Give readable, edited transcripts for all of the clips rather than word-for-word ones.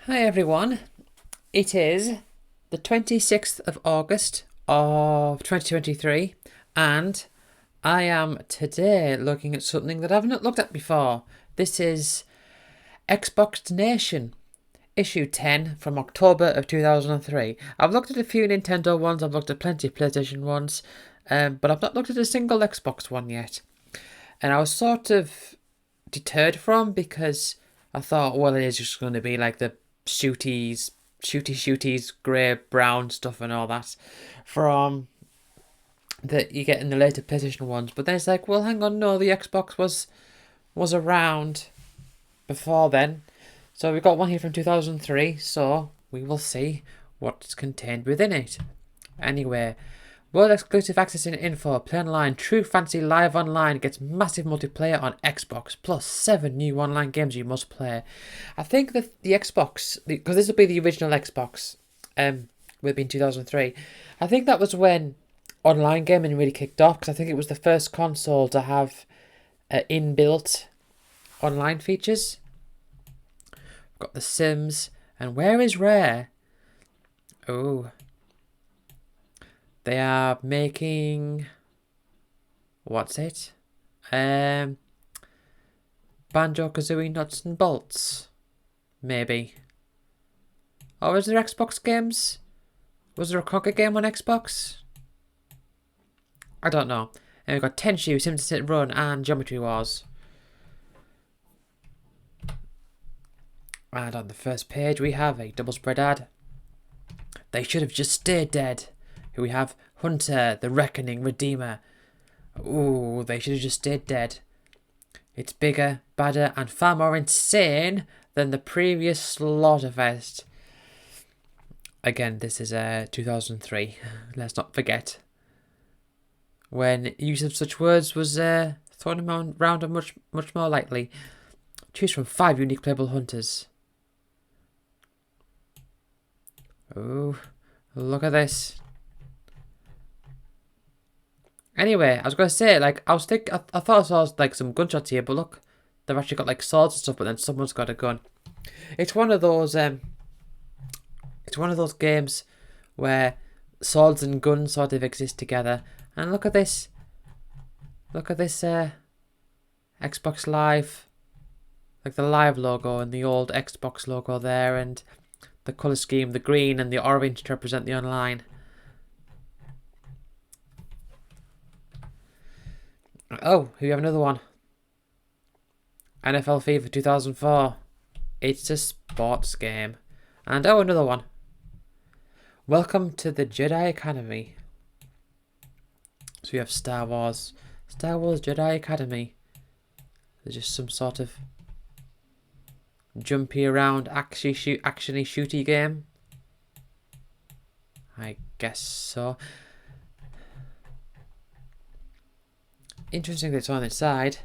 Hi everyone, it is the 26th of August of 2023 and I am today looking at something that I've not looked at before. This is Xbox Nation, issue 10 from October of 2003. I've looked at a few Nintendo ones, I've looked at plenty of PlayStation ones, but I've not looked at a single Xbox one yet. And I was sort of deterred from because I thought, well, it is just going to be like the shooties, grey, brown stuff and all that from that you get in the later PlayStation ones. But then it's like, well, hang on, no, the Xbox was around before then. So we've got one here from 2003, so we will see what's contained within it. Anyway, world exclusive access and info, play online, True Fantasy Live Online gets massive multiplayer on Xbox, plus 7 new online games you must play. I think that the Xbox, because this will be the original Xbox, will be in 2003. I think that was when online gaming really kicked off, because I think it was the first console to have inbuilt online features. We've got The Sims, and where is Rare? Oh, they are making what's it? Banjo Kazooie Nuts and Bolts, maybe. Or was there Xbox games? Was there a Conker game on Xbox? I don't know. And we've got Tenchu, Sims Sit Run, and Geometry Wars. And on the first page we have a double spread ad. They should have just stayed dead. Here we have Hunter, the Reckoning Redeemer. Ooh, they should have just stayed dead. It's bigger, badder, and far more insane than the previous Slaughterfest. Again, this is 2003. Let's not forget. When use of such words was thrown around much more lightly. Choose from 5 unique playable hunters. Oh, look at this. Anyway, I was going to say, like, I thought I saw, like, some gunshots here, but look, they've actually got, like, swords and stuff, but then someone's got a gun. It's one of those games where swords and guns sort of exist together. And look at this. Look at this, Xbox Live. Like, the Live logo and the old Xbox logo there, and the colour scheme, the green and the orange to represent the online. Oh, here we have another one. NFL FIFA 2004. It's a sports game. And oh, another one. Welcome to the Jedi Academy. So we have Star Wars Jedi Academy. There's just some sort of jumpy around actiony shooty game. I guess so. Interesting that it's on its side.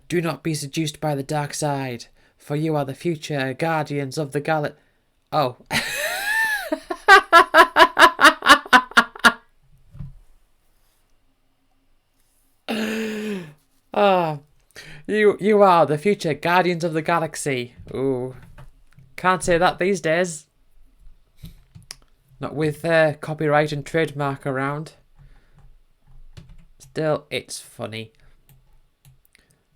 Do not be seduced by the dark side, for you are the future guardians of the galaxy. Oh. Ah, you are the future guardians of the galaxy. Ooh, can't say that these days. Not with copyright and trademark around. Still, it's funny.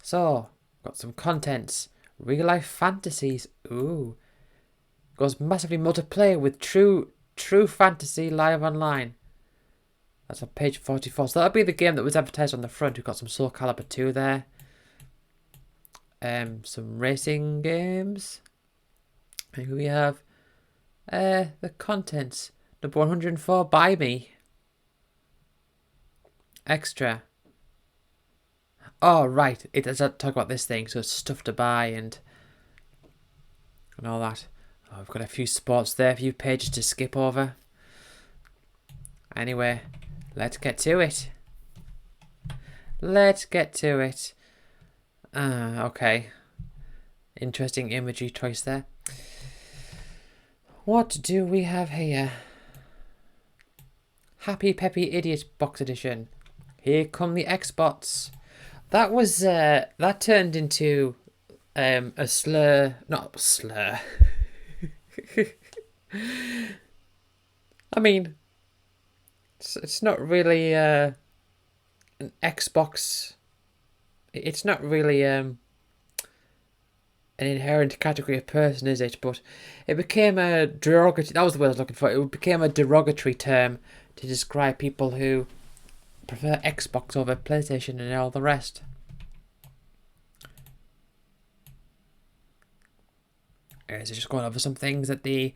So, got some contents. Real life fantasies. Ooh. Goes massively multiplayer with true fantasy live online. That's on page 44. So that'll be the game that was advertised on the front. We've got some Soul Calibur 2 there. Some racing games. And here we have the contents. Number 104, Buy Me. Extra. Oh, right. It does talk about this thing, so it's stuff to buy and all that. Oh, we've got a few sports there, a few pages to skip over. Anyway, let's get to it. Okay. Interesting imagery choice there. What do we have here? Happy Peppy Idiot Box Edition. Here come the Xbots. That was that turned into a slur, not slur. I mean, it's not really an Xbox. It's not really an inherent category of person, is it? But it became a derogatory. That was the word I was looking for. It became a derogatory term to describe people who prefer Xbox over PlayStation and all the rest. So just going over some things that the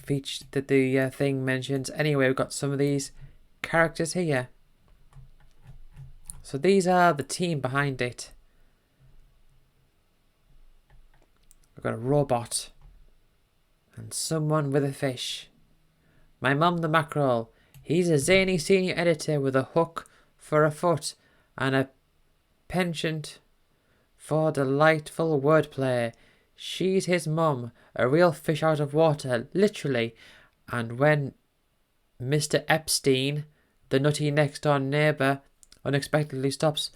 thing mentions. Anyway, we've got some of these characters here. So these are the team behind it. We've got a robot and someone with a fish. My mum the mackerel. He's a zany senior editor with a hook for a foot and a penchant for delightful wordplay. She's his mum, a real fish out of water, literally. And when Mr. Epstein, the nutty next-door neighbour, unexpectedly stops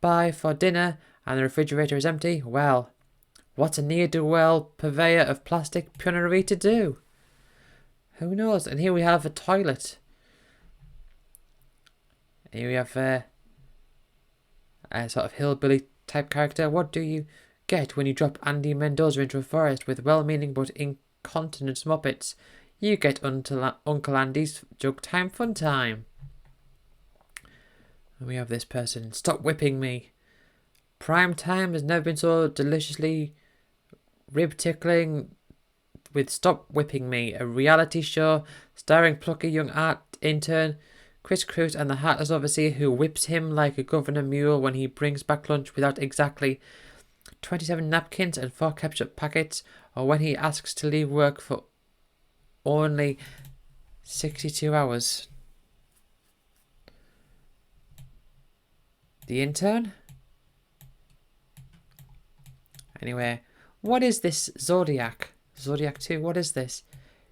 by for dinner and the refrigerator is empty, well, what's a ne'er-do-well purveyor of plastic punnery to do? Who knows? And here we have a toilet. Here we have a sort of hillbilly type character. What do you get when you drop Andy Mendoza into a forest with well-meaning but incontinent muppets? You get Uncle Andy's jug time fun time. And we have this person. Stop whipping me. Prime time has never been so deliciously rib-tickling with Stop Whipping Me, a reality show starring plucky young art intern Chris Cruz and the heartless overseer who whips him like a governor mule when he brings back lunch without exactly 27 napkins and 4 ketchup packets, or when he asks to leave work for only 62 hours. The intern? Anyway, what is this Zodiac? Zodiac 2, what is this?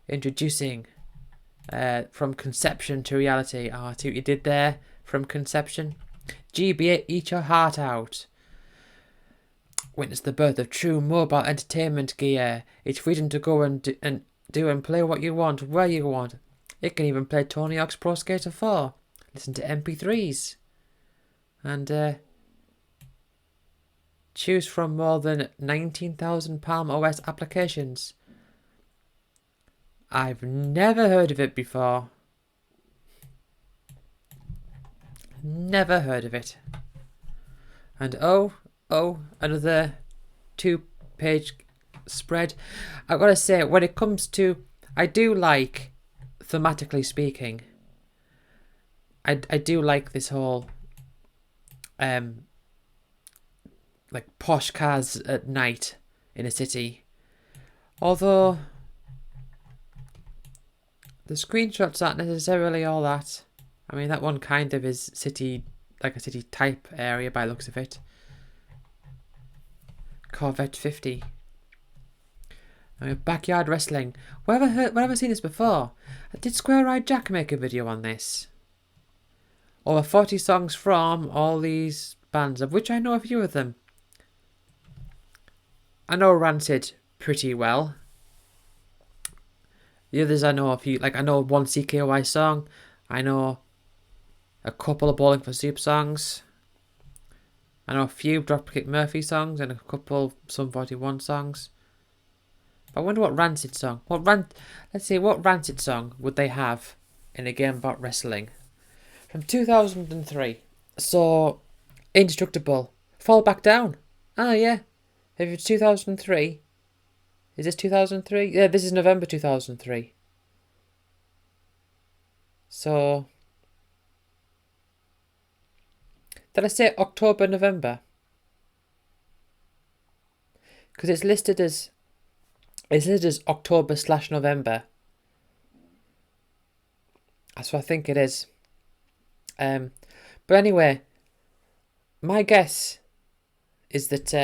Introducing from conception to reality. Oh, I see what you did there. From conception. GBA, eat your heart out. Witness the birth of true mobile entertainment gear. It's freedom to go and do and play what you want, where you want. It can even play Tony Hawk's Pro Skater 4. Listen to MP3s. And choose from more than 19,000 Palm OS applications. I've never heard of it before. Never heard of it. And another 2-page spread. I've got to say, when it comes to, I do like, thematically speaking, I do like this whole like posh cars at night in a city. Although the screenshots aren't necessarily all that. I mean, that one kind of is city, like a city type area by the looks of it. Corvette 50. Backyard wrestling. Where have I seen this before? Did Square Ride Jack make a video on this? Over 40 songs from all these bands, of which I know a few of them. I know Rancid pretty well. The others I know a few, like I know one CKY song. I know a couple of Bowling for Soup songs. I know a few Dropkick Murphy songs and a couple Sum 41 songs. But I wonder what Rancid song. Let's see, what Rancid song would they have in a game about wrestling? From 2003. So, Indestructible. Fall Back Down. Ah, yeah. If it's 2003. Is this 2003? Yeah, this is November 2003. So, did I say October, November? Because it's listed as October/November. That's what I think it is. But anyway, my guess is that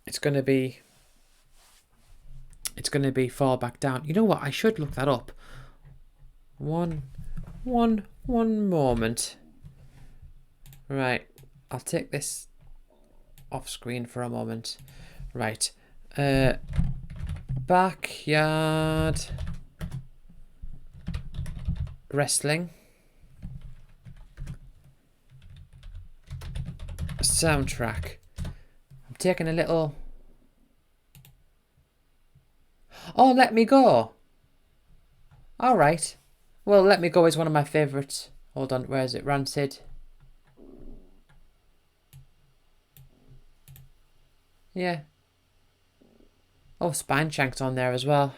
it's gonna be Fall Back Down. You know what? I should look that up. One moment. Right, I'll take this off screen for a moment. Right, Backyard Wrestling soundtrack. I'm taking a little... Oh, Let Me Go. All right. Well, Let Me Go is one of my favourites. Hold on, where is it? Rancid. Yeah. Oh, Spinechank's on there as well.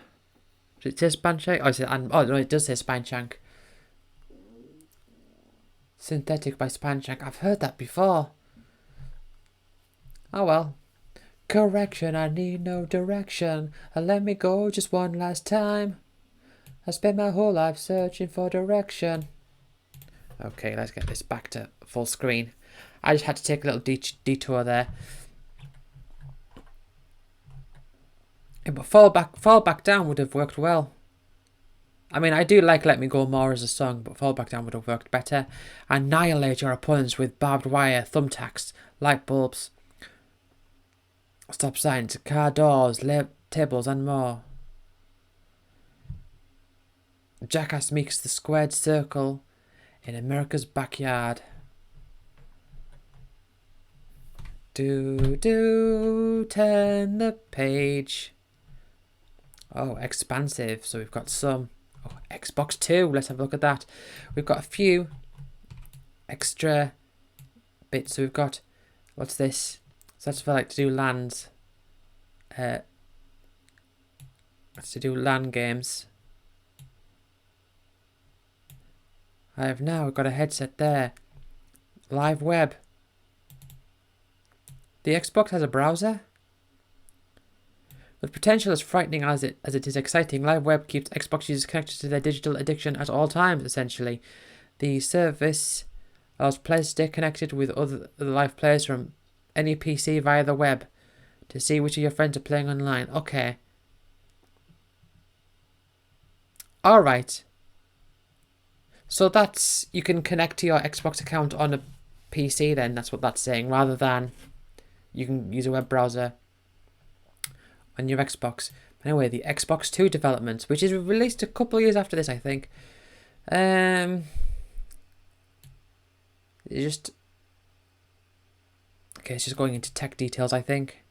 Does it say Spineshank? Oh, no, it does say Spineshank. Synthetic by Spineshank. I've heard that before. Oh well. Correction, I need no direction. Let me go just one last time. I spent my whole life searching for direction. Okay, let's get this back to full screen. I just had to take a little detour there. Yeah, but Fall Back Down would have worked well. I mean, I do like Let Me Go more as a song, but Fall Back Down would have worked better. Annihilate your opponents with barbed wire, thumbtacks, light bulbs, stop signs, car doors, tables, and more. Jackass meets the squared circle in America's backyard. Turn the page. Oh, expansive. So we've got some. Oh, Xbox 2. Let's have a look at that. We've got a few extra bits. So we've got, what's this? So that's for like to do lands. That's to do LAN games. I have now got a headset there. Live web. The Xbox has a browser. With potential as frightening as it is exciting, Live Web keeps Xbox users connected to their digital addiction at all times, essentially. The service allows players to stay connected with other live players from any PC via the web to see which of your friends are playing online. Okay. Alright. So that's... You can connect to your Xbox account on a PC then, that's what that's saying, rather than you can use a web browser on your Xbox. Anyway, the Xbox 2 development, which is released a couple of years after this, I think. It's just going into tech details, I think.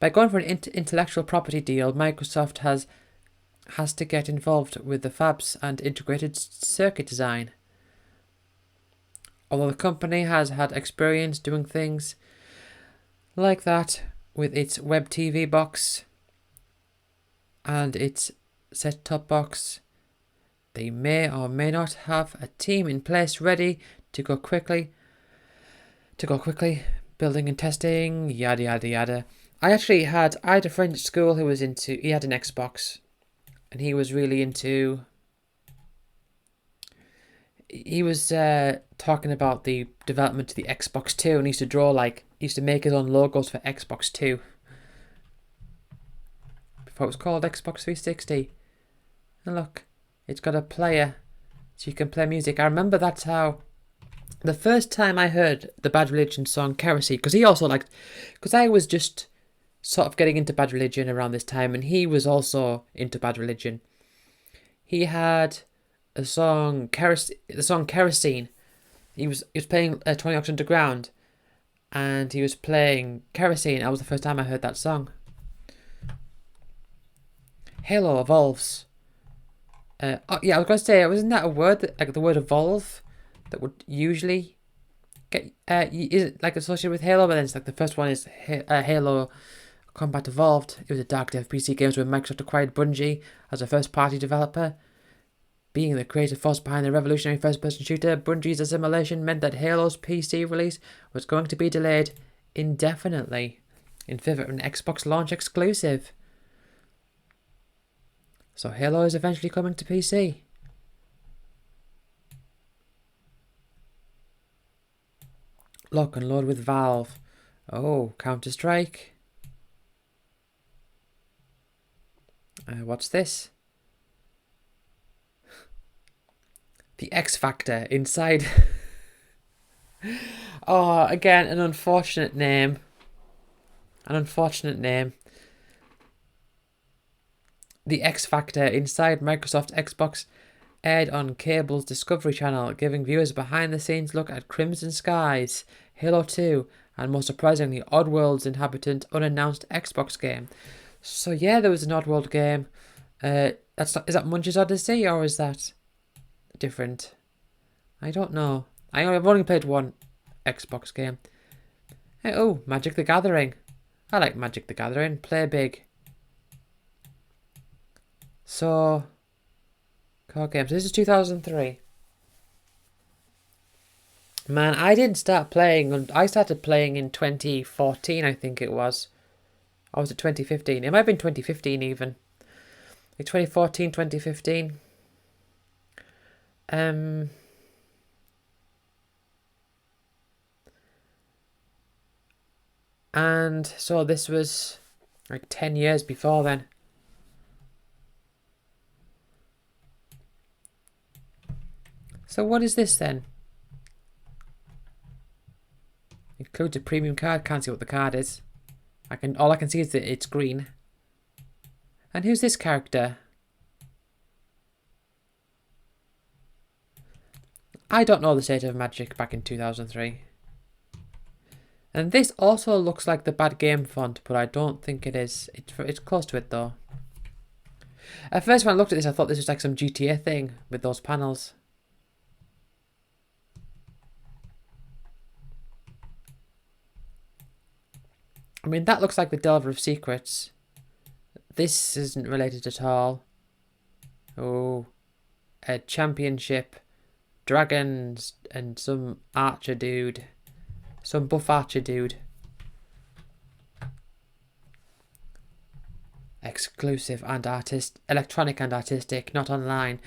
By going for an intellectual property deal, Microsoft has to get involved with the fabs and integrated circuit design. Although the company has had experience doing things like that with its web TV box and its set-top box, they may or may not have a team in place ready to go quickly, building and testing, yada yada yada. I had a friend at school who was he had an Xbox, and he was really into, he was talking about the development of the Xbox 2, and he used to make his own logos for Xbox 2. Before it was called Xbox 360. And look, it's got a player, so you can play music. I remember that's how, the first time I heard the Bad Religion song Kerosene, because I was just sort of getting into Bad Religion around this time, and he was also into Bad Religion. He had a song, Kerosene. He was playing Tony Hawk's Underground, and he was playing Kerosene. That was the first time I heard that song. Halo evolves. I was going to say, wasn't that a word, like the word evolve, that would usually get is it like associated with Halo? But then it's like the first one is Halo Combat Evolved. It was a dark dev PC games when Microsoft acquired Bungie as a first-party developer. Being the creative force behind the revolutionary first-person shooter, Bungie's assimilation meant that Halo's PC release was going to be delayed indefinitely in favour of an Xbox launch exclusive. So Halo is eventually coming to PC. Lock and load with Valve. Oh, Counter-Strike. What's this? The X Factor inside. Oh, again, an unfortunate name. The X Factor inside Microsoft Xbox aired on Cable's Discovery Channel, giving viewers a behind-the-scenes look at Crimson Skies, Halo 2, and more surprisingly, Oddworld's inhabitant unannounced Xbox game. So yeah, there was an Oddworld game. Is that Munch's Odyssey, or is that different? I don't know. I've only played one Xbox game. Hey, oh, Magic the Gathering. I like Magic the Gathering. Play big. So, card games. This is 2003. Man, I didn't start playing. I started playing in 2014, I think it was. Or was it 2015? It might have been 2015 even. Like 2014, 2015. And so this was like 10 years before then. So what is this then? Includes a premium card. Can't see what the card is. All I can see is that it's green. And who's this character? I don't know the state of Magic back in 2003. And this also looks like the bad game font, but I don't think it is. It's close to it though. At first when I looked at this, I thought this was like some GTA thing with those panels. I mean, that looks like the Delver of Secrets. This isn't related at all. Oh, a championship, dragons, and some archer dude. Some buff archer dude. Exclusive and electronic and artistic, not online.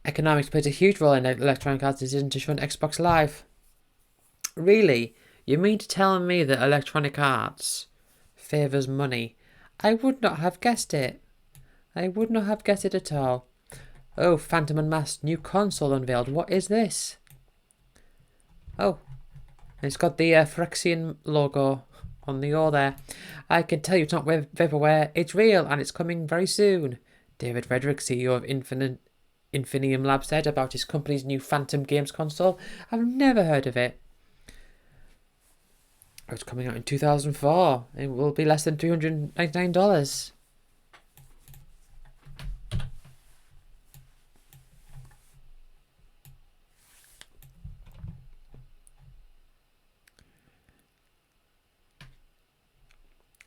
Economics plays a huge role in Electronic Arts' decision to shun Xbox Live. Really? You mean to tell me that Electronic Arts favours money? I would not have guessed it. I would not have guessed it at all. Oh, Phantom Unmasked, new console unveiled. What is this? Oh, it's got the Phyrexian logo on the O there. I can tell you it's not vaporware. It's real and it's coming very soon. David Frederick, CEO of Infinium Labs, said about his company's new Phantom Games console. I've never heard of it. It's coming out in 2004. It will be less than $399.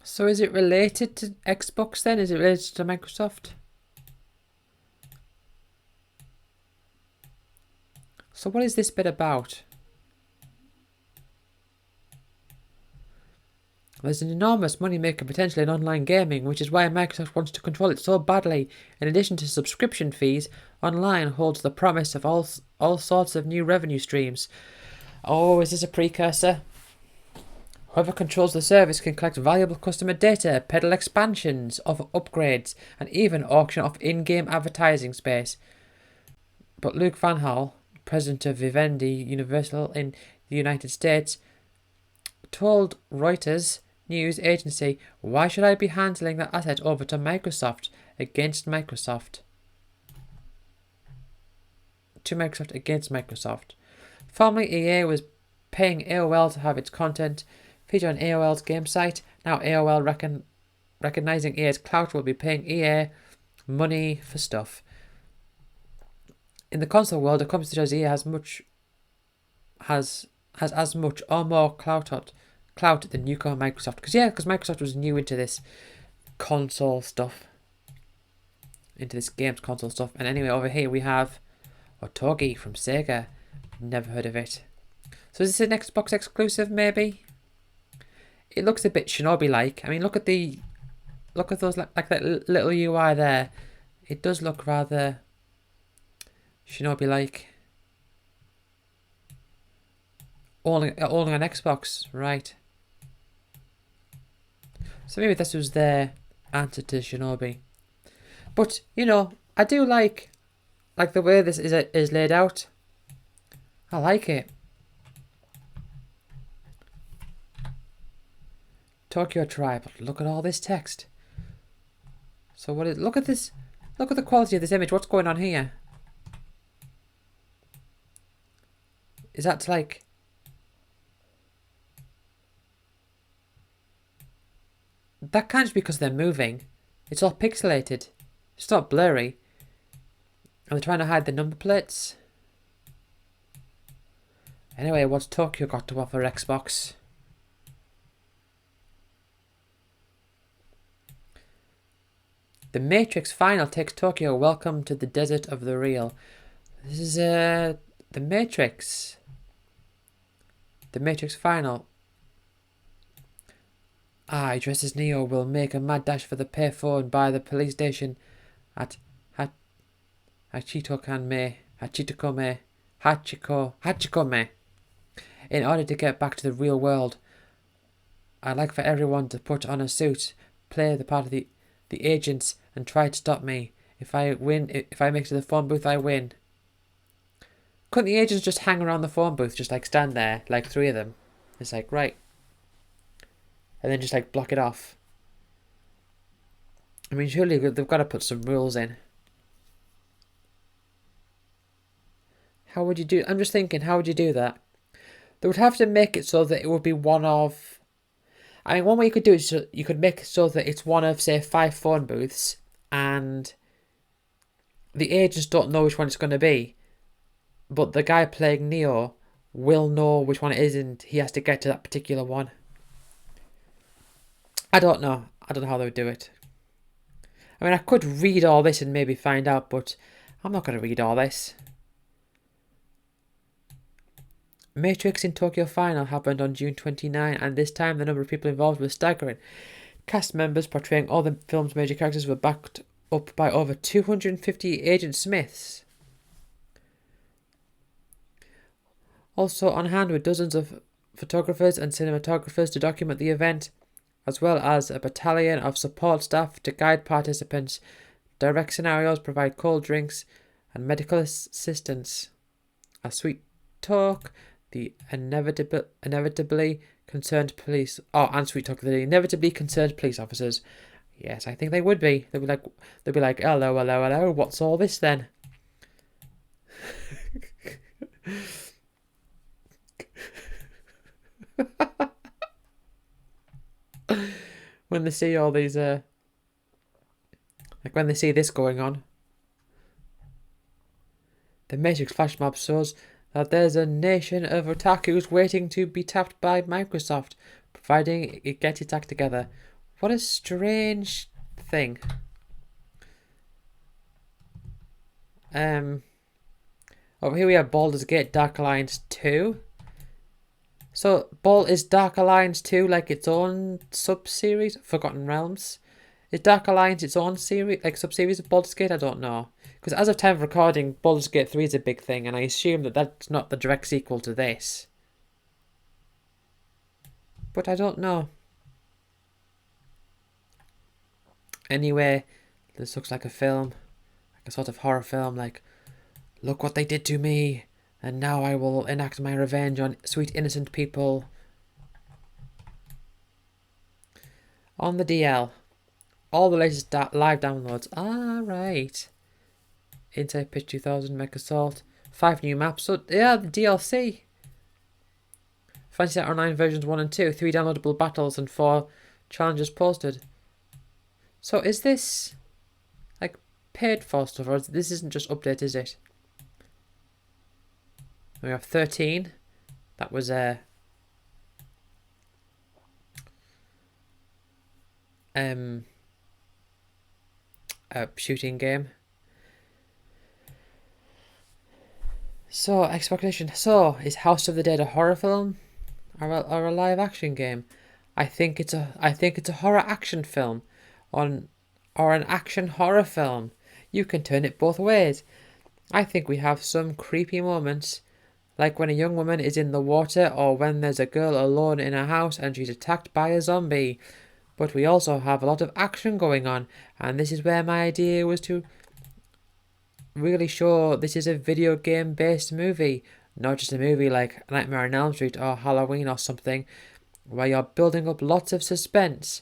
So is it related to Xbox then? Is it related to Microsoft? So what is this bit about? There's an enormous moneymaker potential in online gaming, which is why Microsoft wants to control it so badly. In addition to subscription fees, online holds the promise of all sorts of new revenue streams. Oh, is this a precursor? Whoever controls the service can collect valuable customer data, peddle expansions, offer upgrades, and even auction off in-game advertising space. But Luke Van Hal, president of Vivendi Universal in the United States, told Reuters news agency, "Why should I be handling that asset over to Microsoft against Microsoft?" To Microsoft against Microsoft. Formerly, EA was paying AOL to have its content feature on AOL's game site. Now AOL recognizing EA's clout will be paying EA money for stuff. In the console world, a company such as EA has as much or more clout than newcomer Microsoft. Because Microsoft was new into this console stuff. Into this games console stuff. And anyway, over here we have Otogi from Sega. Never heard of it. So is this an Xbox exclusive maybe? It looks a bit Shinobi-like. I mean, look at those like that little UI there. It does look rather Shinobi-like. Only on Xbox, right? So maybe this was their answer to Shinobi. But you know, I do like the way this is laid out. I like it. Tokyo Tribe. Look at all this text. So what is... Look at this. Look at the quality of this image. What's going on here? Is that like... That can't just be because they're moving. It's all pixelated. It's not blurry. And they're trying to hide the number plates. Anyway, what's Tokyo got to offer Xbox? The Matrix final takes Tokyo. Welcome to the desert of the real. This is the Matrix. The Matrix final. I, dressed as Neo, will make a mad dash for the payphone by the police station at Hachikome, in order to get back to the real world. I'd like for everyone to put on a suit, play the part of the agents, and try to stop me. If I make it to the phone booth, I win. Couldn't the agents just hang around the phone booth, just like stand there, like 3 of them? It's like, right. And then just like block it off. I mean, surely they've got to put some rules in. How would you do... I'm just thinking, how would you do that? They would have to make it so that it would be one of... I mean, one way you could do it is you could make it so that it's one of, say, 5 phone booths, and the agents don't know which one it's going to be, but the guy playing Neo will know which one it is, and he has to get to that particular one. I don't know. I don't know how they would do it. I mean, I could read all this and maybe find out, but I'm not going to read all this. Matrix in Tokyo final happened on June 29, and this time the number of people involved was staggering. Cast members portraying all the film's major characters were backed up by over 250 Agent Smiths. Also on hand were dozens of photographers and cinematographers to document the event, as well as a battalion of support staff to guide participants, direct scenarios, provide cold drinks, and medical assistance. A sweet talk, the inevitably concerned police... Oh, and sweet talk, the inevitably concerned police officers. Yes, I think they would be. They'd be like, hello, hello, hello, what's all this then? When they see all these, like when they see this going on. The Matrix flash mob shows that there's a nation of otakus waiting to be tapped by Microsoft, providing it gets its act together. What a strange thing. Over here we have Baldur's Gate Dark Alliance 2. So, is Dark Alliance 2 like its own sub-series? Forgotten Realms? Is Dark Alliance its own series, like sub-series of Baldur's Gate? I don't know. Because as of time of recording, Baldur's Gate 3 is a big thing, and I assume that that's not the direct sequel to this. But I don't know. Anyway, this looks like a film. Like a sort of horror film, like, look what they did to me, and now I will enact my revenge on sweet innocent people. On the DL. All the latest live downloads. Right. Inside Pitch 2000, Mech Assault. 5 new maps. So, yeah, the DLC. Fantasy Star Online versions 1 and 2. 3 downloadable battles and 4 challenges posted. So, is this like paid for stuff, or this isn't just update, is it? We have 13. That was a shooting game. So, expectation. So, is House of the Dead a horror film or a live action game? I think it's a horror action film, or an action horror film. You can turn it both ways. I think we have some creepy moments, like when a young woman is in the water, or when there's a girl alone in a house and she's attacked by a zombie. But we also have a lot of action going on, and this is where my idea was to really show this is a video game based movie, not just a movie like Nightmare on Elm Street or Halloween or something, where you're building up lots of suspense.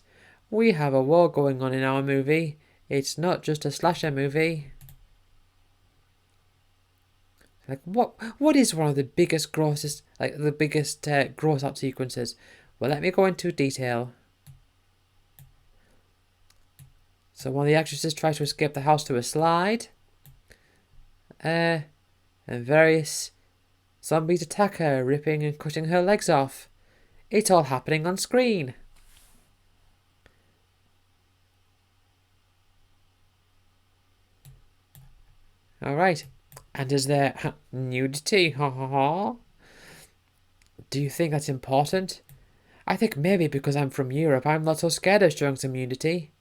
We have a war going on in our movie. It's not just a slasher movie. Like, what is one of the biggest grosses, like the biggest gross out sequences? Well, let me go into detail. So one of the actresses tries to escape the house to a slide. And various zombies attack her, ripping and cutting her legs off. It's all happening on screen. Alright. And is there nudity? Ha ha ha. Do you think that's important? I think maybe because I'm from Europe, I'm not so scared of showing some nudity.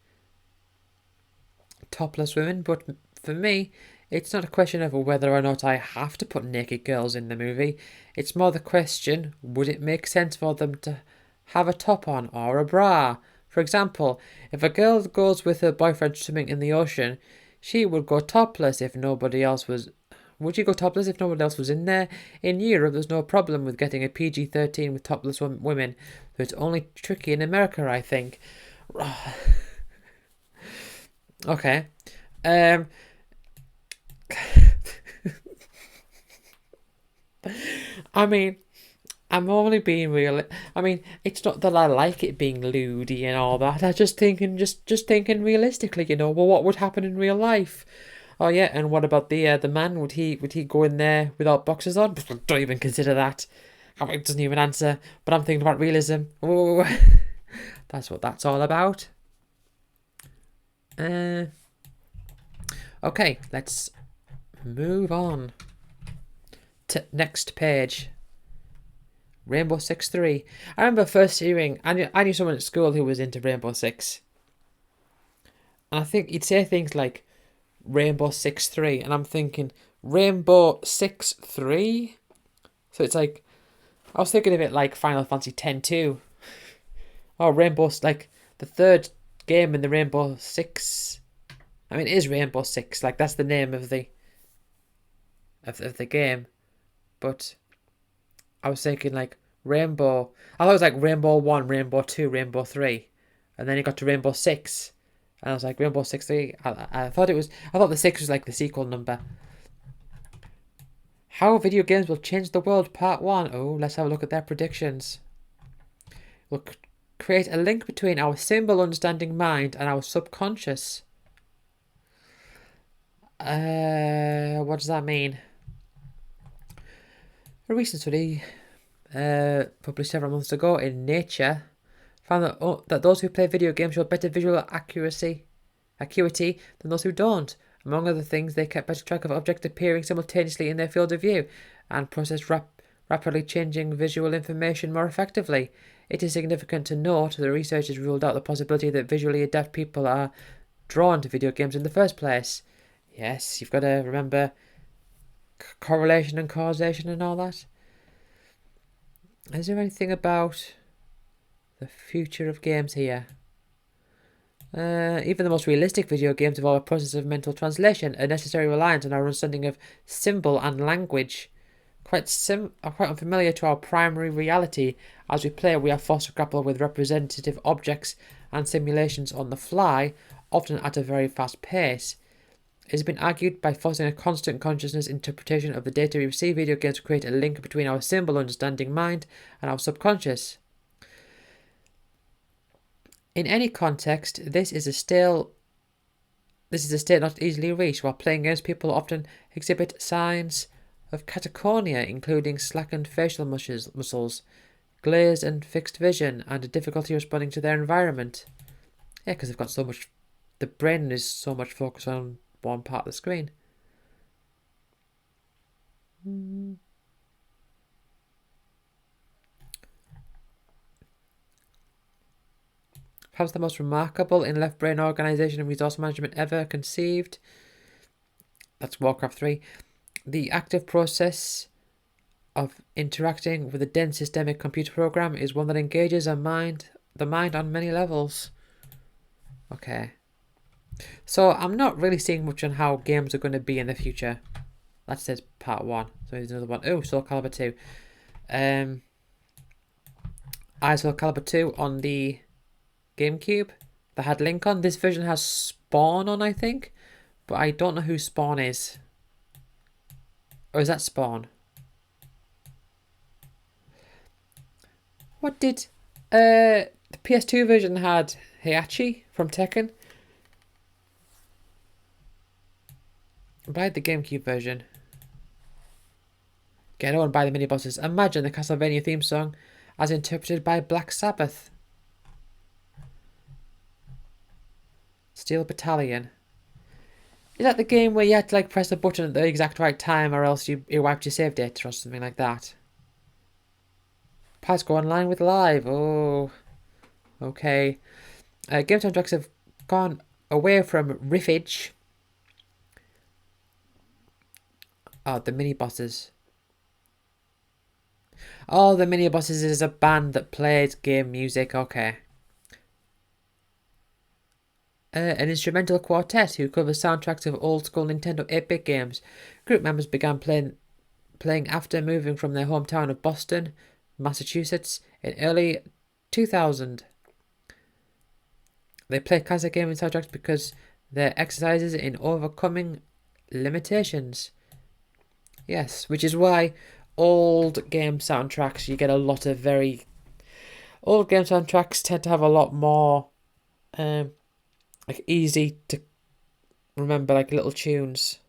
Topless women, but for me, it's not a question of whether or not I have to put naked girls in the movie. It's more the question, would it make sense for them to have a top on or a bra? For example, if a girl goes with her boyfriend swimming in the ocean, she would go topless if nobody else was... Would she go topless if nobody else was in there? In Europe, there's no problem with getting a PG-13 with topless women, so it's only tricky in America, I think. Okay. I mean, I'm only being real. I mean, it's not that I like it being lewdy and all that. I'm just thinking realistically. Well, what would happen in real life? Oh yeah, and what about the man? Would he go in there without boxers on? Don't even consider that. It doesn't even answer. But I'm thinking about realism. Oh, that's what that's all about. Okay, let's move on to next page. Rainbow Six 3. I remember first hearing, I knew someone at school who was into Rainbow Six. And I think he'd say things like Rainbow Six 3. And I'm thinking, Rainbow Six 3? So it's like, I was thinking of it like Final Fantasy X-2. Oh, Rainbow's like the third game in the Rainbow Six. I mean, it is Rainbow Six. Like, that's the name of the game. But I was thinking like Rainbow. I thought it was like Rainbow 1, Rainbow 2, Rainbow 3. And then you got to Rainbow 6. And I was like, Rainbow Six 3. I thought the 6 was like the sequel number. How video games will change the world, part 1. Oh, let's have a look at their predictions. We'll create a link between our symbol understanding mind and our subconscious. What does that mean? A recent study published several months ago in Nature found that those who play video games show better visual acuity than those who don't. Among other things, they kept better track of objects appearing simultaneously in their field of view and processed rapidly changing visual information more effectively. It is significant to note that the researchers ruled out the possibility that visually adept people are drawn to video games in the first place. Yes, you've got to remember correlation and causation and all that. Is there anything about the future of games here? Even the most realistic video games involve a process of mental translation, a necessary reliance on our understanding of symbol and language. Quite unfamiliar to our primary reality. As we play, we are forced to grapple with representative objects and simulations on the fly, often at a very fast pace. It has been argued by forcing a constant consciousness interpretation of the data we receive, video games to create a link between our symbol understanding mind and our subconscious. In any context, this is a state not easily reached. While playing games, people often exhibit signs of catatonia, including slackened facial muscles, glazed and fixed vision, and a difficulty responding to their environment. Yeah, because they've got so much... The brain is so much focused on one part of the screen. Perhaps the most remarkable in left brain organization and resource management ever conceived. That's Warcraft 3. The active process of interacting with a dense systemic computer program is one that engages the mind on many levels. Okay. So I'm not really seeing much on how games are going to be in the future. That says part 1. So there's another one. Oh, Soul Calibur 2. Soul Calibur 2 on the GameCube that had Link on. This version has Spawn on, I think. But I don't know who Spawn is. Or is that Spawn? What did... the PS2 version had Heihachi from Tekken. But I had the GameCube version. Get on by the mini-bosses. Imagine the Castlevania theme song as interpreted by Black Sabbath. Steel Battalion. Is that the game where you had to like press the button at the exact right time or else you wiped your save data or something like that? Pass go online with live. Oh, okay. Game soundtracks have gone away from riffage. Oh, the mini bosses. Oh, the mini bosses is a band that plays game music. Okay. An instrumental quartet who covers soundtracks of old school Nintendo 8-bit games. Group members began playing after moving from their hometown of Boston, Massachusetts in early 2000. They play classic gaming soundtracks because they're exercises in overcoming limitations. Yes, which is why old game soundtracks, you get a lot of very... Old game soundtracks tend to have a lot more... like easy to remember, like little tunes.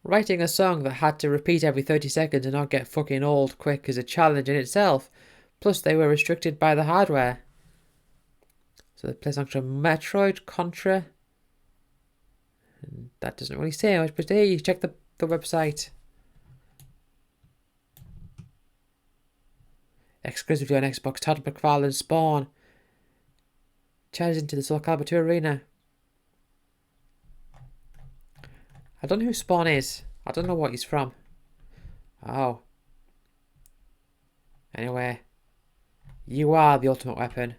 Writing a song that had to repeat every 30 seconds and not get fucking old quick is a challenge in itself. Plus, they were restricted by the hardware. So they play songs from Metroid, Contra. And that doesn't really say much, but hey, check the website. Exclusively on Xbox, Todd McFarlane Spawn charges into the Soul Calibur 2 arena. I don't know who Spawn is. I don't know what he's from. Oh. Anyway. You are the ultimate weapon.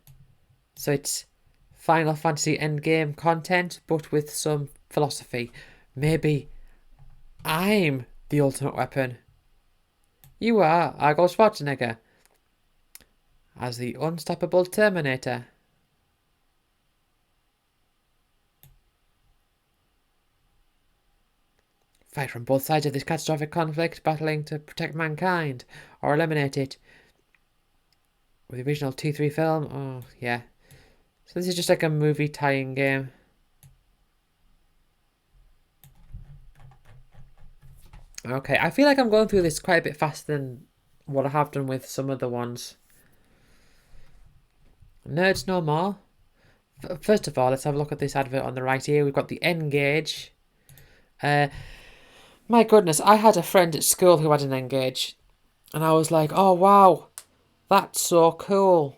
So it's Final Fantasy Endgame content, but with some philosophy. Maybe I'm the ultimate weapon. You are Arnold Schwarzenegger as the unstoppable Terminator. Fight from both sides of this catastrophic conflict, battling to protect mankind or eliminate it. With the original 2-3 film, oh yeah. So this is just like a movie tie-in game. Okay, I feel like I'm going through this quite a bit faster than what I have done with some other ones. Nerds No More. First of all, let's have a look at this advert on the right here. We've got the N-Gage. My goodness, I had a friend at school who had an N-Gage. And I was like, oh wow, that's so cool.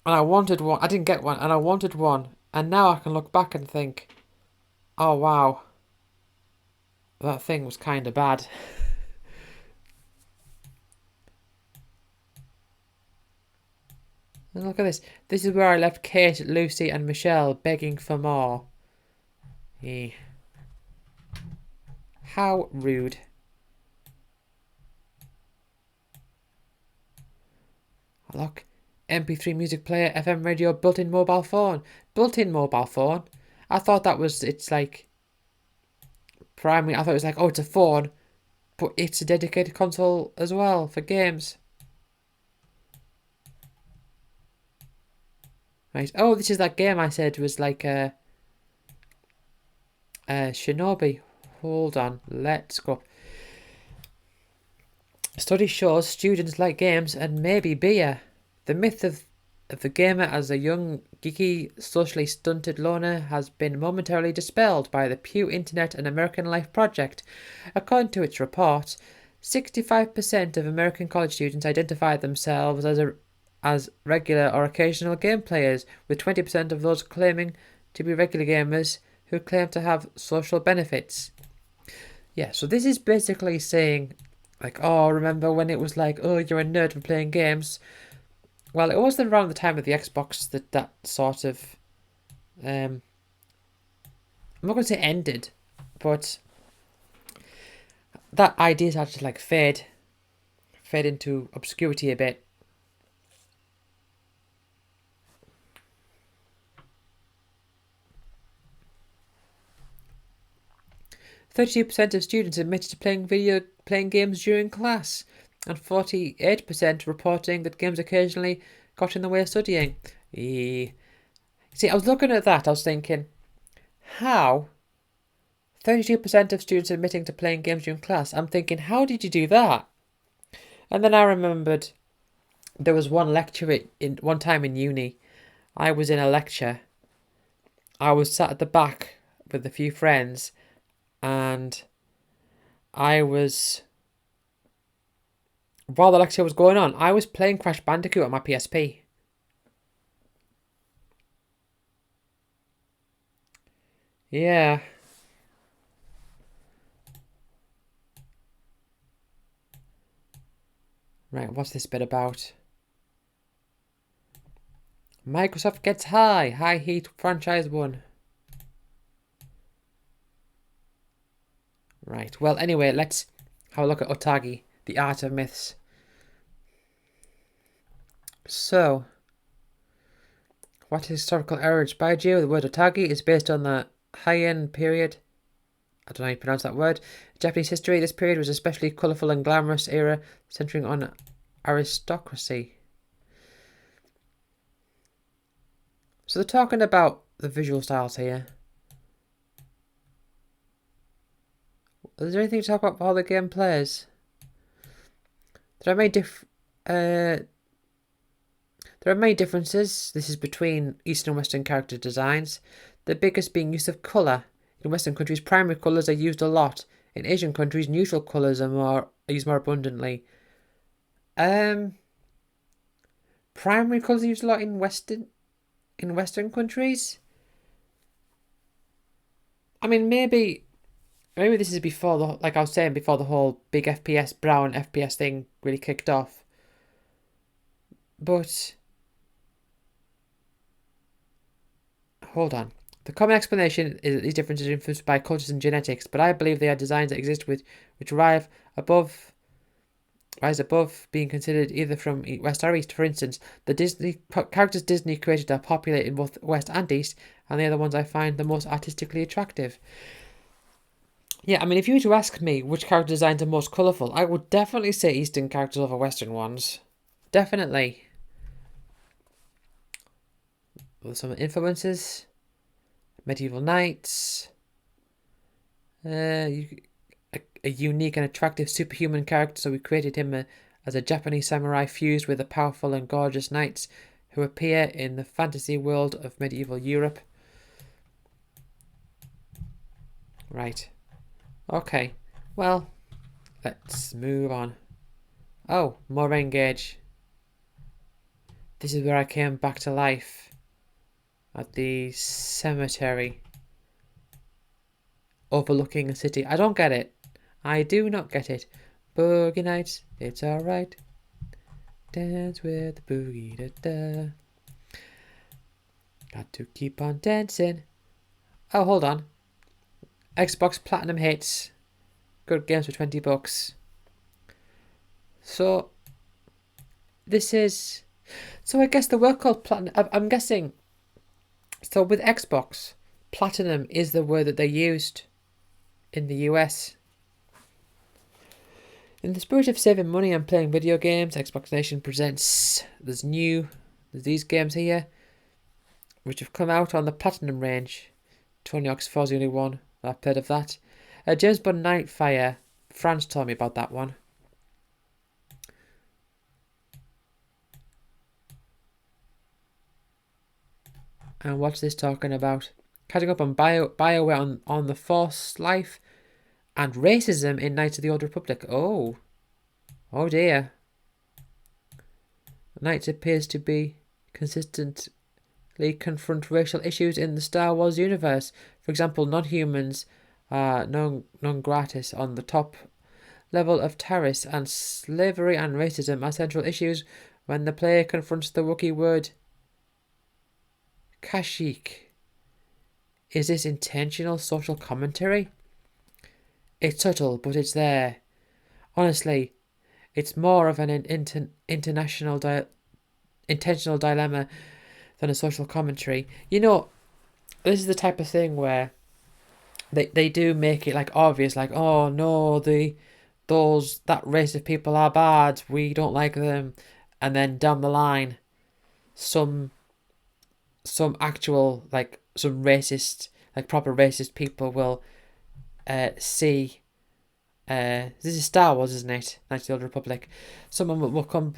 And I wanted one. I didn't get one, and I wanted one. And now I can look back and think, oh wow, that thing was kind of bad. And look at this. This is where I left Kate, Lucy and Michelle begging for more. How rude. Look. MP3 music player, FM radio, built-in mobile phone. Built-in mobile phone? I thought that was, it's like... primary. I thought it was like, oh, it's a phone. But it's a dedicated console as well for games. Right. Oh, this is that game I said was like Shinobi. Hold on. Let's go. Study shows students like games and maybe beer. The myth of the gamer as a young, geeky, socially stunted loner has been momentarily dispelled by the Pew Internet and American Life Project. According to its report, 65% of American college students identify themselves as regular or occasional game players, with 20% of those claiming to be regular gamers who claim to have social benefits. Yeah, so this is basically saying, like, oh, remember when it was like, oh, you're a nerd for playing games? Well, it was around the time of the Xbox that sort of, I'm not going to say ended, but that idea started to like fade into obscurity a bit. 32% of students admitted to playing games during class, and 48% reporting that games occasionally got in the way of studying. See, I was looking at that, I was thinking, how? 32% of students admitting to playing games during class. I'm thinking, how did you do that? And then I remembered there was one time in uni. I was in a lecture. I was sat at the back with a few friends, and while the lecture was going on, I was playing Crash Bandicoot on my PSP. Yeah. Right, what's this bit about? Microsoft gets high heat franchise won. Right, well, anyway, let's have a look at Otogi, the art of myths. So, what historical era inspired you? The word Otogi is based on the Heian period. I don't know how you pronounce that word. Japanese history. This period was especially colourful and glamorous era, centering on aristocracy. So they're talking about the visual styles here. Is there anything to talk about for how the game plays? There are many differences. This is between Eastern and Western character designs. The biggest being use of colour. In Western countries, primary colours are used a lot. In Asian countries, neutral colours are used more abundantly. Primary colours are used a lot in Western countries. I mean, maybe this is before like I was saying before the whole big brown FPS thing really kicked off. But hold on. The common explanation is that these differences are influenced by cultures and genetics, but I believe they are designs that exist which rise above being considered either from West or East. For instance, the characters Disney created are popular in both West and East, and they are the ones I find the most artistically attractive. Yeah, I mean, if you were to ask me which character designs are most colourful, I would definitely say Eastern characters over Western ones. Definitely. With some influences. Medieval knights. A unique and attractive superhuman character, so we created him as a Japanese samurai fused with the powerful and gorgeous knights who appear in the fantasy world of medieval Europe. Right. Okay. Well, let's move on. Oh, more Rain-Gauge. This is where I came back to life. At the cemetery. Overlooking a city. I don't get it. I do not get it. Boogie nights, it's alright. Dance with the boogie da-da. Got to keep on dancing. Oh, hold on. Xbox Platinum hits. Good games for $20. So, this is... So I guess the word called Platinum... I'm guessing... So with Xbox, Platinum is the word that they used in the US. In the spirit of saving money and playing video games, Xbox Nation presents... There's these games here, which have come out on the Platinum range. Tony Hawk's 4's the only one I've heard of that. James Bond Nightfire. France told me about that one. And what's this talking about? Catching up on BioWare on the Force Life and racism in Knights of the Old Republic. Oh dear. Knights appears to be consistently confront racial issues in the Star Wars universe. For example, non-humans are non gratis on the top level of Taris, and slavery and racism are central issues when the player confronts the Wookiee word Kashyyyk. Is this intentional social commentary? It's subtle, but it's there. Honestly, it's more of an intentional dilemma than a social commentary. You know, this is the type of thing where they do make it like obvious, like, oh no, that race of people are bad, we don't like them, and then down the line, some actual like some racist, like proper racist people will see. This is Star Wars, isn't it? Knights of the Old Republic. Someone will come,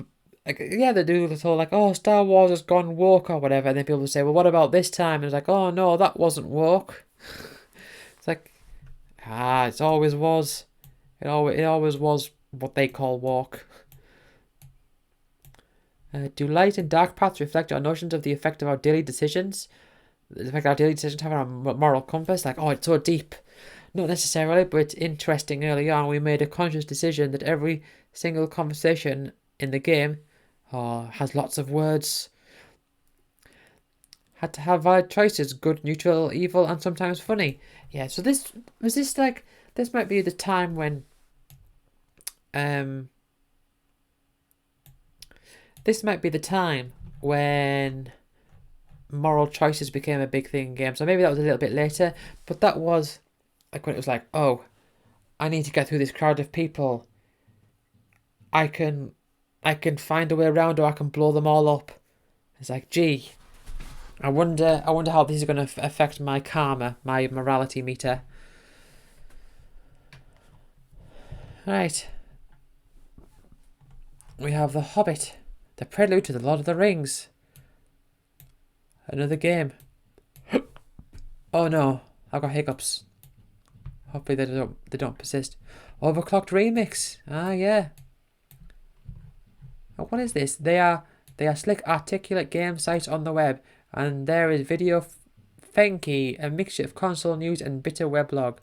like, yeah, they do this whole like, oh, Star Wars has gone woke or whatever, and then people will say, well, what about this time? And it's like, oh no, that wasn't woke. It's like, it always was. It always was what they call woke. Do light and dark paths reflect our notions of the effect of our daily decisions? The effect our daily decisions have on our moral compass? Like, oh, it's so deep. Not necessarily, but it's interesting. Early on, we made a conscious decision that every single conversation in the game has lots of words. Had to have valid choices: good, neutral, evil, and sometimes funny. Yeah, so this might be the time when moral choices became a big thing in games. So maybe that was a little bit later, but that was like when it was like, oh, I need to get through this crowd of people. I can find a way around, or I can blow them all up. It's like, gee, I wonder how this is going to affect my karma, my morality meter. Right. We have The Hobbit, the prelude to The Lord of the Rings. Another game. Oh no, I've got hiccups. Hopefully they don't persist. Overclocked Remix. Ah, yeah. What is this? They are slick, articulate game sites on the web, and there is Video Fenki, a mixture of console news and bitter weblog.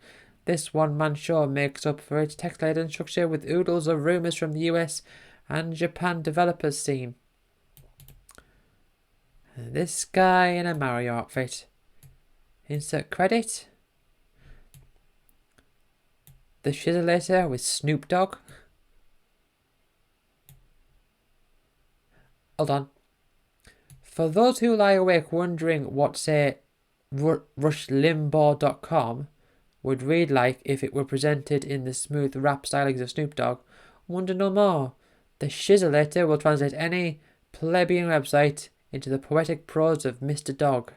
This one-man show makes up for its text-laden structure with oodles of rumours from the US and Japan developers scene. This guy in a Mario outfit. Insert credit. The Shizzolator with Snoop Dogg. Hold on. For those who lie awake wondering what, say, RushLimbaugh.com would read like if it were presented in the smooth rap stylings of Snoop Dogg, wonder no more. The Shizzolator will translate any plebeian website into the poetic prose of Mr. Dog.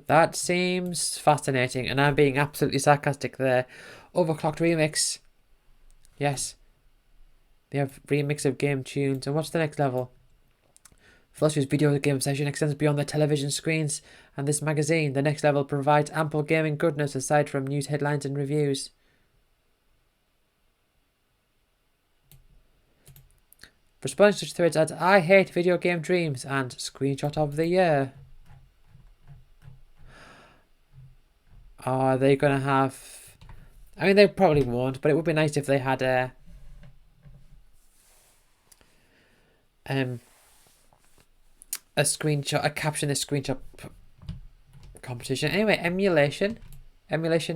That seems fascinating, and I'm being absolutely sarcastic there. Overclocked Remix. Yes. They have remix of game tunes. And what's the next level? Flush's video game session extends beyond the television screens and this magazine. The next level provides ample gaming goodness aside from news headlines and reviews. Responding to such threads as I hate video game dreams and screenshot of the year. Are they going to have... I mean, they probably won't, but it would be nice if they had a screenshot, a caption this screenshot competition. Anyway, Emulation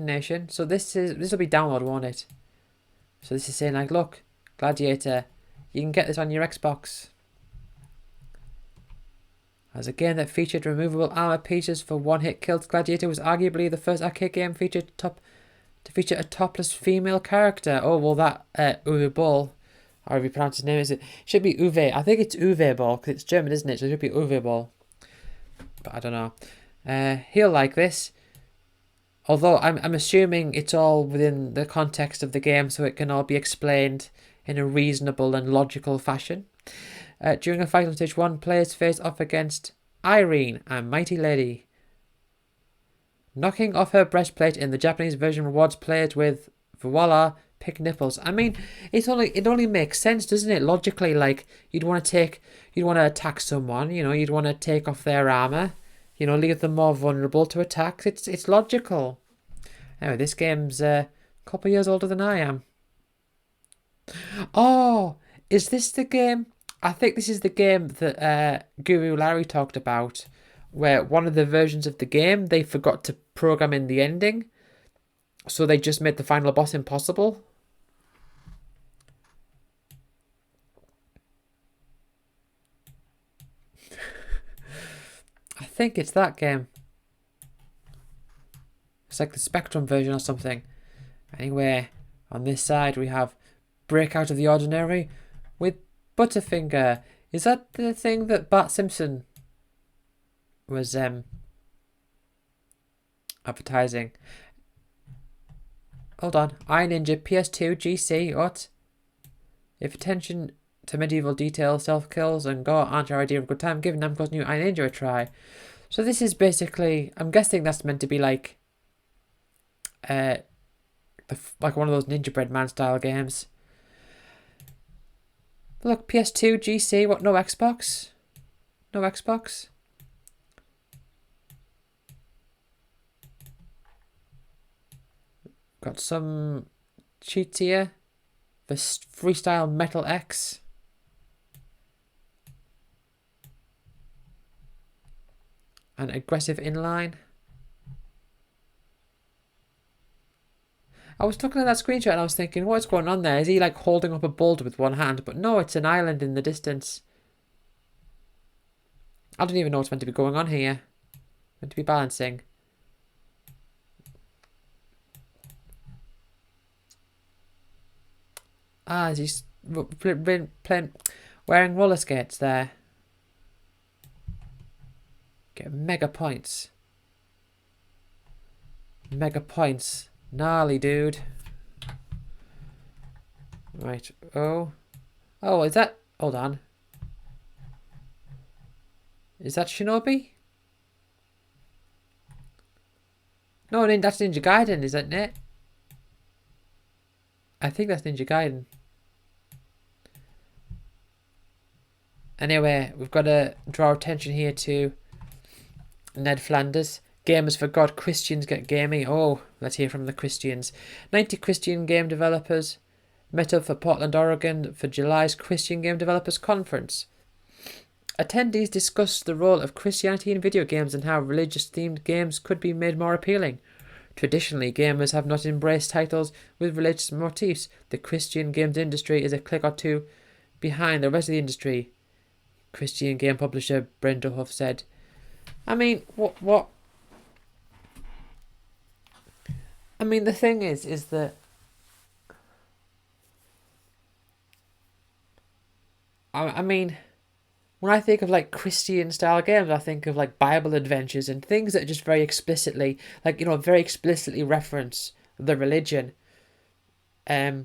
Nation. So this will be download, won't it? So this is saying like, look, Gladiator, you can get this on your Xbox. As a game that featured removable armor pieces for one-hit kills, Gladiator was arguably the first arcade game to feature a topless female character. Oh, well, that Uwe Boll, however you pronounce his name, it should be Uwe. I think it's Uwe Boll because it's German, isn't it? So it should be Uwe Boll. But I don't know. He'll like this. Although I'm assuming it's all within the context of the game, so it can all be explained in a reasonable and logical fashion. During a fight on stage 1, players face off against Irene, a mighty lady. Knocking off her breastplate in the Japanese version rewards players with, voila, pink nipples. I mean, it only makes sense, doesn't it? Logically, like, you'd want to attack someone, you'd want to take off their armor, leave them more vulnerable to attacks. It's logical. Anyway, this game's a couple of years older than I am. Oh, is this the game? I think this is the game that Guru Larry talked about, where one of the versions of the game, they forgot to program in the ending, so they just made the final boss impossible. I think it's that game. It's like the Spectrum version or something. Anyway, on this side we have Break Out of the Ordinary with Butterfinger. Is that the thing that Bart Simpson was advertising? Hold on. iNinja PS2 GC. What? If attention to medieval detail, self-kills, and gore aren't your idea of a good time, give Namco's new iNinja a try. So this is basically... I'm guessing that's meant to be like... like one of those Ninja Bread Man style games. Look, PS2, GC, what, no Xbox? No Xbox? Got some cheats here. The Freestyle Metal X. And Aggressive Inline. I was looking at that screenshot and I was thinking, what's going on there? Is he like holding up a boulder with one hand? But no, it's an island in the distance. I don't even know what's meant to be going on here. Meant to be balancing. Ah, he's wearing roller skates there. Get mega points. Mega points. Gnarly, dude. Right. Oh. Oh, is that... Hold on. Is that Shinobi? No, that's Ninja Gaiden, isn't it? I think that's Ninja Gaiden. Anyway, we've got to draw attention here to Ned Flanders. Gamers for God, Christians get gaming. Oh, let's hear from the Christians. 90 Christian game developers met up for Portland, Oregon for July's Christian Game Developers Conference. Attendees discussed the role of Christianity in video games and how religious-themed games could be made more appealing. Traditionally, gamers have not embraced titles with religious motifs. The Christian games industry is a click or two behind the rest of the industry, Christian game publisher Brenda Huff said. I mean, what? I mean, the thing is that I mean, when I think of like Christian style games, I think of like Bible adventures and things that just very explicitly, like, you know, very explicitly reference the religion. I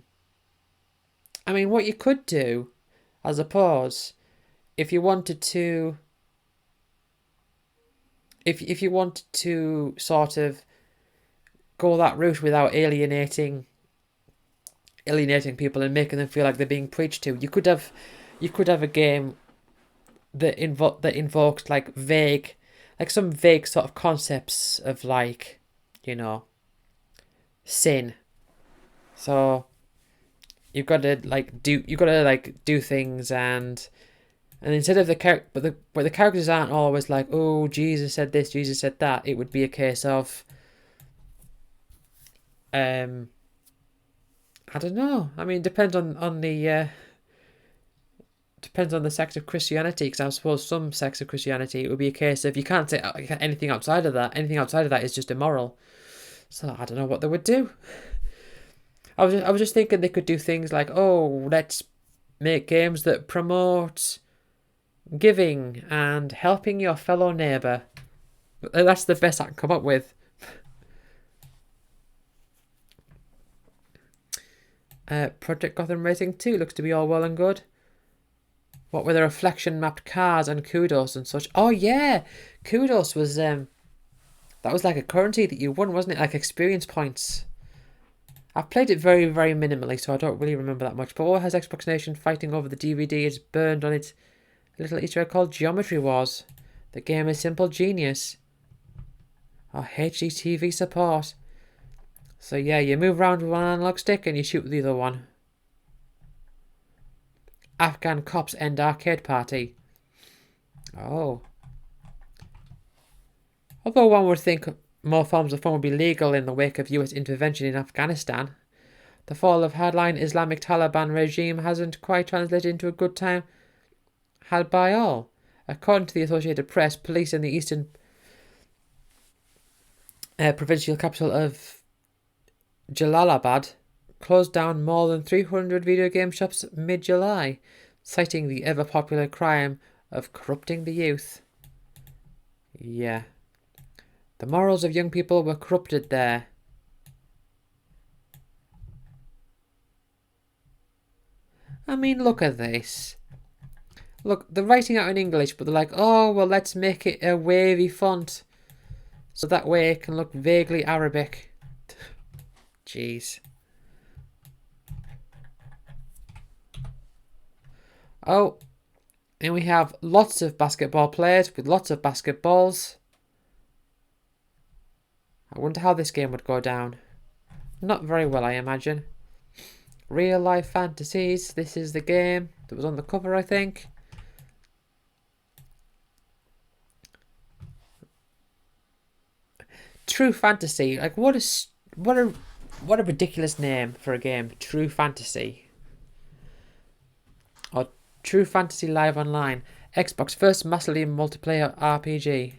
mean, what you could do, I suppose, if you wanted to, if you wanted to sort of go that route without alienating people and making them feel like they're being preached to, you could have a game that invoked like vague, like some vague sort of concepts of, like, you know, sin. So you've got to do things, and instead of the character, but the characters aren't always like, oh, Jesus said this, Jesus said that. It would be a case of I don't know. I mean, it depends on the depends on the sect of Christianity, because I suppose some sects of Christianity, it would be a case of you can't say anything outside of that. Anything outside of that is just immoral. So I don't know what they would do. I was just thinking they could do things like, oh, let's make games that promote giving and helping your fellow neighbour. That's the best I can come up with. Project Gotham Racing 2 looks to be all well and good. What with the reflection mapped cars and Kudos and such. Oh yeah, Kudos was that was like a currency that you won, wasn't it? Like experience points. I've played it very, very minimally, so I don't really remember that much. But what has Xbox Nation fighting over the DVD is burned on its little Easter egg called Geometry Wars. The game is simple genius. Oh, HDTV support. So yeah, you move around with one analog stick and you shoot with the other one. Afghan cops end arcade party. Oh. Although one would think more forms of fun would be legal in the wake of US intervention in Afghanistan, the fall of hardline Islamic Taliban regime hasn't quite translated into a good time had by all. According to the Associated Press, police in the eastern provincial capital of Jalalabad closed down more than 300 video game shops mid-July, citing the ever-popular crime of corrupting the youth. Yeah. The morals of young people were corrupted there. I mean, look at this. Look, they're writing out in English, but they're like, oh, well, let's make it a wavy font. So that way it can look vaguely Arabic. Jeez. Oh, and we have lots of basketball players with lots of basketballs. I wonder how this game would go down. Not very well, I imagine. Real Life Fantasies. This is the game that was on the cover, I think. True Fantasy. Like, what a ridiculous name for a game. True Fantasy. Or True Fantasy Live Online. Xbox first massively multiplayer RPG.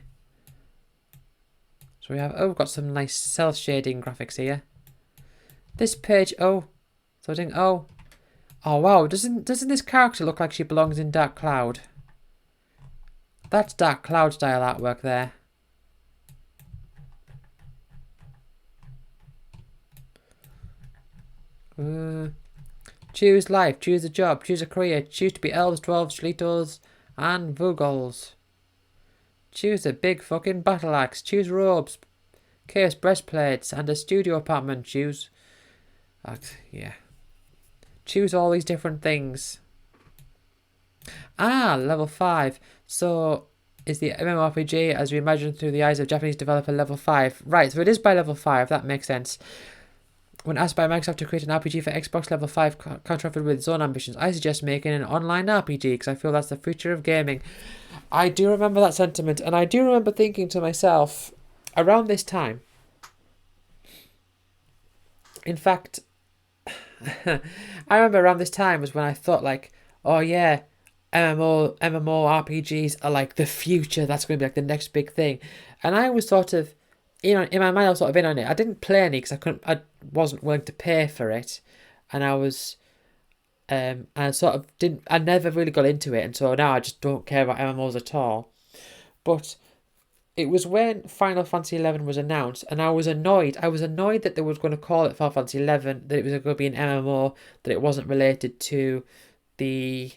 So we've got some nice cel shading graphics here. This page, oh wow, doesn't this character look like she belongs in Dark Cloud? That's Dark Cloud style artwork there. Choose life, choose a job, choose a career, choose to be elves, dwarves, shlitos, and vugols. Choose a big fucking battle axe, choose robes, chaos breastplates, and a studio apartment. Choose choose all these different things. Level 5. So is the MMORPG as we imagine through the eyes of Japanese developer level 5. Right, so it is by level 5, that makes sense. When asked by Microsoft to create an RPG for Xbox level 5 counteroffered with its own ambitions, I suggest making an online RPG because I feel that's the future of gaming. I do remember that sentiment, and I do remember thinking to myself, around this time, in fact, I remember around this time was when I thought like, oh yeah, MMORPGs are like the future, that's going to be like the next big thing. And I was sort of, in my mind, I was sort of in on it. I didn't play any because I wasn't willing to pay for it, and I was, I sort of didn't. I never really got into it, and so now I just don't care about MMOs at all. But it was when Final Fantasy XI was announced, and I was annoyed. I was annoyed that they were going to call it Final Fantasy XI, that it was going to be an MMO, that it wasn't related to the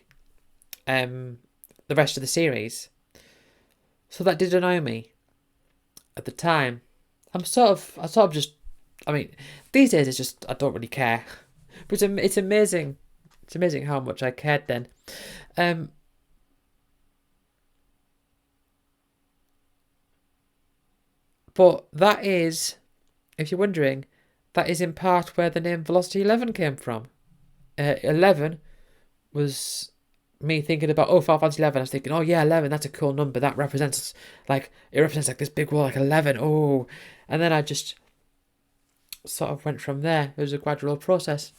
rest of the series. So that did annoy me at the time. I sort of just, I mean, these days it's just, I don't really care. But it's amazing. It's amazing how much I cared then. But that is, if you're wondering, that is in part where the name Velocity 11 came from. 11 was me thinking about, Final Fantasy 11. I was thinking, oh yeah, 11, that's a cool number. That represents, like this big wall, like 11. Oh, and then I just sort of went from there. It was a gradual process.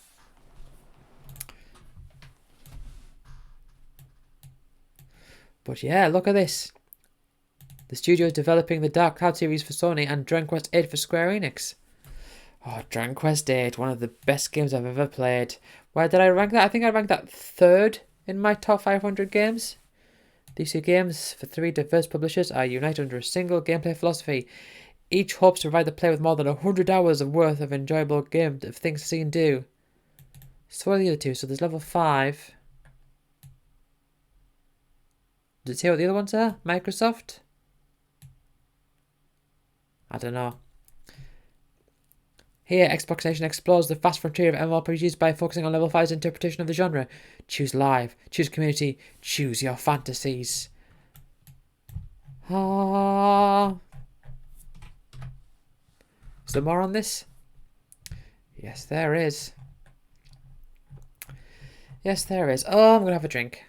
But yeah, look at this. The studio is developing the Dark Cloud series for Sony and Dragon Quest 8 for Square Enix. Oh, Dragon Quest 8, one of the best games I've ever played. Where did I rank that? I think I ranked that 3rd in my top 500 games. These two games for 3 diverse publishers are united under a single gameplay philosophy. Each hopes to provide the player with more than 100 hours of worth of enjoyable game of things to see and do. So what are the other two? So there's level 5. Does it say what the other ones are? Microsoft? I don't know. Here, Xbox Nation explores the vast frontier of MMORPGs by focusing on level 5's interpretation of the genre. Choose live, choose community, choose your fantasies. Is there more on this? Yes, there is. Yes, there is. Oh, I'm going to have a drink.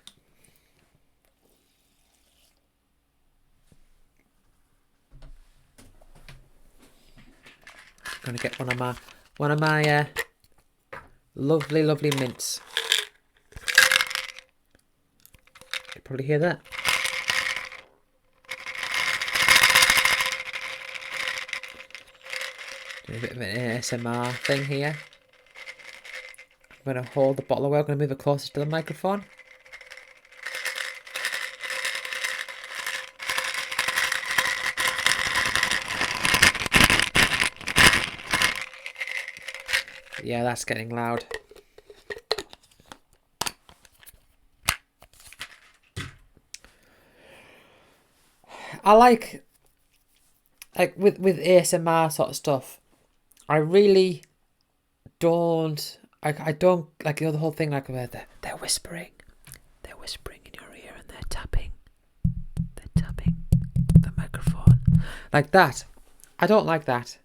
I'm going to get one of my lovely mints. You probably hear that. Do a bit of an ASMR thing here. I'm going to hold the bottle away. I'm going to move it closer to the microphone. Yeah, that's getting loud. I like with ASMR sort of stuff, I really don't I don't like the whole thing like where they're whispering in your ear and they're tapping the microphone like that. I don't like that.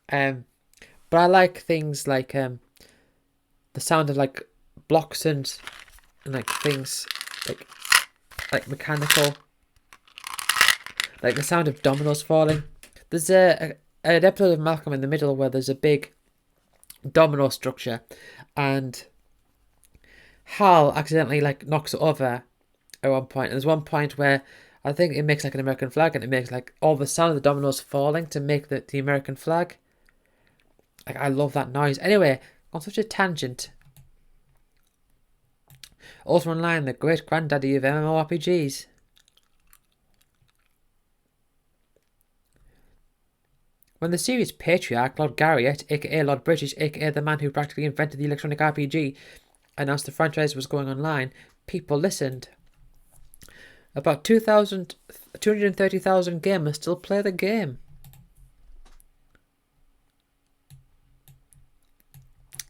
But I like things like the sound of like blocks and like things like mechanical, like the sound of dominoes falling. There's an episode of Malcolm in the Middle where there's a big domino structure and Hal accidentally like knocks it over at one point. And there's one point where I think it makes like an American flag and it makes like all the sound of the dominoes falling to make the American flag. Like, I love that noise. Anyway, on such a tangent. Also online, the great granddaddy of MMORPGs. When the series patriarch, Lord Garriott, aka Lord British, aka the man who practically invented the electronic RPG, announced the franchise was going online, people listened. About 230,000 gamers still play the game.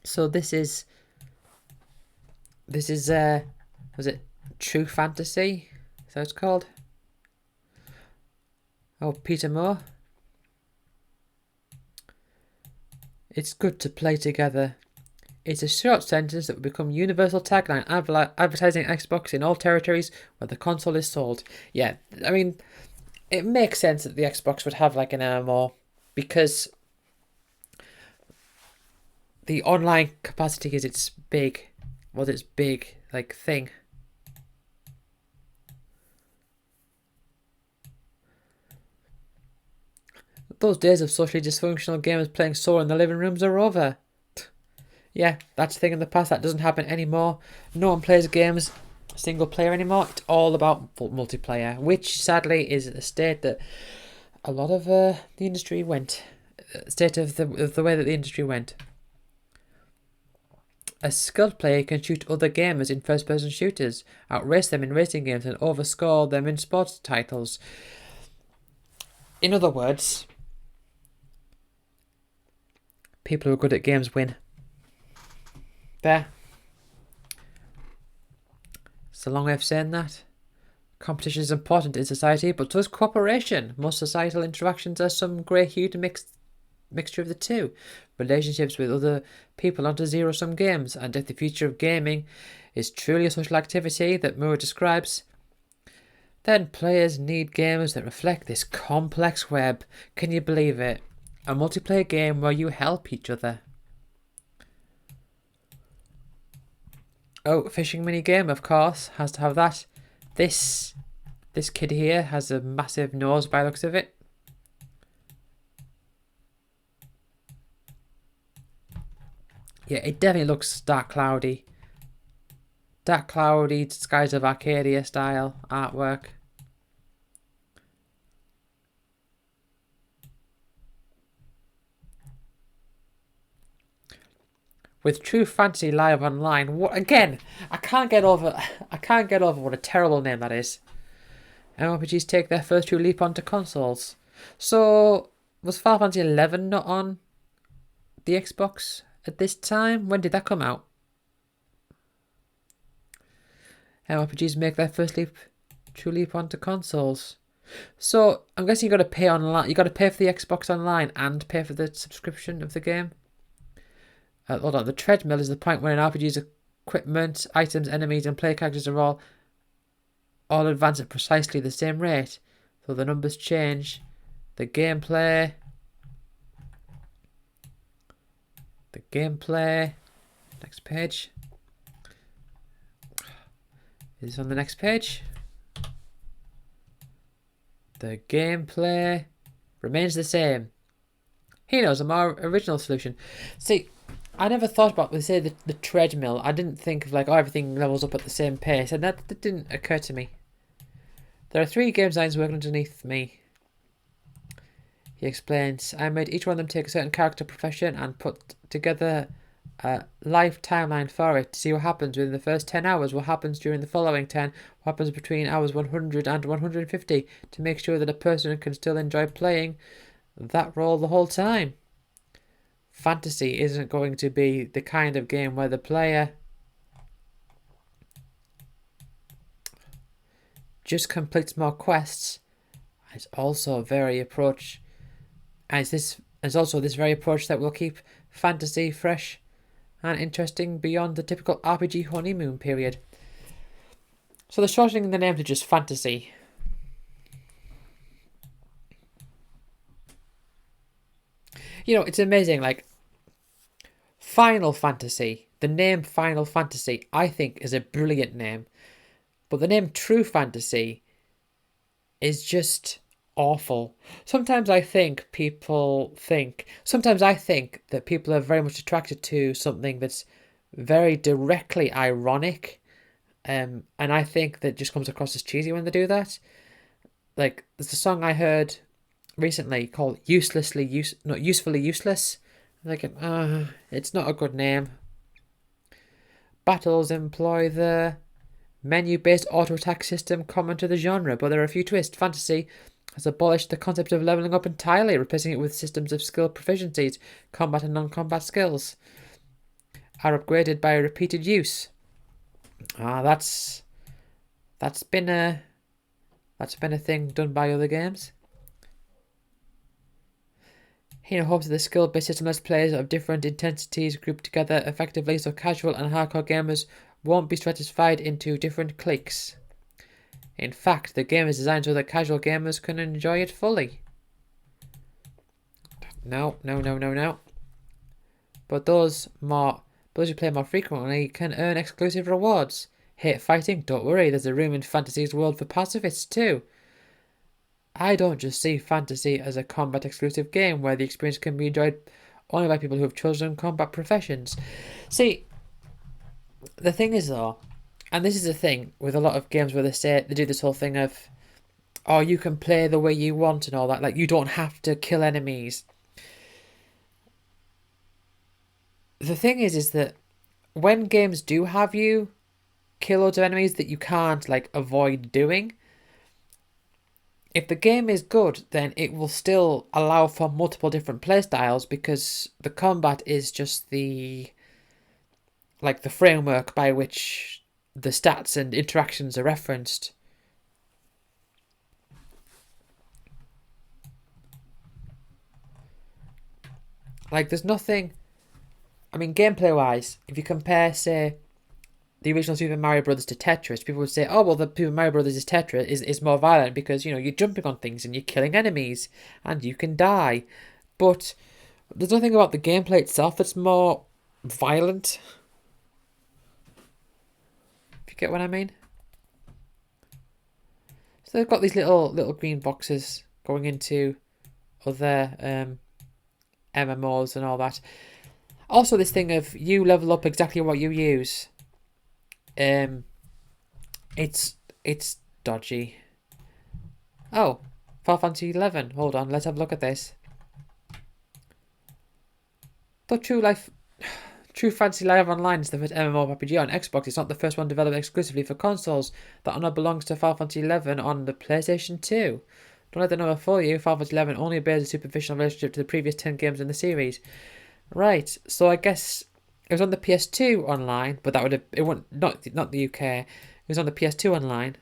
So this is was it True Fantasy? Is that what it's called? Oh, Peter Moore. It's good to play together. It's a short sentence that will become universal tagline advertising Xbox in all territories where the console is sold. Yeah, I mean, it makes sense that the Xbox would have like an MMO because the online capacity is its big like thing. Those days of socially dysfunctional gamers playing solo in the living rooms are over. Yeah, that's a thing in the past. That doesn't happen anymore. No one plays games single player anymore. It's all about multiplayer, which sadly is a state that a lot of the industry went. State of the way that the industry went. A skilled player can shoot other gamers in first-person shooters, outrace them in racing games, and overscore them in sports titles. In other words, people who are good at games win. There. It's a long way of saying that. Competition is important in society, but so is cooperation. Most societal interactions are some grey-hued mixture of the two. Relationships with other people aren't zero-sum games, and if the future of gaming is truly a social activity that Moore describes, then players need games that reflect this complex web. Can you believe it? A multiplayer game where you help each other. Oh, fishing minigame, of course, has to have that. This kid here has a massive nose by the looks of it. Yeah, it definitely looks dark cloudy. Dark cloudy, Skies of Arcadia style artwork. With True Fantasy Live Online, what again? I can't get over what a terrible name that is. MMORPGs take their first true leap onto consoles. So was Final Fantasy 11 not on the Xbox at this time? When did that come out? MMORPGs make their first true leap onto consoles. So I'm guessing you got to pay online. You got to pay for the Xbox Online and pay for the subscription of the game. Hold on, the treadmill is the point where an RPG's equipment, items, enemies, and player characters are all advance at precisely the same rate. So the numbers change. The gameplay. Next page. Is this on the next page? The gameplay remains the same. He knows a more original solution. See, I never thought about, say, the treadmill. I didn't think of like, oh, everything levels up at the same pace, and that didn't occur to me. There are 3 game designs working underneath me. He explains, I made each one of them take a certain character profession and put together a life timeline for it to see what happens within the first 10 hours, what happens during the following 10, what happens between hours 100 and 150 to make sure that a person can still enjoy playing that role the whole time. Fantasy isn't going to be the kind of game where the player just completes more quests. It's also very approach, as this is also this very approach that will keep fantasy fresh and interesting beyond the typical RPG honeymoon period. So they're shortening the name to just fantasy. You know, it's amazing, like, Final Fantasy, the name Final Fantasy, I think is a brilliant name. But the name True Fantasy is just awful. Sometimes I think that people are very much attracted to something that's very directly ironic. And I think that just comes across as cheesy when they do that. Like, there's a song I heard recently called Usefully Useless. Like, it's not a good name. Battles employ the menu-based auto-attack system common to the genre, but there are a few twists. Fantasy has abolished the concept of leveling up entirely, replacing it with systems of skill proficiencies. Combat and non-combat skills are upgraded by repeated use. That's been a thing done by other games. He hopes that the skill-based system lets players of different intensities group together effectively, so casual and hardcore gamers won't be stratified into different cliques. In fact, the game is designed so that casual gamers can enjoy it fully. No. But those who play more frequently can earn exclusive rewards. Hate fighting? Don't worry, there's a room in Fantasy's world for pacifists too. I don't just see Fantasy as a combat exclusive game where the experience can be enjoyed only by people who have chosen combat professions. See, the thing is though, and this is the thing with a lot of games where they do this whole thing of, oh, you can play the way you want and all that, like you don't have to kill enemies. The thing is that when games do have you kill loads of enemies that you can't like avoid doing, if the game is good, then it will still allow for multiple different playstyles because the combat is just the framework by which the stats and interactions are referenced. Like, there's nothing... I mean, gameplay-wise, if you compare, say, the original Super Mario Brothers to Tetris, people would say, oh, well, the Super Mario Brothers Tetris is more violent because, you know, you're jumping on things and you're killing enemies and you can die. But there's nothing about the gameplay itself that's more violent. If you get what I mean. So they've got these little green boxes going into other MMOs and all that. Also, this thing of you level up exactly what you use. It's dodgy. Oh, Final Fantasy 11. Hold on, let's have a look at this. Though True Fantasy Live Online is the first MMORPG on Xbox, it's not the first one developed exclusively for consoles. That honor belongs to Final Fantasy 11 on the PlayStation 2. Don't let the number fool you. Final Fantasy 11 only bears a superficial relationship to the previous 10 games in the series. Right, so I guess it was on the PS2 online, but it wouldn't not the UK. It was on the PS2 online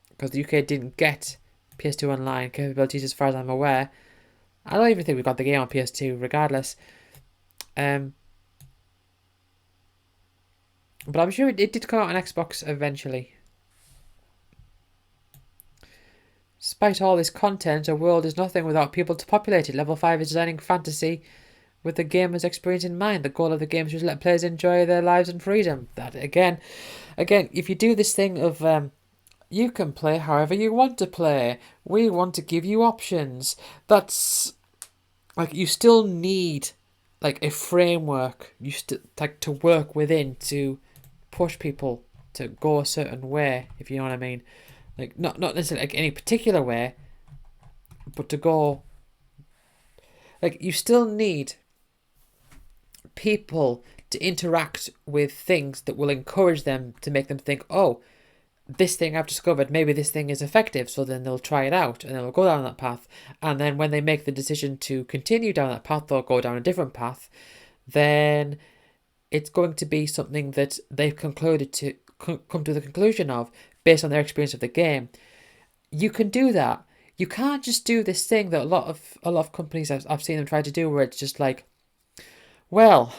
because the UK didn't get PS2 online capabilities as far as I'm aware. I don't even think we got the game on PS2 regardless. But I'm sure it did come out on Xbox eventually. Despite all this content, a world is nothing without people to populate it. Level 5 is designing fantasy with the gamer's experience in mind. The goal of the game is to let players enjoy their lives and freedom. That again, if you do this thing of you can play however you want to play. We want to give you options. That's like you still need like a framework you still like to work within to push people to go a certain way, if you know what I mean. Like not necessarily like any particular way, but to go like you still need people to interact with things that will encourage them to make them think, oh, this thing I've discovered, maybe this thing is effective, so then they'll try it out and they'll go down that path. And then when they make the decision to continue down that path or go down a different path, then it's going to be something that they've concluded to come to the conclusion of based on their experience of the game. You can do that. You can't just do this thing that a lot of companies I've seen them try to do, where it's just like, well,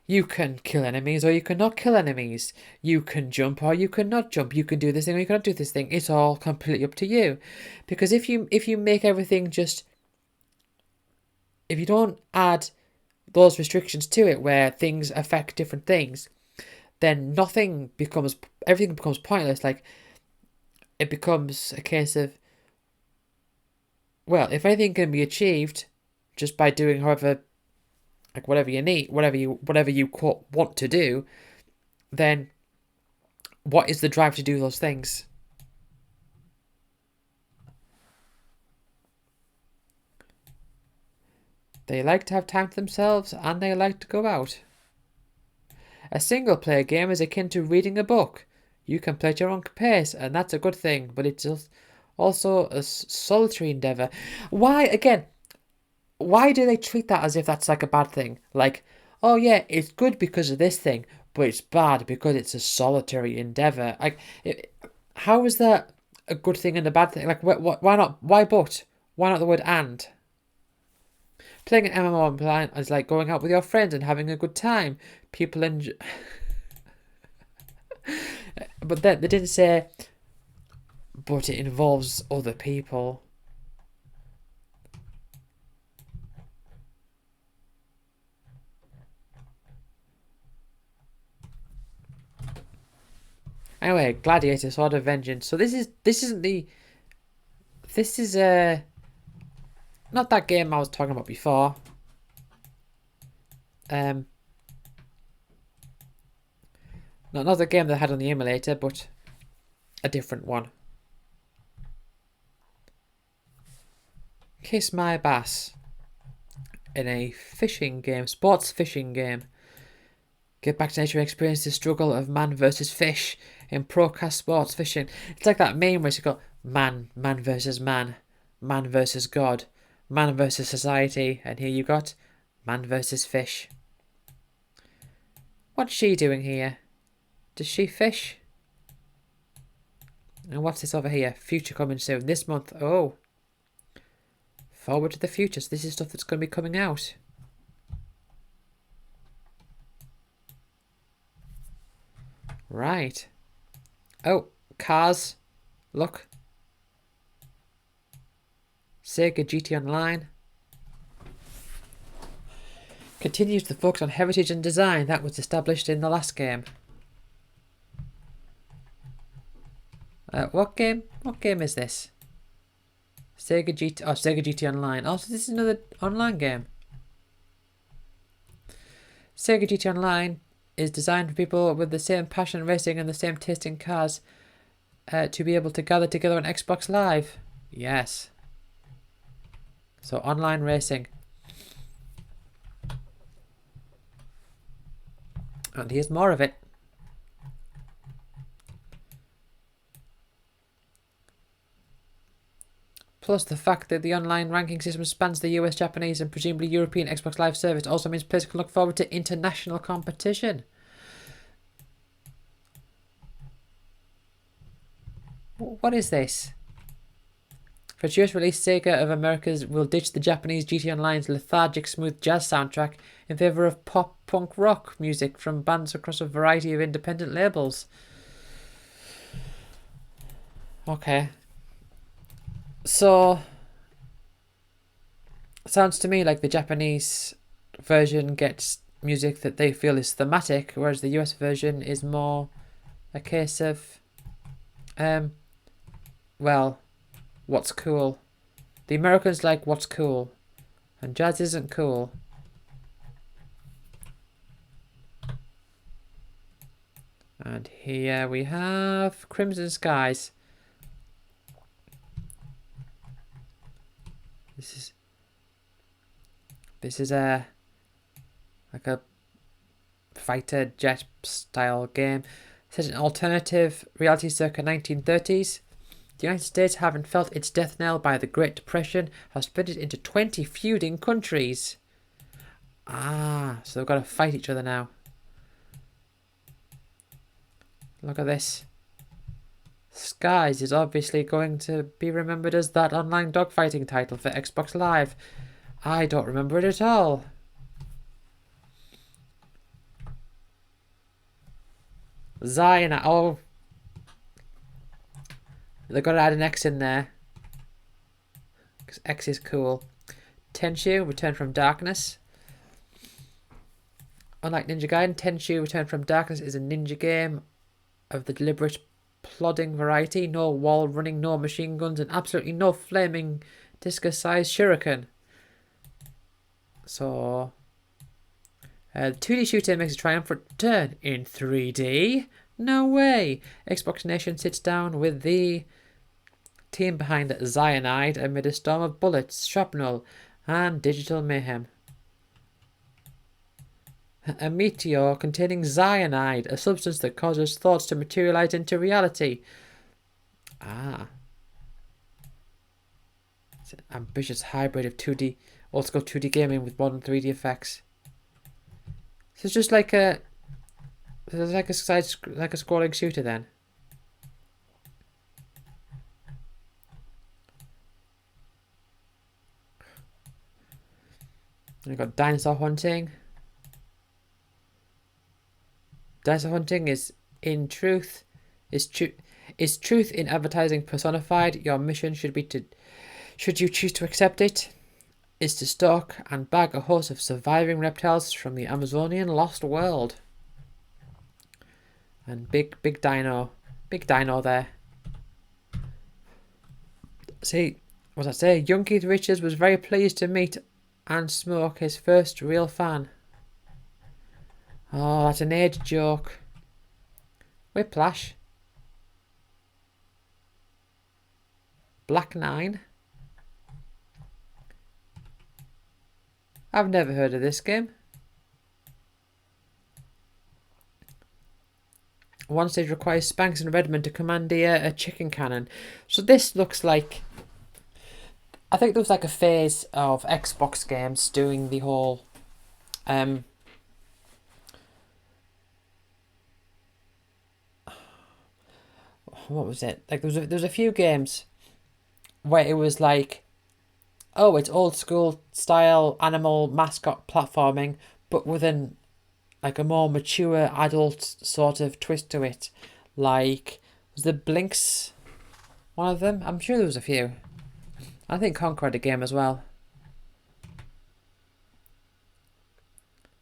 you can kill enemies or you cannot kill enemies. You can jump or you cannot jump. You can do this thing or you cannot do this thing. It's all completely up to you. Because if you make everything just, if you don't add those restrictions to it where things affect different things, then everything becomes pointless. Like, it becomes a case of, well, if anything can be achieved just by doing however, like whatever you need, whatever you quote want to do, then what is the drive to do those things? They like to have time to themselves and they like to go out. A single player game is akin to reading a book. You can play at your own pace, and that's a good thing, but it's just also a solitary endeavour. Why do they treat that as if that's like a bad thing? Like, oh yeah, it's good because of this thing, but it's bad because it's a solitary endeavour. Like, how is that a good thing and a bad thing? Like, why not? Why but? Why not the word and? Playing an MMO online is like going out with your friends and having a good time. People enjoy... But then they didn't say, but it involves other people. Anyway, Gladiator, Sword of Vengeance. So this is not that game I was talking about before. Not the game that I had on the emulator, but a different one. Kiss My Bass. In a fishing game, sports fishing game. Get back to nature and experience the struggle of man versus fish in Procast sports fishing. It's like that meme where you got man versus man versus God, man versus society, and here you got man versus fish. What's she doing here? Does she fish? And what's this over here? Future coming soon. This month. Oh. Forward to the future. So this is stuff that's going to be coming out. Right. Oh, cars. Look. Sega GT Online. Continues to focus on heritage and design that was established in the last game. What game? What game is this? Sega GT Online. Oh, so this is another online game. Sega GT Online is designed for people with the same passion in racing and the same taste in cars to be able to gather together on Xbox Live. Yes. So online racing. And here's more of it. Plus, the fact that the online ranking system spans the US, Japanese, and presumably European Xbox Live service also means players can look forward to international competition. What is this? For its US release, Sega of Americas will ditch the Japanese GT Online's lethargic, smooth jazz soundtrack in favour of pop punk rock music from bands across a variety of independent labels. Okay. So, sounds to me like the Japanese version gets music that they feel is thematic, whereas the US version is more a case of, well, what's cool. The Americans like what's cool, And jazz isn't cool. And here we have Crimson Skies. This is a like a fighter jet style game. Set in alternative reality circa 1930s. The United States, having felt its death knell by the Great Depression, has split it into 20 feuding countries. Ah, so they've got to fight each other now. Look at this. Skies is obviously going to be remembered as that online dogfighting title for Xbox Live. I don't remember it at all. Zion. Oh. They've got to add an X in there. Because X is cool. Tenchu, Return from Darkness. Unlike Ninja Gaiden, Tenchu Return from Darkness is a ninja game of the deliberate plodding variety. No wall running, no machine guns, and absolutely no flaming discus-sized shuriken. So, the 2D shooter makes a triumphant return in 3D. No way! Xbox Nation sits down with the team behind Cyanide amid a storm of bullets, shrapnel, and digital mayhem. A meteor containing cyanide, a substance that causes thoughts to materialize into reality. Ah. It's an ambitious hybrid of 2D, old school 2D gaming with modern 3D effects. So it's just like a scrolling shooter then. We've got dinosaur hunting. Dinosaur hunting is truth in advertising personified. Your mission should be to, should you choose to accept it, is to stalk and bag a host of surviving reptiles from the Amazonian lost world. And big dino there. See, what I say? Young Keith Richards was very pleased to meet and smoke his first real fan. Oh, that's an age joke. Whiplash. Black 9. I've never heard of this game. One stage requires Spanx and Redmond to commandeer a chicken cannon. So this looks like... I think there was like a phase of Xbox games doing the whole... what was it? Like there was a few games where it was like, oh, it's old school style animal mascot platforming, but with like a more mature adult sort of twist to it. Like, was the Blinks one of them? I'm sure there was a few. I think Conquer had a game as well.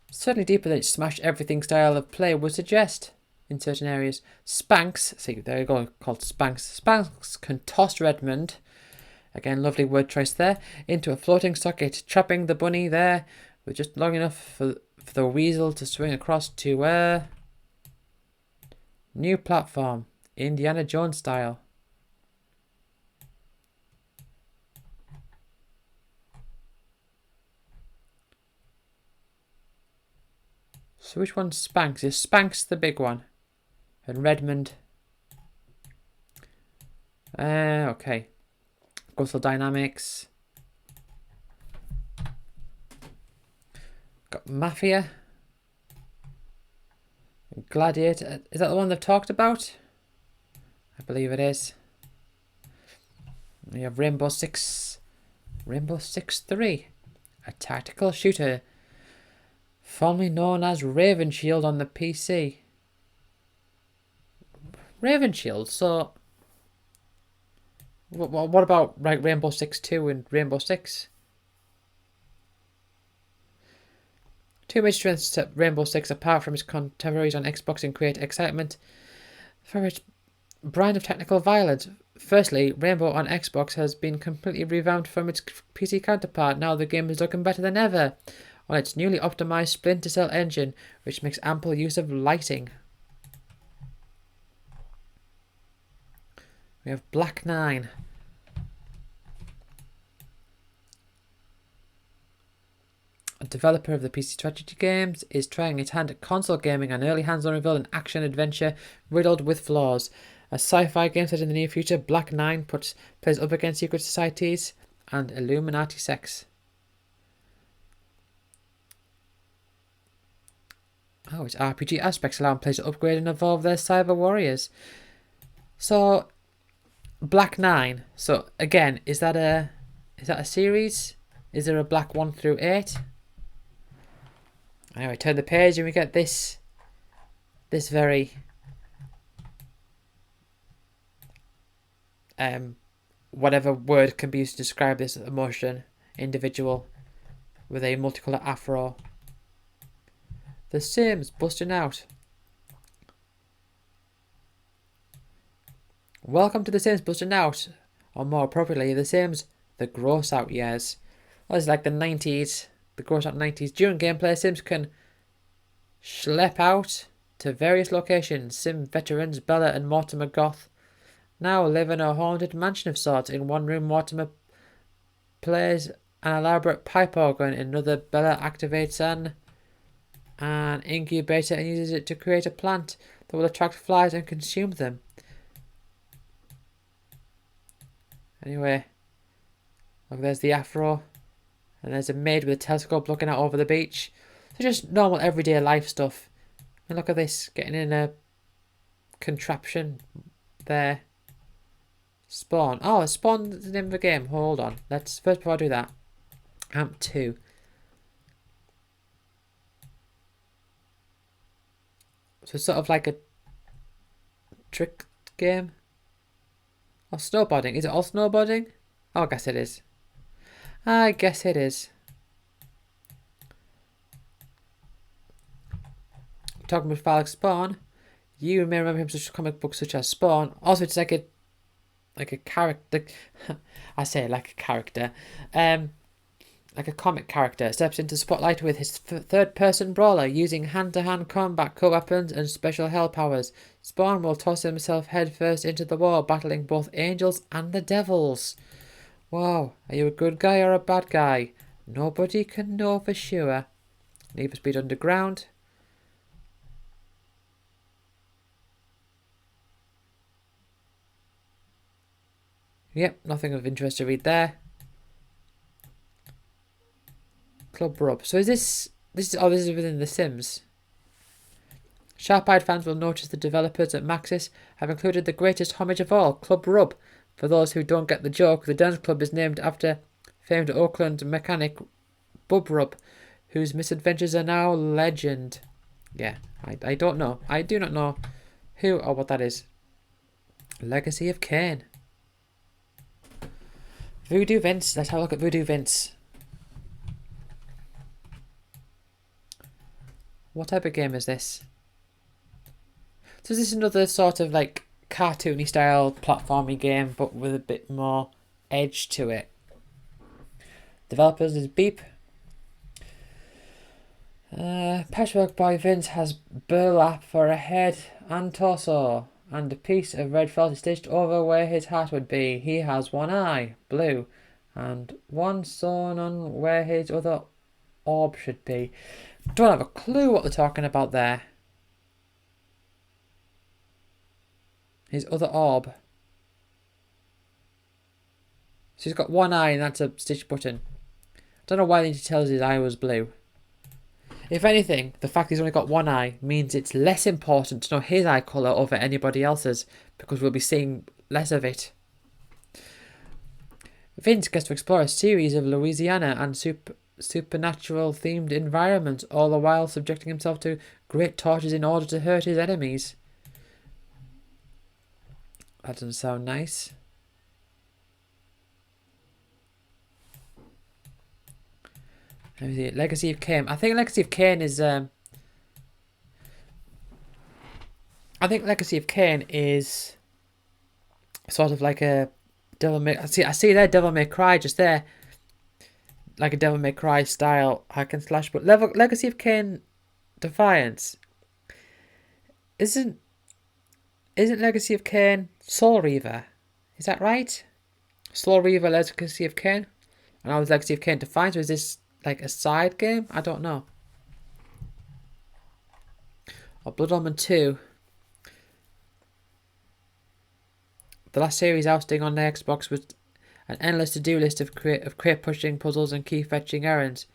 Certainly deeper than its smash everything style of play would suggest in certain areas. Spanx, see, there you go, called Spanx. Spanx can toss Redmond, again, lovely word choice there, into a floating socket, trapping the bunny there with just long enough for the weasel to swing across to a new platform, Indiana Jones style. So which one's Spanx? Is Spanx the big one? And Redmond. Okay. Ghostal Dynamics. Got Mafia. Gladiator. Is that the one they've talked about? I believe it is. We have Rainbow Six 3. A tactical shooter. Formerly known as Raven Shield on the PC. Raven Shield, so... What about like Rainbow Six 2 and Rainbow Six? Two major strengths set Rainbow Six apart from its contemporaries on Xbox and create excitement for its brand of technical violence. Firstly, Rainbow on Xbox has been completely revamped from its PC counterpart. Now the game is looking better than ever on its newly optimized Splinter Cell engine, which makes ample use of lighting. We have Black 9. A developer of the PC strategy games is trying its hand at console gaming, and early hands-on reveal an action-adventure riddled with flaws. A sci-fi game set in the near future, Black 9 puts players up against secret societies and Illuminati sex. Oh, its RPG aspects allowing players to upgrade and evolve their cyber warriors. So, Black 9. So again, is that a series? Is there a Black 1 through 8? Anyway, turn the page and we get this very whatever word can be used to describe this emotion individual with a multicolored afro. The Sims busting out. Welcome to The Sims busting out, or more appropriately, The Sims the gross out years. Well, it's like the 90s, the gross out 90s. During gameplay, Sims can schlep out to various locations. Sim veterans Bella and Mortimer Goth now live in a haunted mansion of sorts. In one room, Mortimer plays an elaborate pipe organ. In another, Bella activates an incubator and uses it to create a plant that will attract flies and consume them. Anyway, look, there's the afro. And there's a maid with a telescope looking out over the beach. So just normal everyday life stuff. And look at this, getting in a contraption there. Spawn. Oh, Spawn is the name of the game. Hold on. Let's, first before I do that, AMP 2. So it's sort of like a trick game. Or snowboarding. Is it all snowboarding? Oh, I guess it is. I guess it is. Talking about Phallic Spawn, you may remember him from such comic books such as Spawn. Also, it's like a character. I say like a character, like a comic character steps into the spotlight with his third-person brawler using hand-to-hand combat, co-weapons, and special hell powers. Spawn will toss himself headfirst into the war, battling both angels and the devils. Wow, are you a good guy or a bad guy? Nobody can know for sure. Need for Speed Underground. Yep, nothing of interest to read there. Club Rub. So this is within The Sims. Sharp-eyed fans will notice the developers at Maxis have included the greatest homage of all, Club Rub. For those who don't get the joke, the dance club is named after famed Oakland mechanic Bub Rub, whose misadventures are now legend. Yeah, I don't know. I do not know who or what that is. Legacy of Kain. Voodoo Vince. Let's have a look at Voodoo Vince. What type of game is this? So is this another sort of like cartoony style platformy game, but with a bit more edge to it? Developers is Beep. Patchwork Boy Vince has burlap for a head and torso, and a piece of red felt is stitched over where his heart would be. He has one eye, blue, and one sewn on where his other orb should be. Don't have a clue what they're talking about there. His other orb. So he's got one eye and that's a stitch button. I don't know why they need to tell us his eye was blue. If anything, the fact he's only got one eye means it's less important to know his eye colour over anybody else's, because we'll be seeing less of it. Vince gets to explore a series of Louisiana and supernatural themed environments, all the while subjecting himself to great tortures in order to hurt his enemies. That doesn't sound nice. Let me see. Legacy of Kain. I think Legacy of Kain is sort of like a I see there Devil May Cry just there, like a Devil May Cry style hack and slash. But Legacy of Kain Defiance isn't Legacy of Kain Soul Reaver? Is that right? Soul Reaver, Legacy of Kain, and I was Legacy of Kain Defiance. Was this like a side game? I don't know. Or Blood Omen 2. The last series ousting on the Xbox was an endless to-do list of crate pushing puzzles and key fetching errands.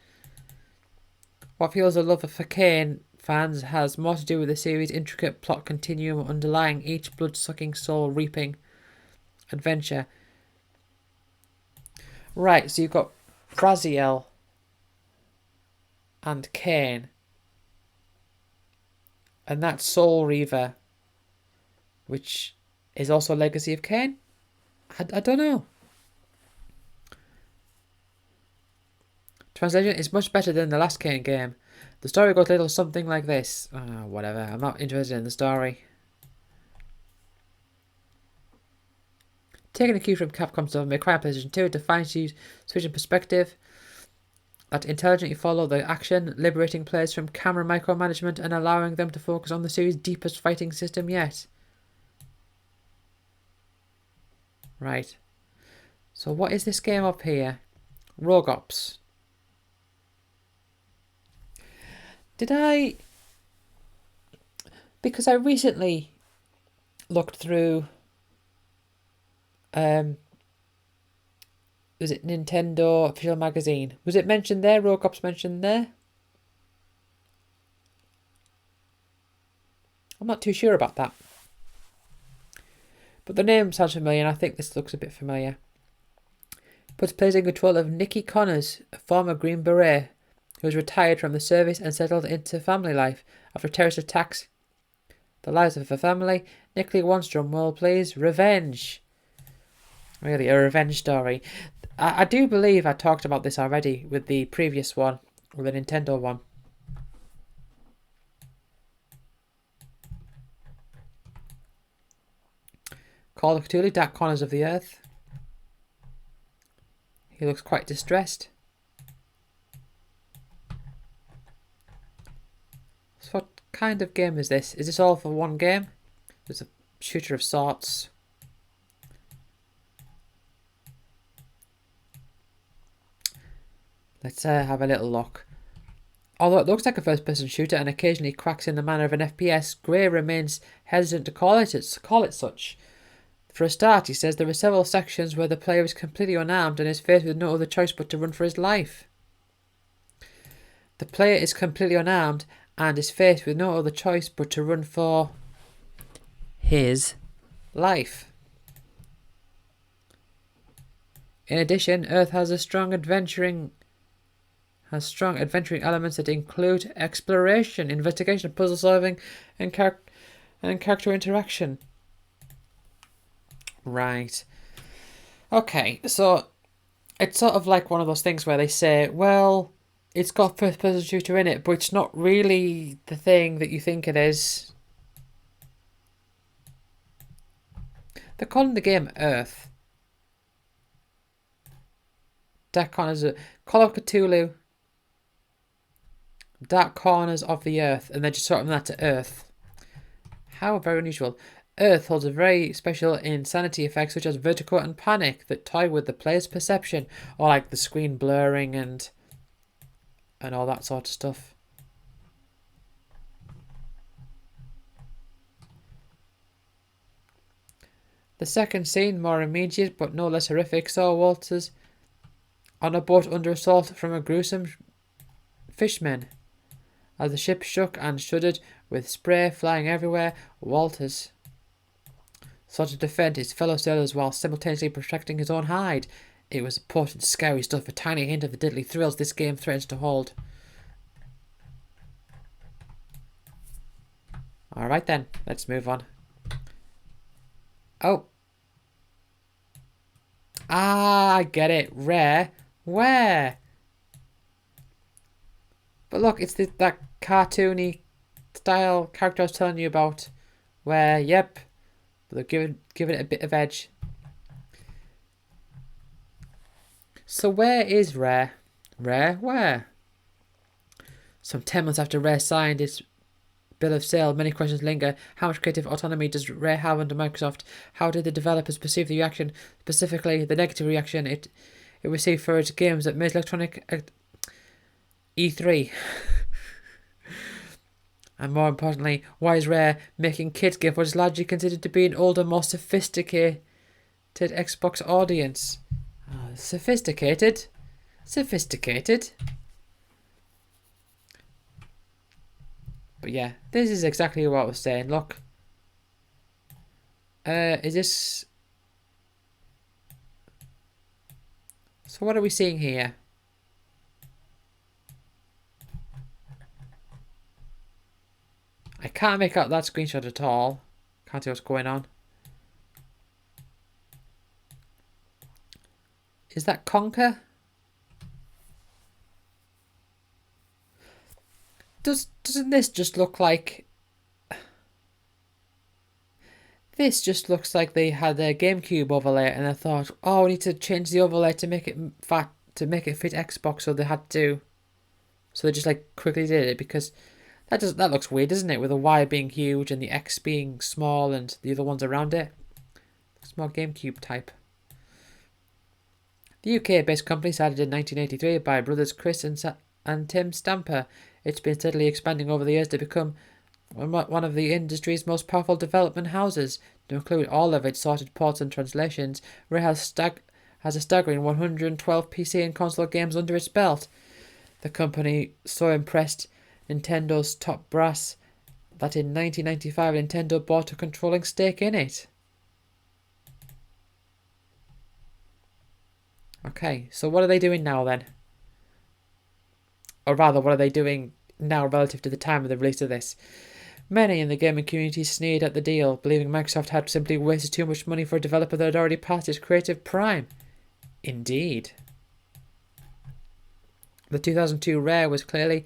What fuels the love for Kain fans has more to do with the series' intricate plot continuum underlying each blood-sucking, soul-reaping adventure. Right, so you've got Braziel and Kain. And that's Soul Reaver, which is also Legacy of Kain? I don't know. Translation is much better than the last Kain game. The story goes a little something like this. Whatever, I'm not interested in the story. Taking a cue from Capcom's Devil May Cry PlayStation 2, it defines you switching perspective that intelligently follow the action, liberating players from camera micromanagement and allowing them to focus on the series' deepest fighting system yet. Right. So what is this game up here? Rogue Ops. Because I recently looked through was it Nintendo Official Magazine? Was it mentioned there? Rogue Ops mentioned there? I'm not too sure about that. But the name sounds familiar and I think this looks a bit familiar. Puts players in control of Nikki Connors, a former Green Beret, who was retired from the service and settled into family life after terrorist attacks. The lives of her family. Nikki wants, drum roll please, revenge. Really, a revenge story. I do believe I talked about this already with the previous one, with the Nintendo one. Call of Cthulhu, Dark Corners of the Earth. He looks quite distressed. So what kind of game is this? Is this all for one game? It's a shooter of sorts. Let's have a little look. Although it looks like a first-person shooter and occasionally cracks in the manner of an FPS, Gray remains hesitant to call it such. For a start, he says there are several sections where the player is completely unarmed and is faced with no other choice but to run for his life. The player is completely unarmed and is faced with no other choice but to run for his life. In addition, Earth has strong adventuring elements that include exploration, investigation, puzzle solving, and character interaction. Right. Okay, so it's sort of like one of those things where they say, well, it's got first-person shooter in it, but it's not really the thing that you think it is. They're calling the game Earth. Dark Corners of Call of Cthulhu. Dark Corners of the Earth, and they're just sorting that to Earth. How very unusual. Earth holds a very special insanity effects such as vertigo and panic that toy with the player's perception, or like the screen blurring and all that sort of stuff. The second scene, more immediate but no less horrific, saw Walters on a boat under assault from a gruesome fisherman. As the ship shook and shuddered with spray flying everywhere, Walters sought to defend his fellow sailors while simultaneously protecting his own hide. It was potent, scary stuff, a tiny hint of the deadly thrills this game threatens to hold. Alright then, let's move on. Oh. I get it. Rare. Where? But look, it's that cartoony style character I was telling you about. Where, yep. But they're giving it a bit of edge. So where is Rare? Rare? Where? Some 10 months after Rare signed its bill of sale, many questions linger. How much creative autonomy does Rare have under Microsoft? How did the developers perceive the reaction, specifically the negative reaction it received for its games at Ms. Electronic E3? And more importantly, why is Rare making kids games what is largely considered to be an older, more sophisticated Xbox audience? Sophisticated? Sophisticated? But yeah, this is exactly what I was saying. Look. Is this... So what are we seeing here? I can't make out that screenshot at all. Can't see what's going on. Is that Conker? Doesn't this just look like... This just looks like they had a GameCube overlay and I thought, oh, we need to change the overlay to make it fat, to make it fit Xbox, so they had to. So they just like quickly did it because that looks weird, doesn't it? With the Y being huge and the X being small and the other ones around it. It's more GameCube type. The UK-based company started in 1983 by brothers Chris and Tim Stamper. It's been steadily expanding over the years to become one of the industry's most powerful development houses. To include all of its sorted ports and translations, Rare has a staggering 112 PC and console games under its belt. The company so impressed Nintendo's top brass that in 1995 Nintendo bought a controlling stake in it. Okay, so what are they doing now then? Or rather, what are they doing now relative to the time of the release of this? Many in the gaming community sneered at the deal, believing Microsoft had simply wasted too much money for a developer that had already passed its creative prime. Indeed. The 2002 Rare was clearly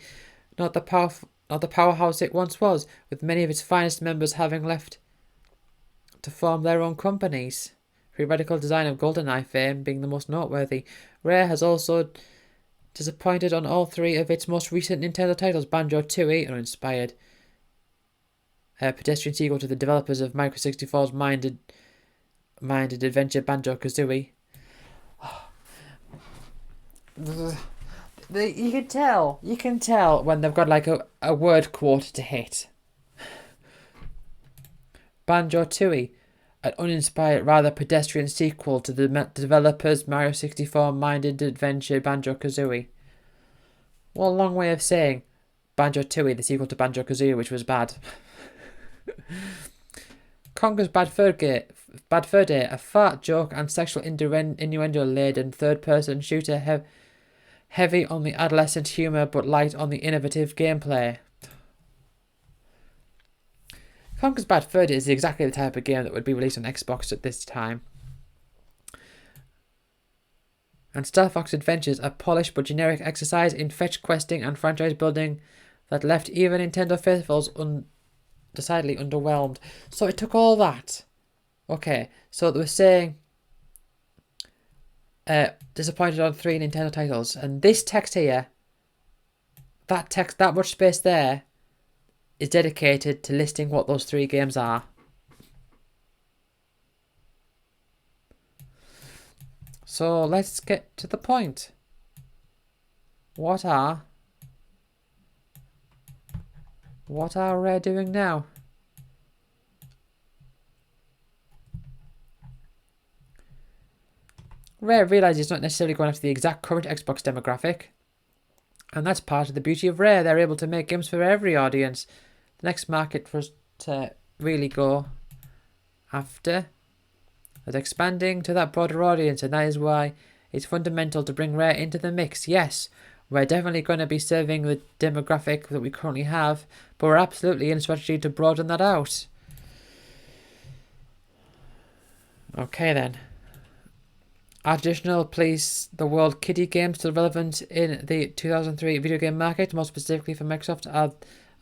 not the powerhouse it once was, with many of its finest members having left to form their own companies. Free Radical Design of GoldenEye fame being the most noteworthy. Rare has also disappointed on all three of its most recent Nintendo titles. Banjo-Tooie, uninspired pedestrian sequel to the developers of Micro 64's minded adventure Banjo-Kazooie. You can tell when they've got like a word quote to hit. Banjo-Tooie, an uninspired, rather pedestrian sequel to the developers' Mario 64 minded adventure Banjo-Kazooie. What a long way of saying Banjo-Tooie, the sequel to Banjo-Kazooie, which was bad. Conker's Bad Fur Day, a fart joke and sexual innuendo-laden third-person shooter heavy on the adolescent humour but light on the innovative gameplay. Conker's Bad Fur Day is exactly the type of game that would be released on Xbox at this time. And Star Fox Adventures, a polished but generic exercise in fetch questing and franchise building that left even Nintendo faithfuls decidedly underwhelmed. So it took all that. Okay, so they were saying disappointed on 3 Nintendo titles, and this text here, that much space there, is dedicated to listing what those 3 games are. So let's get to the point. What are Rare doing now? Rare realises it's not necessarily going after the exact current Xbox demographic. And that's part of the beauty of Rare. They're able to make games for every audience. The next market for us to really go after is expanding to that broader audience, and that is why it's fundamental to bring Rare into the mix. Yes, we're definitely going to be serving the demographic that we currently have, but we're absolutely in a strategy to broaden that out. Okay then. Are traditional Please the World kiddie games still relevant in the 2003 video game market? More specifically for Microsoft,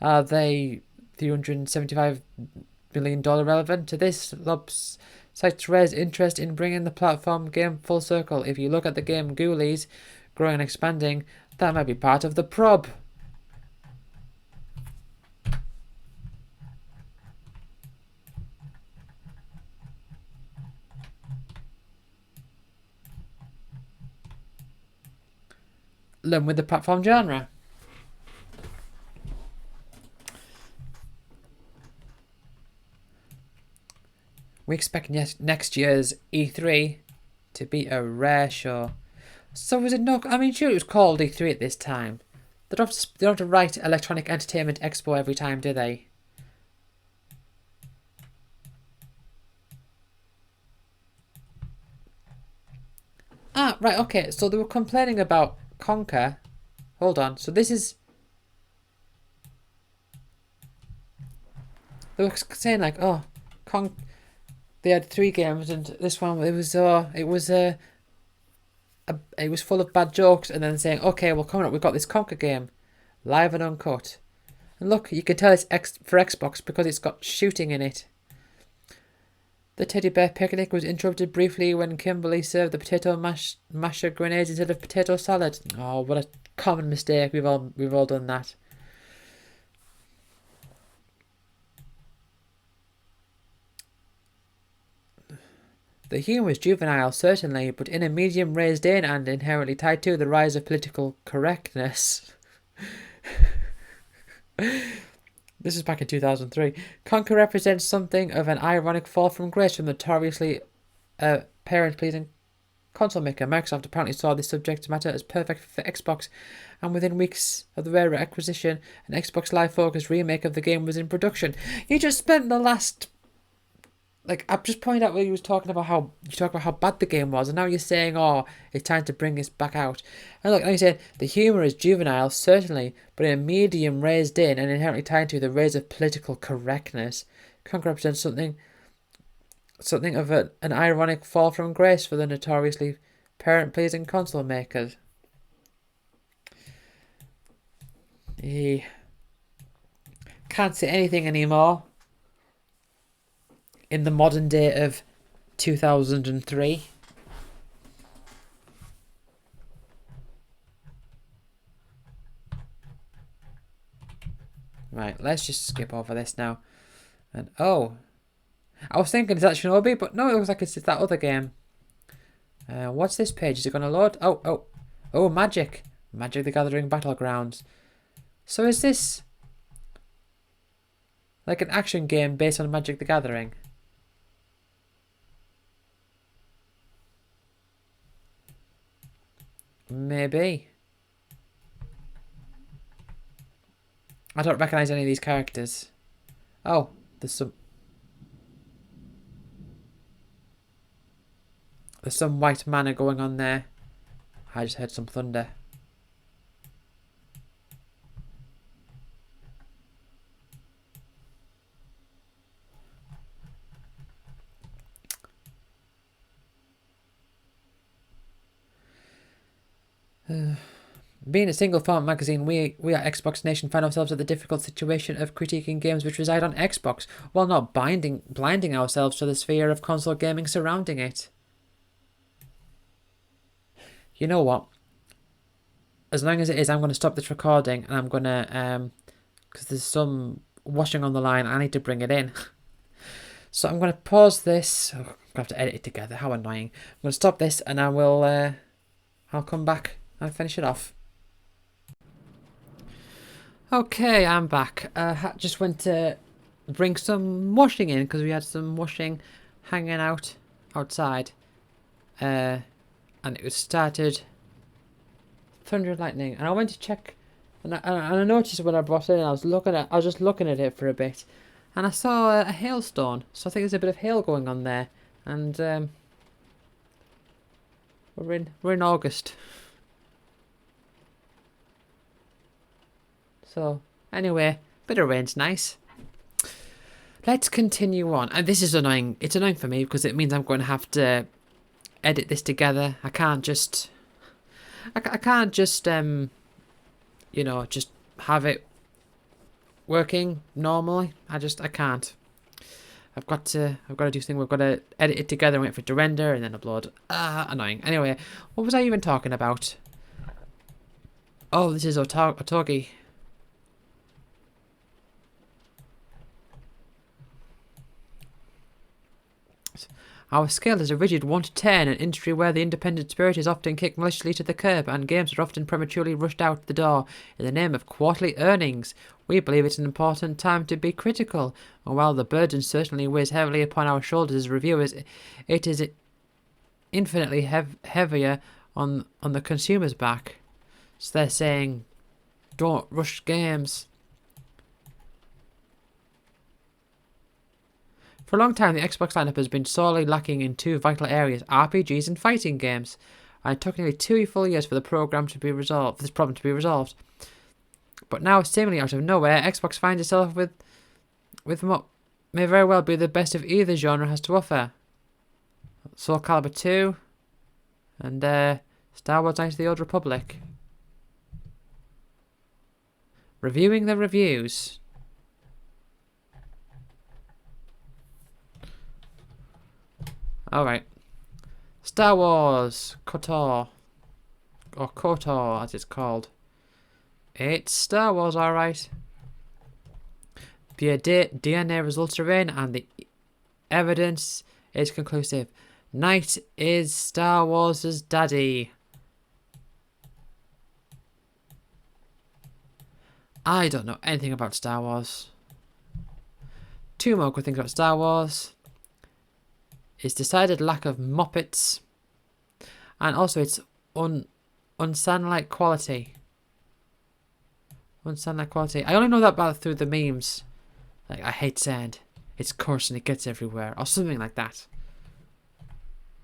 are they the $175 million relevant to this cites Rare's interest in bringing the platform game full circle. If you look at the game Ghoulies growing and expanding, that might be part of the prob. Learn with the platform genre. We expect next year's E3 to be a Rare show. So is it not? I mean, sure, it was called E3 at this time. They don't have to write Electronic Entertainment Expo every time, do they? Ah, right, okay. So they were complaining about Conker. Hold on. So this is... They were saying like, oh, they had 3 games, and this one it was full of bad jokes, and then saying, okay, well, coming up, we've got this Conker game, live and uncut. And look, you can tell it's for Xbox because it's got shooting in it. The teddy bear picnic was interrupted briefly when Kimberly served the potato masher grenades instead of potato salad. Oh, what a common mistake. We've all done that. The humour is juvenile, certainly, but in a medium raised in and inherently tied to the rise of political correctness. This is back in 2003. Conker represents something of an ironic fall from grace from the notoriously parent-pleasing console maker. Microsoft apparently saw this subject matter as perfect for Xbox, and within weeks of the Rare acquisition, an Xbox Live-focused remake of the game was in production. You just spent the last... Like, I've just pointed out where you was talking about how bad the game was, and now you're saying, oh, it's time to bring this back out. And look, like I said, the humour is juvenile, certainly, but in a medium raised in and inherently tied to the rays of political correctness. Conker represents something of an ironic fall from grace for the notoriously parent-pleasing console makers. Can't say anything anymore. In the modern day of 2003. Right, let's just skip over this now. And oh, I was thinking it's that Shinobi, but no, it looks like it's that other game. What's this page? Is it going to load? Oh, Magic the Gathering Battlegrounds. So is this like an action game based on Magic the Gathering? Maybe. I don't recognise any of these characters. Oh, there's some white mana going on there. I just heard some thunder. Being a single format magazine, we at Xbox Nation find ourselves at the difficult situation of critiquing games which reside on Xbox, while not blinding ourselves to the sphere of console gaming surrounding it. You know what? As long as it is, I'm going to stop this recording, and I'm going to, because there's some washing on the line, I need to bring it in. So I'm going to pause this. I'm going to have to edit it together, how annoying. I'm going to stop this, and I'll come back and finish it off. Okay, I'm back. Just went to bring some washing in because we had some washing hanging out outside. And it was started thunder and lightning. And I went to check, and I noticed when I brought it in, I was just looking at it for a bit, and I saw a hailstone. So I think there's a bit of hail going on there. And we're in August. So, anyway, bit of rain's nice. Let's continue on. And this is annoying. It's annoying for me because it means I'm going to have to edit this together. I can't just just have it working normally. I can't. I've got to do something. We've got to edit it together and wait for it to render and then upload. Annoying. Anyway, what was I even talking about? Oh, this is Otogi. Our scale is a rigid 1 to 10, an industry where the independent spirit is often kicked maliciously to the curb and games are often prematurely rushed out the door in the name of quarterly earnings. We believe it's an important time to be critical, and while the burden certainly weighs heavily upon our shoulders as reviewers, it is infinitely heavier on the consumer's back. So they're saying, don't rush games. For a long time, the Xbox lineup has been sorely lacking in two vital areas: RPGs and fighting games. And it took nearly 2 full years for this problem to be resolved. But now, seemingly out of nowhere, Xbox finds itself with what may very well be the best of either genre has to offer. Soul Calibur 2 and Star Wars Knights of the Old Republic. Reviewing the reviews. Alright. Star Wars KOTOR. Or KOTOR as it's called. It's Star Wars, alright. The DNA results are in and the evidence is conclusive. Knight is Star Wars' daddy. I don't know anything about Star Wars. Two more good things about Star Wars. Its decided lack of Muppets, and also its unsandlike quality. Unsandlike quality. I only know that about through the memes. Like, I hate sand. It's coarse and it gets everywhere, or something like that.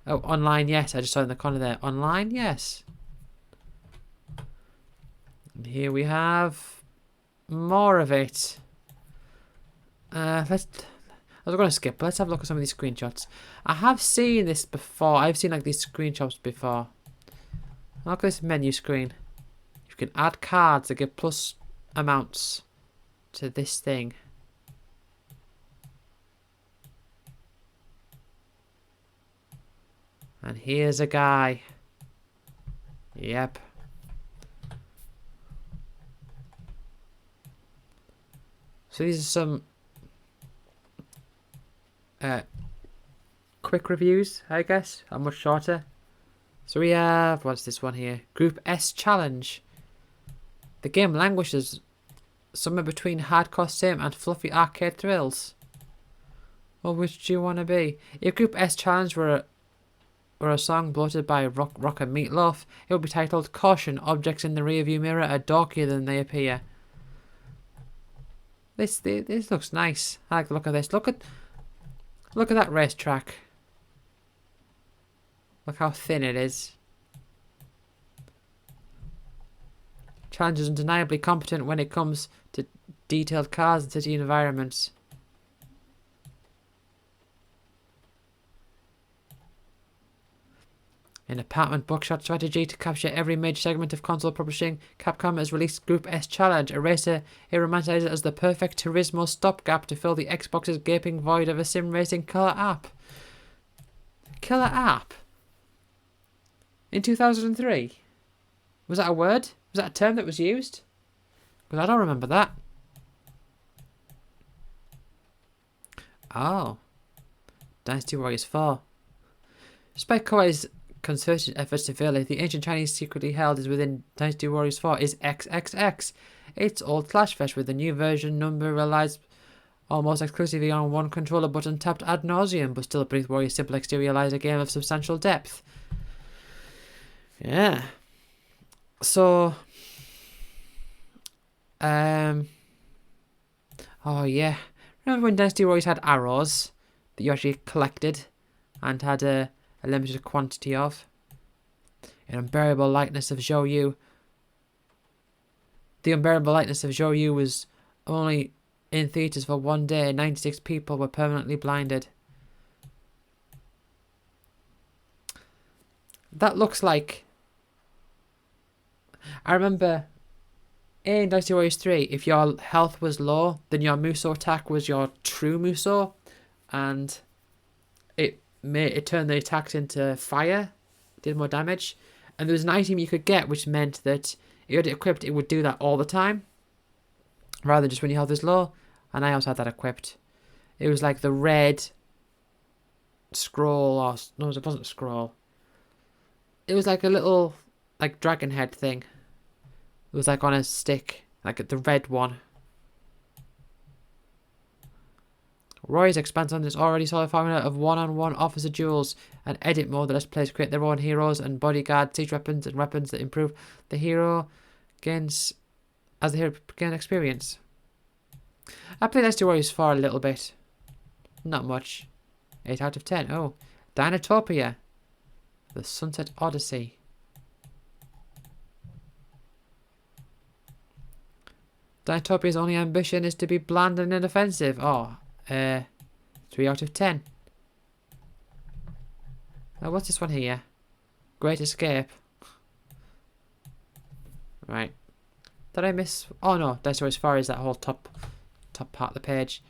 Oh, online, yes. I just saw it in the corner there. Online, yes. And here we have more of it. I was going to skip, but let's have a look at some of these screenshots. I have seen this before. I've seen like these screenshots before. Look at this menu screen. You can add cards that give plus amounts to this thing. And here's a guy. Yep. So these are some quick reviews, I guess. Are much shorter. So we have, what's this one here? Group S Challenge. The game languishes somewhere between hardcore sim and fluffy arcade thrills. Well, which do you want to be? If Group S Challenge were a song bloated by Rock and Meatloaf, it would be titled Caution, objects in the rearview mirror are dorkier than they appear. This looks nice. I like the look of this. Look at that racetrack. Look how thin it is. Challenge is undeniably competent when it comes to detailed cars and city environments. In apartment buckshot strategy to capture every major segment of console publishing, Capcom has released Group S Challenge, a racer it romanticizes as the perfect Turismo stopgap to fill the Xbox's gaping void of a sim racing killer app. Killer app? In 2003? Was that a word? Was that a term that was used? Because I don't remember that. Oh. Dynasty Warriors 4. Despite Koei's concerted efforts to fill it, the ancient Chinese secretly held is within Dynasty Warriors 4 is XXX. It's old Clash Fest with the new version number relies almost exclusively on one controller button tapped ad nauseum, but still beneath Warriors' simple exterior lies a game of substantial depth. Yeah. So, oh yeah. Remember when Dynasty Warriors had arrows that you actually collected and had a limited quantity of? An unbearable likeness of Zhou Yu. The unbearable likeness of Zhou Yu was only in theatres for one day. 96 people were permanently blinded. That looks like... I remember in Dynasty Warriors 3, if your health was low, then your Musou attack was your true Musou. and it turned the attacks into fire, did more damage, and there was an item you could get which meant that if you had it equipped, it would do that all the time, rather than just when your health is low. And I also had that equipped. It was like the red scroll, or no, it wasn't a scroll. It was like a little like dragon head thing. It was like on a stick, like the red one. Rise expands on this already solid formula of one-on-one officer duels and edit mode that lets players create their own heroes and bodyguard, siege weapons, and weapons that improve the hero gains as the hero gains experience. I played Dynasty Warriors for a little bit. Not much. 8 out of 10. Oh, Dinotopia. The Sunset Odyssey. Dinotopia's only ambition is to be bland and inoffensive. Oh, 3 out of 10. Now, what's this one here? Great Escape. Right. Did I miss? Oh no, that's as far as that whole top part of the page.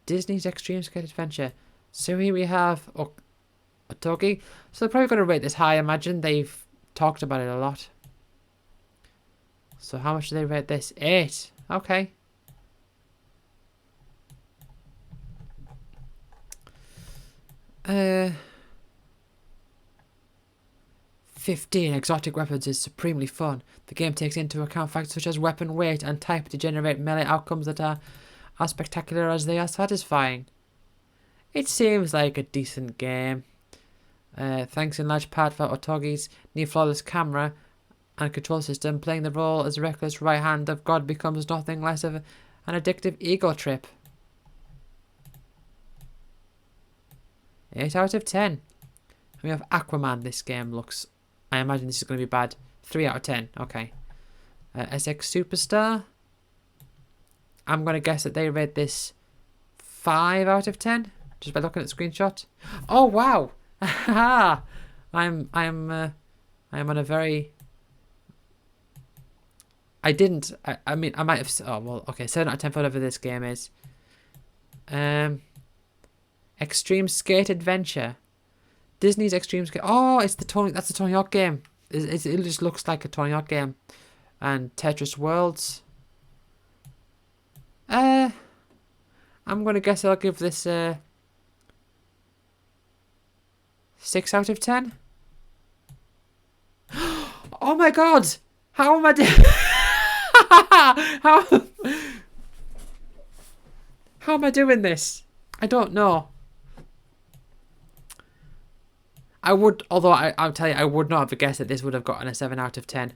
Disney's Extreme Skate Adventure. So here we have Otogi. So they're probably going to rate this high, I imagine. They've talked about it a lot. So how much do they rate this? 8. Okay. Uh, 15. Exotic weapons is supremely fun. The game takes into account factors such as weapon weight and type to generate melee outcomes that are as spectacular as they are satisfying. It seems like a decent game. Thanks in large part for Otogi's near flawless camera and control system, playing the role as the reckless right hand of God becomes nothing less of an addictive ego trip. 8 out of 10. And we have Aquaman. This game looks... I imagine this is going to be bad. 3 out of 10. Okay. SX Superstar. I'm going to guess that they rate this 5 out of 10. Just by looking at the screenshot. Oh, wow. I am on a very... I mean, I might have... Oh, well, okay. 7 out of 10 for whatever this game is. Extreme Skate Adventure. Disney's Extreme Skate... Oh, it's the Tony... That's the Tony Hawk game. It just looks like a Tony Hawk game. And Tetris Worlds. I'm going to guess I'll give this 6 out of 10. Oh my god! How am I doing? How am I doing this? I don't know. I would, although I'll tell you, I would not have guessed that this would have gotten a 7 out of 10.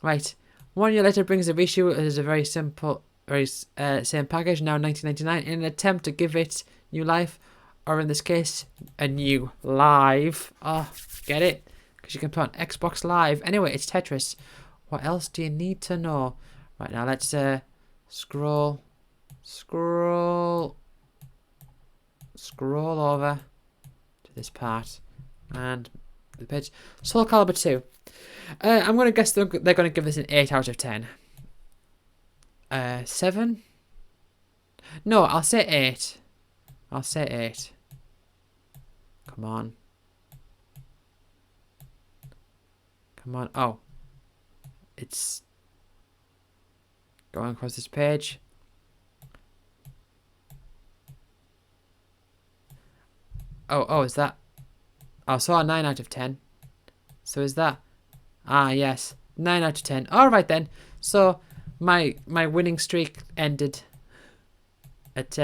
Right. 1 year later brings a reissue as a very simple, same package, now $19.99, in an attempt to give it new life, or in this case, a new live. Oh, get it? Because you can play on Xbox Live. Anyway, it's Tetris. What else do you need to know? Right, now let's scroll over to this part and the page. Soul Calibur 2. I'm going to guess they're going to give this an 8 out of 10. 7? No, I'll say 8. I'll say 8. Come on. Come on. Oh. It's going across this page. Oh, is that... Oh, so a 9 out of 10. So is that... Ah, yes. 9 out of 10. Alright then. So, my winning streak ended at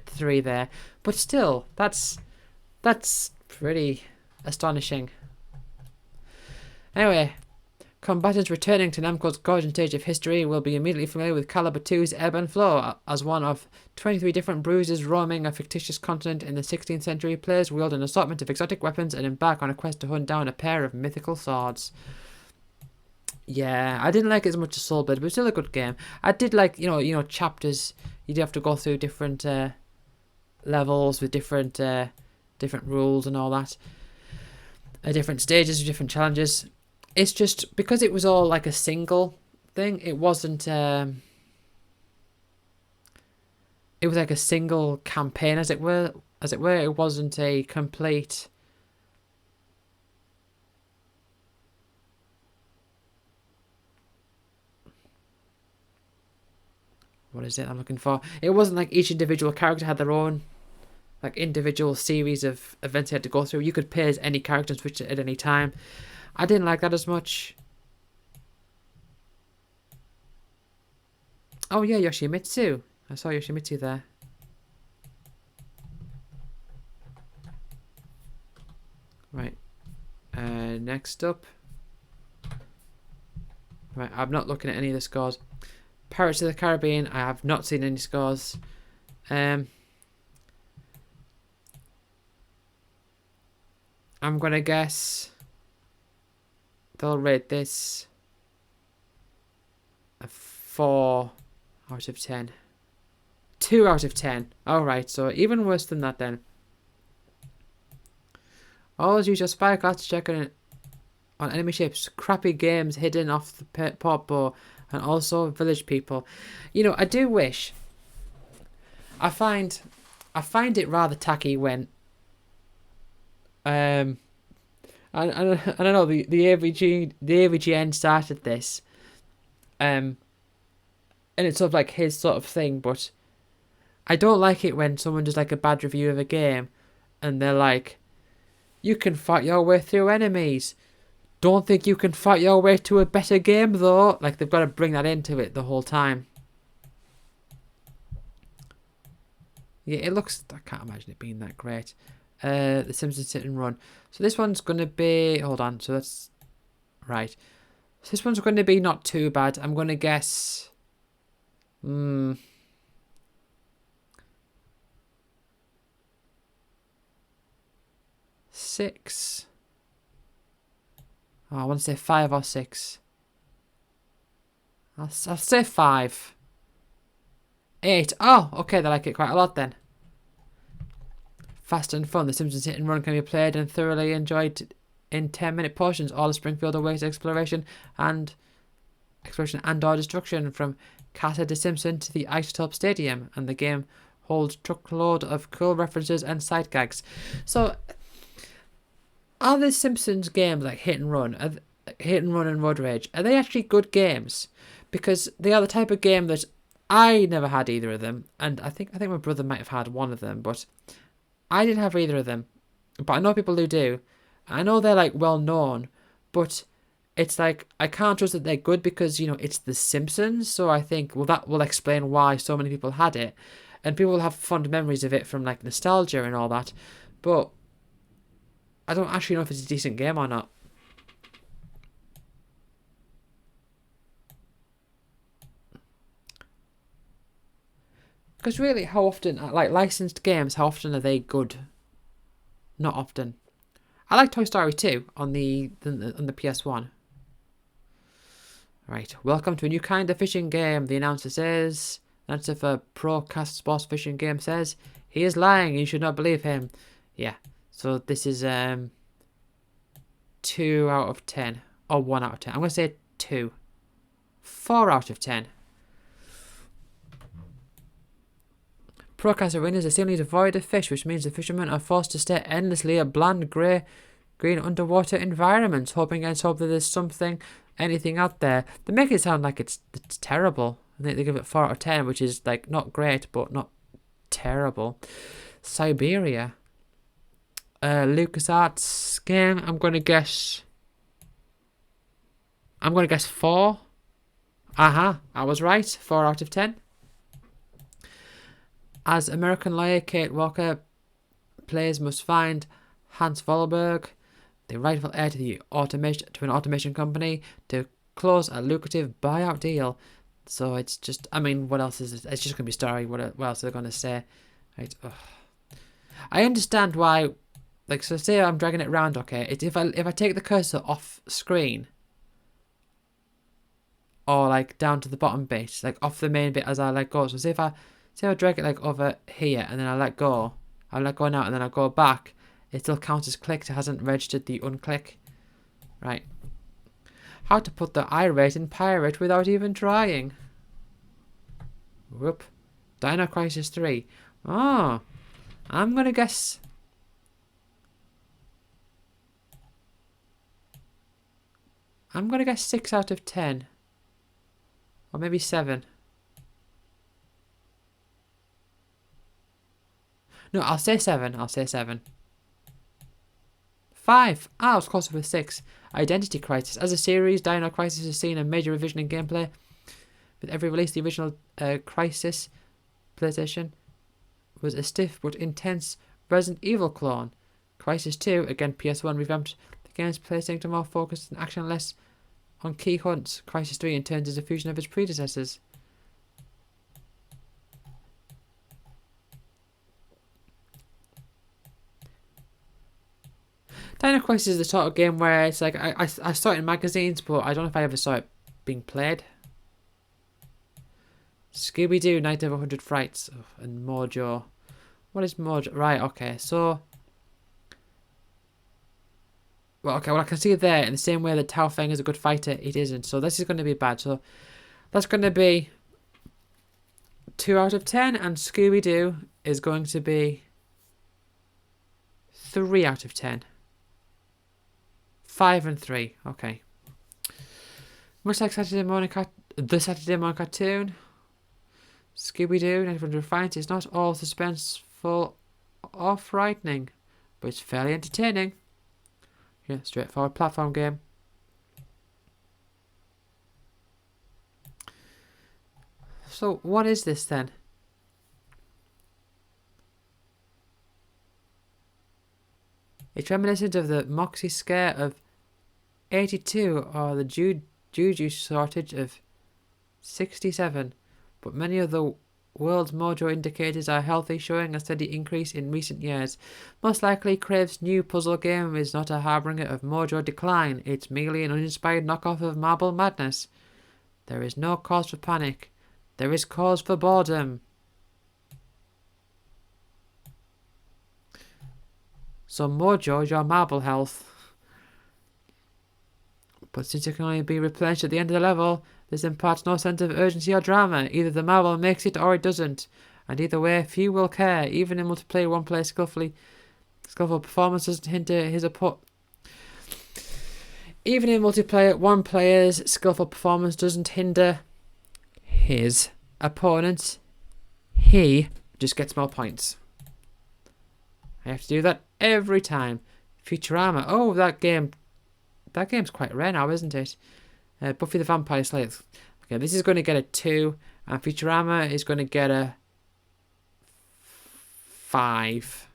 3 there. But still, that's pretty astonishing. Anyway, combatants returning to Namco's gorgeous stage of history will be immediately familiar with Calibur 2's ebb and flow. As one of 23 different bruises roaming a fictitious continent in the 16th century, players wield an assortment of exotic weapons and embark on a quest to hunt down a pair of mythical swords. Yeah, I didn't like it as much as Soul Blade, but it's still a good game. I did like, you know, chapters. You do have to go through different levels with different rules and all that. Different stages with different challenges. It's just because it was all like a single thing. It wasn't it was like a single campaign, as it were. It wasn't a complete. What is it I'm looking for? It wasn't like each individual character had their own like individual series of events they had to go through. You could play as any character and switch it at any time. I didn't like that as much. Oh yeah, Yoshimitsu. I saw Yoshimitsu there. Right. Next up. Right, I'm not looking at any of the scores. Pirates of the Caribbean, I have not seen any scores. I'm gonna guess they'll rate this a 4 out of 10. 2 out of 10. Alright, so even worse than that then. Always use your spyglass to check on enemy ships. Crappy games hidden off the port bow. And also village people. You know, I do wish. I find it rather tacky when I don't know, the AVGN started this. And it's sort of like his sort of thing, but I don't like it when someone does like a bad review of a game and they're like, you can fight your way through enemies. Don't think you can fight your way to a better game though. Like they've got to bring that into it the whole time. Yeah, it looks, I can't imagine it being that great. The Simpsons Sit and Run. So this one's going to be, hold on, so that's, right. So this one's going to be not too bad. I'm going to guess, 6. Oh, I want to say 5 or 6. I'll say 5. 8. Oh, okay, they like it quite a lot then. Fast and fun. The Simpsons Hit and Run can be played and thoroughly enjoyed in 10-minute portions. All of Springfield awaits exploration and or destruction from Casa de Simpson to the Isotope Stadium, and the game holds truckload of cool references and sight gags. So, are the Simpsons games like Hit and Run and Road Rage, are they actually good games? Because they are the type of game that I never had either of them, and I think my brother might have had one of them, but I didn't have either of them. But I know people who do. I know they're like well known, but it's like I can't trust that they're good because, you know, it's The Simpsons. So I think, well, that will explain why so many people had it, and people will have fond memories of it from like nostalgia and all that. But I don't actually know if it's a decent game or not. Because really, how often, like licensed games, how often are they good? Not often. I like Toy Story 2 on the PS1. Right, welcome to a new kind of fishing game, the announcer says. The announcer for Procast Sports Fishing Game says, he is lying, you should not believe him. Yeah, so this is 2 out of 10. Or 1 out of 10. I'm going to say 2. 4 out of 10. Procast arenas are seemingly devoid of fish, which means the fishermen are forced to stare endlessly at bland green underwater environments, hoping against hope that there's anything out there. They make it sound like it's terrible. I think they give it 4 out of 10, which is like not great, but not terrible. Siberia. LucasArts game. I'm gonna guess 4. Aha, I was right. 4 out of 10. As American lawyer Kate Walker players must find Hans Vollberg, the rightful heir to an automation company, to close a lucrative buyout deal. So it's just, I mean, what else is it? It's just going to be a story. What else are they going to say? Right. Ugh. I understand why, like, so say I'm dragging it around, okay? If I take the cursor off screen, or like down to the bottom bit, like off the main bit as I let go. So say if I drag it like over here and then I let go now and then I go back, it still counts as clicked. It hasn't registered the unclick. Right. How to put the irate in pirate without even trying. Whoop. Dino Crisis 3. Oh, I'm going to guess... I'm going to guess 6 out of 10. Or maybe 7. No, I'll say 7. I'll say 7. 5. I was closer with 6. Identity Crisis. As a series, Dino Crisis has seen a major revision in gameplay. With every release, the original Crisis PlayStation was a stiff but intense Resident Evil clone. Crisis 2, again PS1, revamped the game's playing to more focused and action, less on key hunts. Crisis 3 in turn is a fusion of its predecessors. Dino Crisis is the sort of game where it's like I saw it in magazines, but I don't know if I ever saw it being played. Scooby-Doo, Night of 100 Frights, and Mojo. What is Mojo? Right, okay, so... Well, okay, well I can see it there, in the same way that Tao Feng is a good fighter, it isn't. So this is going to be bad. So that's going to be 2 out of 10, and Scooby-Doo is going to be 3 out of 10. 5 and 3, okay. Much like the Saturday morning cartoon, Scooby-Doo, Night of 100 Frights is not all suspenseful or frightening, but it's fairly entertaining. Yeah, straightforward platform game. So, what is this then? It's reminiscent of the Moxie Scare of 82 or the Juju shortage of 67, but many of the world's Mojo indicators are healthy, showing a steady increase in recent years. Most likely, Crave's new puzzle game is not a harbinger of Mojo decline. It's merely an uninspired knockoff of Marble Madness. There is no cause for panic. There is cause for boredom. So Mojo is your marble health. But since it can only be replenished at the end of the level, this imparts no sense of urgency or drama. Either the marble makes it or it doesn't. And either way, few will care. Even in multiplayer, one player skillful performance doesn't hinder his Even in multiplayer, one player's skillful performance doesn't hinder his opponent. He just gets more points. I have to do that every time. Futurama. Oh, that game's quite rare now, isn't it? Buffy the Vampire Slayer. Okay, this is going to get a 2, and Futurama is going to get a 5.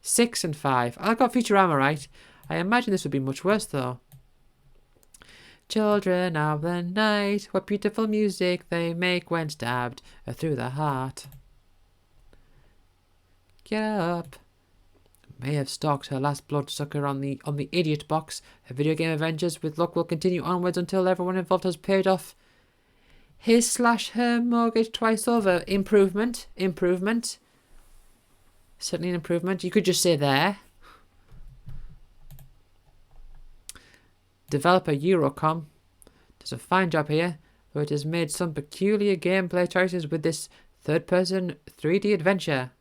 6 and 5. I got Futurama right. I imagine this would be much worse, though. Children of the night, what beautiful music they make when stabbed through the heart. Get up. May have stalked her last bloodsucker on the idiot box. Her video game adventures with luck will continue onwards until everyone involved has paid off his/her mortgage twice over. Improvement. Certainly an improvement. You could just say there. Developer Eurocom does a fine job here, though it has made some peculiar gameplay choices with this third-person 3D adventure.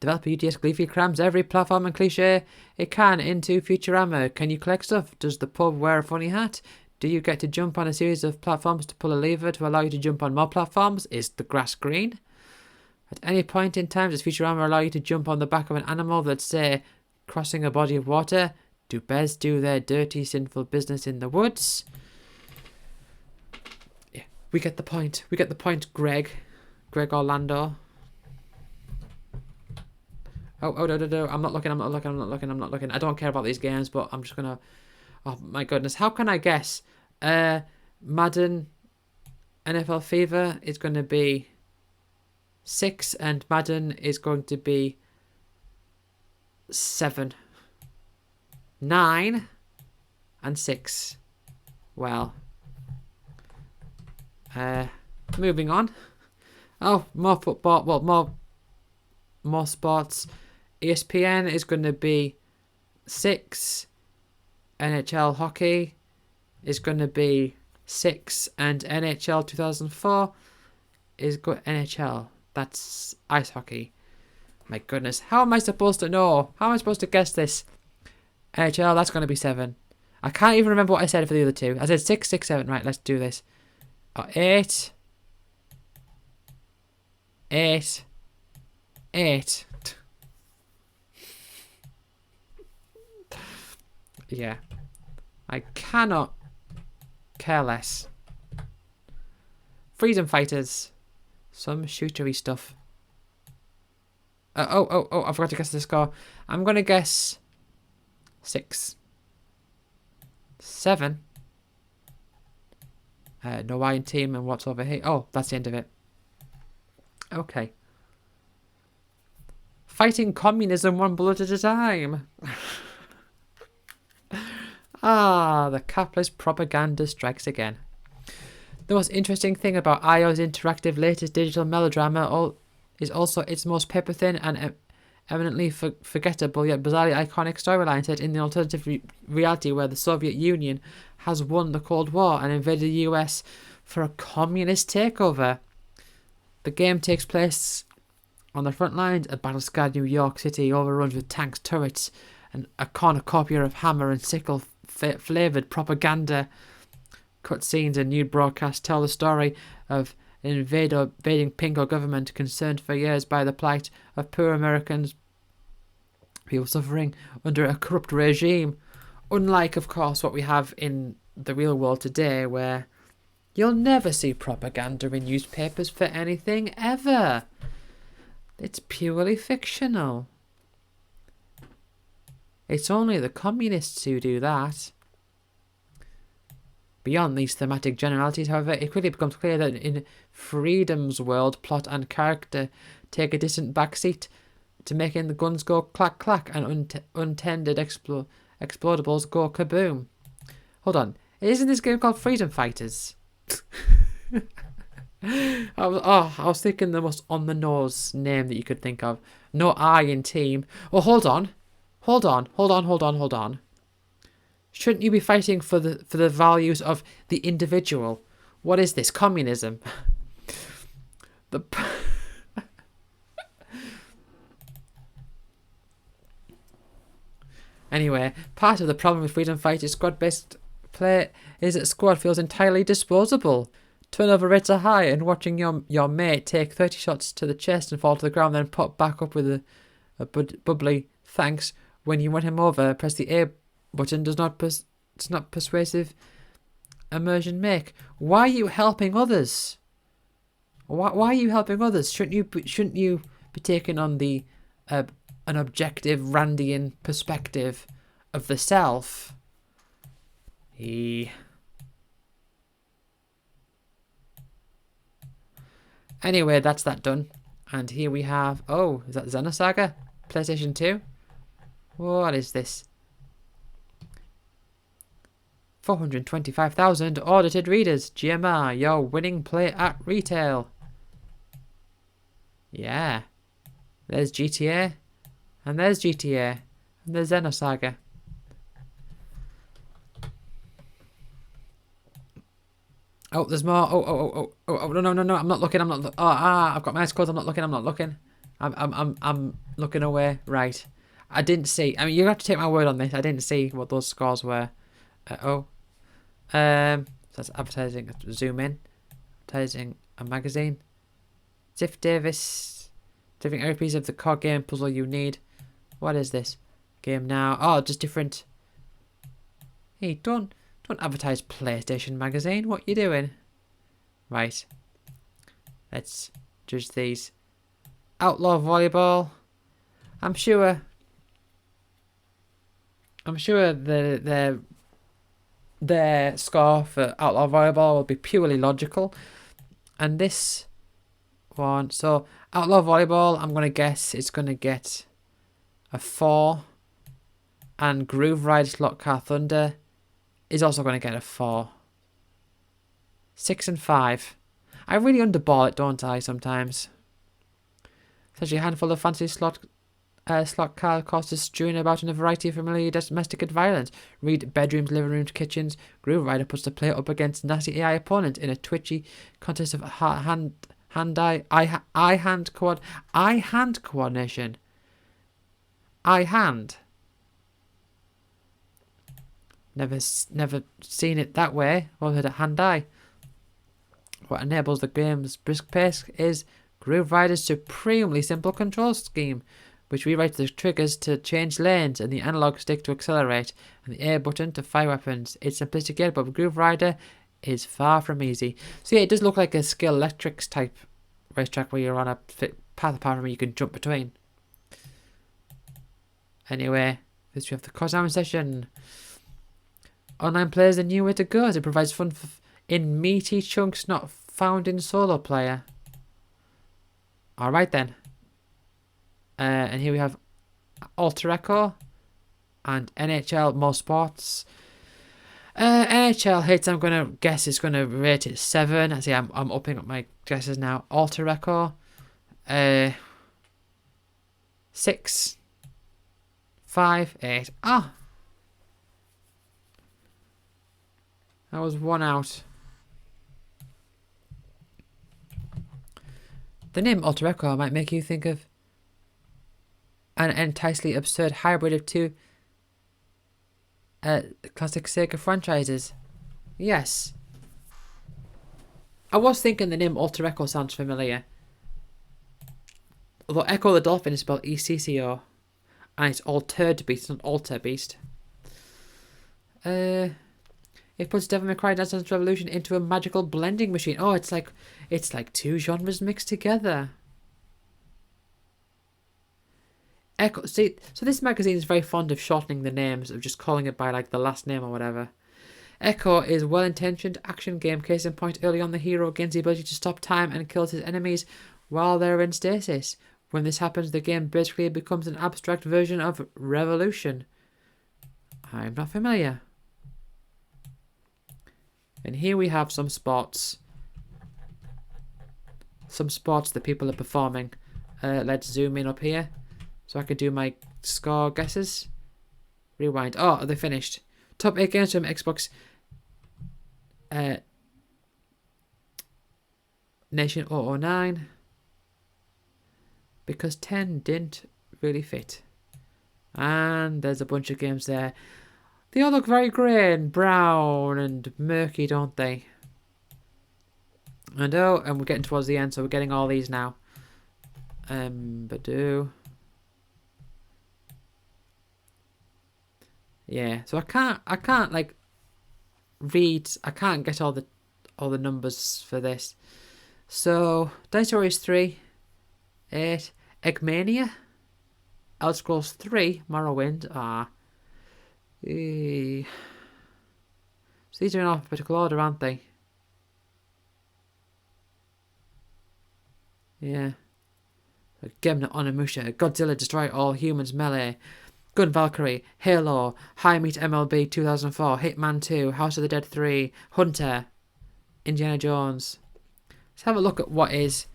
Developer UDS gleefully crams every platform and cliche it can into Futurama. Can you collect stuff? Does the pub wear a funny hat? Do you get to jump on a series of platforms to pull a lever to allow you to jump on more platforms? Is the grass green? At any point in time, does Futurama allow you to jump on the back of an animal that's, say, crossing a body of water? Do bears do their dirty, sinful business in the woods? Yeah, we get the point. We get the point, Greg. Greg Orlando. Oh, no. I'm not looking. I don't care about these games, but I'm just gonna... Oh, my goodness. How can I guess? Madden NFL Fever is going to be 6, and Madden is going to be 7. 9 and 6. Well. Moving on. Oh, more football. Well, more sports. ESPN is going to be 6. NHL hockey is going to be 6, and NHL 2004 is NHL. That's ice hockey. My goodness, how am I supposed to know? How am I supposed to guess this? NHL, that's going to be 7. I can't even remember what I said for the other two. I said 6, 6, 7. Right, let's do this. 8. 8. 8. Yeah. I cannot care less. Freedom fighters. Some shootery stuff. I forgot to guess the score. I'm going to guess 6. 7. Norwegian team, and what's over here? Oh, that's the end of it. Okay. Fighting communism one bullet at a time. The capitalist propaganda strikes again. The most interesting thing about IO's interactive latest digital melodrama is also its most paper-thin and eminently forgettable yet bizarrely iconic storyline set in the alternative reality where the Soviet Union has won the Cold War and invaded the US for a communist takeover. The game takes place on the front lines of battle-scarred New York City, overrun with tanks, turrets, and a cornucopia of hammer and sickle flavoured propaganda. Cutscenes and nude broadcasts tell the story of an invading pinko government concerned for years by the plight of poor Americans, people suffering under a corrupt regime. Unlike, of course, what we have in the real world today, where you'll never see propaganda in newspapers for anything ever. It's purely fictional. It's only the communists who do that. Beyond these thematic generalities, however, it quickly becomes clear that in Freedom's world, plot and character take a distant backseat to making the guns go clack clack and untended explodables go kaboom. Hold on, isn't this game called Freedom Fighters? I was thinking the most on the nose name that you could think of. No I in team. Oh, hold on. Shouldn't you be fighting for the values of the individual? What is this? Communism? Anyway, part of the problem with Freedom Fighters squad-based play is that squad feels entirely disposable. Turnover rates are high, and watching your mate take 30 shots to the chest and fall to the ground, then pop back up with a bubbly thanks when you win him over, press the A button does not persuasive immersion make. Why are you helping others? Why are you helping others? Shouldn't you be taking on the an objective Randian perspective of the self? Anyway, that's that done. And here we have... Oh, is that Xenosaga? PlayStation 2? What is this? 425,000 audited readers. GMR, your winning play at retail. Yeah. There's GTA. And there's GTA. And there's Xenosaga. Oh, there's more. Oh, no, I'm not looking. I've got my eyes closed. I'm not looking. I'm looking away. Right. I didn't see. I mean, you have to take my word on this. I didn't see what those scores were. So that's advertising. Zoom in. Advertising a magazine. Ziff Davis. Delivering every piece of the card game puzzle you need. What is this? Game now. Oh, just different. Hey, don't advertise PlayStation magazine. What you doing? Right. Let's judge these. Outlaw Volleyball. I'm sure their score for Outlaw Volleyball will be purely logical. And this one, so Outlaw Volleyball, I'm going to guess it's going to get a 4. And Groove Ride Slot Car Thunder is also going to get a 4. 6 and 5. I really underball it, don't I, sometimes? Such a handful of fancy slot slot car costs strewn about in a variety of familiar domestic violence. Read bedrooms, living rooms, kitchens. Groove Rider puts the player up against nasty AI opponent in a twitchy contest of eye-hand coordination. Eye-hand. Never seen it that way. Or heard of hand-eye. What enables the game's brisk pace is Groove Rider's supremely simple control scheme, which rewrites the triggers to change lanes and the analog stick to accelerate, and the A button to fire weapons. It's simplistic yet, but Groove Rider is far from easy. So yeah, it does look like a Skill Electrics type racetrack where you're on a path apart from where you can jump between. Anyway, history of the Kozam session. Online player is a new way to go as it provides fun in meaty chunks not found in solo player. Alright then. And here we have Alter Echo and NHL More Sports. NHL hits, I'm going to guess it's going to rate it 7. I see I'm upping up my guesses now. Alter Echo. 6. 5, 8. Ah! That was 1 out. The name Alter Echo might make you think of an enticingly absurd hybrid of two classic Sega franchises. Yes. I was thinking the name Alter Echo sounds familiar. Although Echo the Dolphin is spelled ECCO. And it's Altered Beast, not Alter Beast. It puts Devil May Cry Dance Dance Revolution into a magical blending machine. Oh, it's like 2 genres mixed together. Echo. See, so this magazine is very fond of shortening the names, of just calling it by like the last name or whatever. Echo is well-intentioned action game. Case in point, early on the hero gains the ability to stop time and kills his enemies while they're in stasis. When this happens, the game basically becomes an abstract version of Revolution. I'm not familiar. And here we have some spots. Some spots that people are performing. Let's zoom in up here so I can do my score guesses. Rewind. Oh, are they finished? Top 8 games from Xbox Nation 009. Because 10 didn't really fit. And there's a bunch of games there. They all look very grey and brown and murky, don't they? And and we're getting towards the end, so we're getting all these now. Yeah, so I can't like read. I can't get all the numbers for this. So Dynasty Warriors 3, 8, Eggmania, Elder Scrolls 3, Morrowind. So these are in alphabetical order, aren't they? Yeah. Gemna Onimusha, Godzilla Destroy All Humans Melee, Gun Valkyrie, Halo, High Meat MLB 2004, Hitman 2, House of the Dead 3, Hunter, Indiana Jones. Let's have a look at what is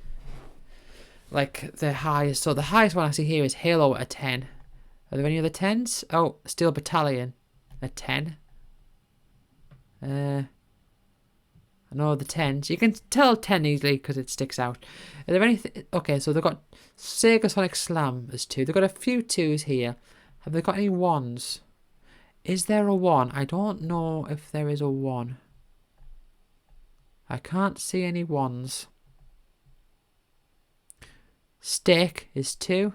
like the highest. So the highest one I see here is Halo at a 10. Are there any other 10s? Oh, Steel Battalion, a 10. I know the 10s. You can tell 10 easily because it sticks out. Are there anything? Okay, so they've got Sega Sonic Slam as 2. They've got a few 2s here. Have they got any 1s? Is there a 1? I don't know if there is a 1. I can't see any 1s. Steak is 2.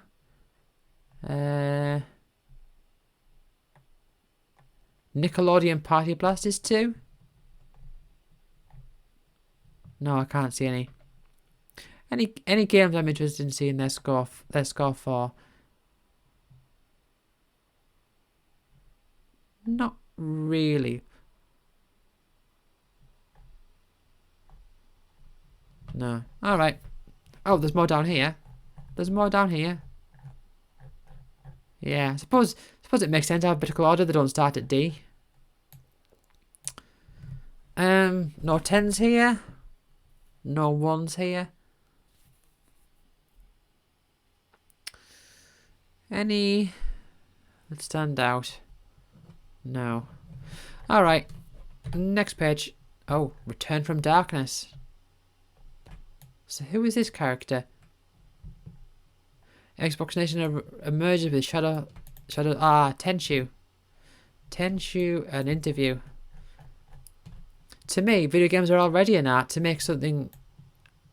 Nickelodeon Party Blast is 2. No, I can't see any. Any games I'm interested in seeing their score for. Not really. No. Alright. Oh, there's more down here. There's more down here. Yeah, I suppose it makes sense to have alphabetical order. They don't start at D. No 10s here. No 1s here. Any that stand out? No. Alright. Next page. Oh, Return from Darkness. So who is this character? Xbox Nation emerges with Tenchu. Tenchu, an interview. To me, video games are already an art. To make something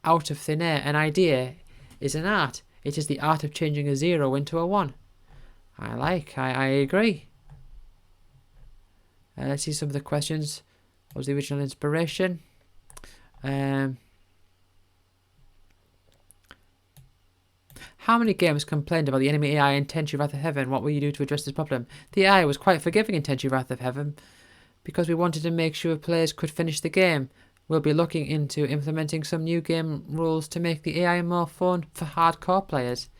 out of thin air, an idea, is an art. It is the art of changing a 0 into a 1. I agree. Let's see some of the questions. What was the original inspiration? How many gamers complained about the enemy AI in Tenchu Wrath of Heaven? What will you do to address this problem? The AI was quite forgiving in Tenchu Wrath of Heaven because we wanted to make sure players could finish the game. We'll be looking into implementing some new game rules to make the AI more fun for hardcore players.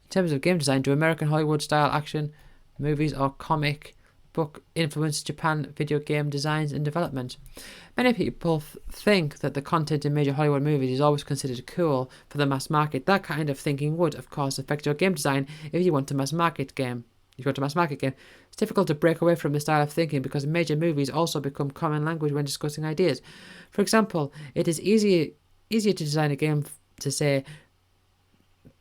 In terms of game design, do American Hollywood-style action movies or comic book influence Japan video game designs and development? Many people think that the content in major Hollywood movies is always considered cool for the mass market. That kind of thinking would, of course, affect your game design if you want a mass market game. It's difficult to break away from this style of thinking because major movies also become common language when discussing ideas. For example, it is easier to design a game to say,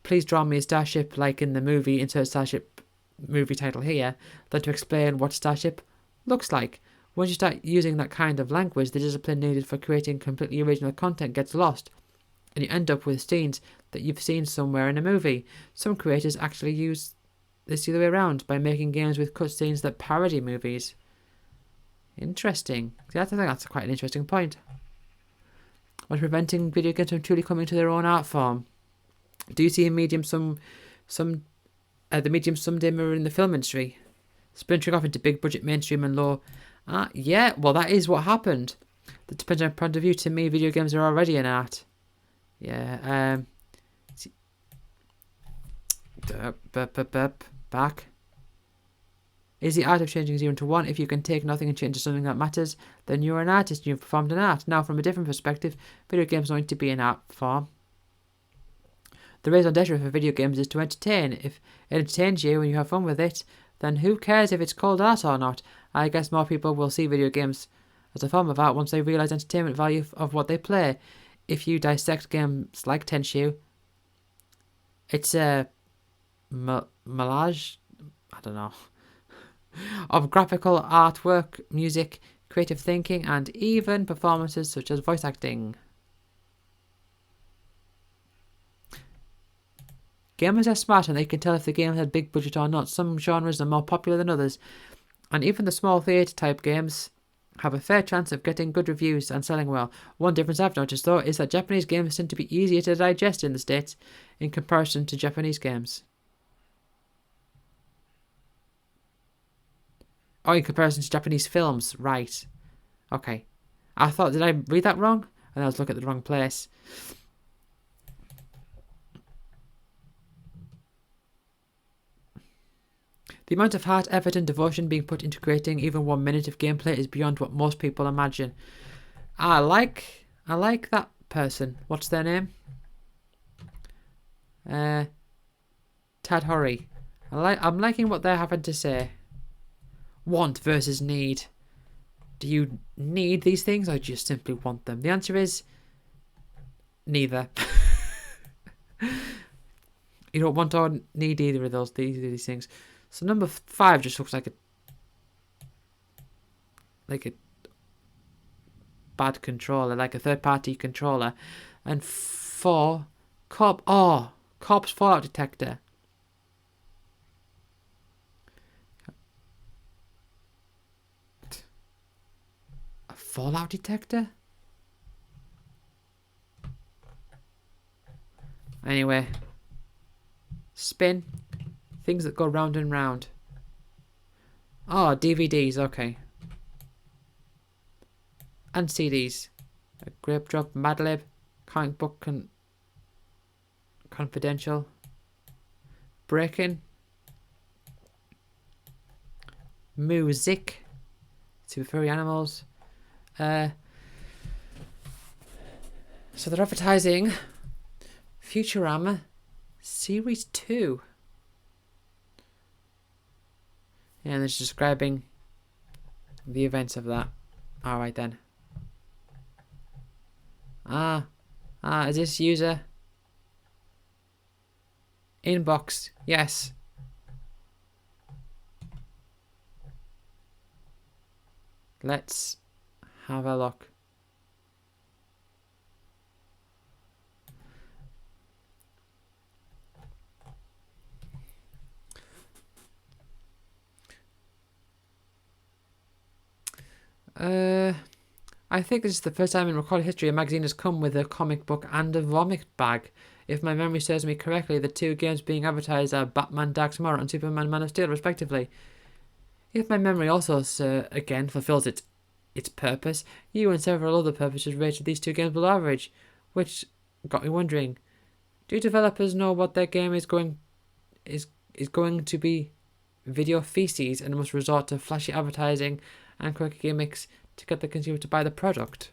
please draw me a starship like in the movie, insert starship movie title here, than to explain what starship looks like. Once you start using that kind of language, the discipline needed for creating completely original content gets lost, and you end up with scenes that you've seen somewhere in a movie. Some creators actually use this the other way around by making games with cutscenes that parody movies. Interesting. I think that's quite an interesting point. What's preventing video games from truly coming to their own art form? Do you see the medium someday mirroring the film industry, splintering off into big budget mainstream and low? Yeah, well, that is what happened. That depends on point of view. To me, video games are already an art. Yeah. Back. Is the art of changing 0 into 1. If you can take nothing and change to something that matters, then you're an artist and you've performed an art. Now, from a different perspective, video games are going to be an art form. The raison d'etre for video games is to entertain. If it entertains you and you have fun with it, then who cares if it's called art or not? I guess more people will see video games as a form of art once they realise entertainment value of what they play. If you dissect games like Tenchu, it's a melange, I don't know, of graphical artwork, music, creative thinking, and even performances such as voice acting. Gamers are smart and they can tell if the game had big budget or not. Some genres are more popular than others, and even the small theatre type games have a fair chance of getting good reviews and selling well. One difference I've noticed though is that Japanese games tend to be easier to digest in the States in comparison to Japanese games. Oh, in comparison to Japanese films, right. Okay. Did I read that wrong? And I was looking at the wrong place. The amount of heart, effort and devotion being put into creating even 1 minute of gameplay is beyond what most people imagine. I like that person. What's their name? Tad Hori. I'm liking what they're having to say. Want versus need. Do you need these things or do you simply want them? The answer is neither. You don't want or need either of these things. So number 5 just looks like a bad controller, like a third-party controller. And 4, Corpse Fallout Detector. A Fallout detector? Anyway. Spin. Things that go round and round. Oh, DVDs, okay. And CDs. A Grape Drop, Madlib, Comic Book Confidential, Breaking, Music, Super Furry Animals. So they're advertising Futurama Series 2. And it's describing the events of that. Alright then. Is this user? Inbox, yes. Let's have a look. I think this is the first time in recorded history a magazine has come with a comic book and a vomit bag. If my memory serves me correctly, the two games being advertised are Batman Dark Tomorrow and Superman Man of Steel, respectively. If my memory also, again, fulfills its purpose, you and several other publishers rated these two games below average, which got me wondering, do developers know what their game is going to be video feces and must resort to flashy advertising and quick gimmicks to get the consumer to buy the product?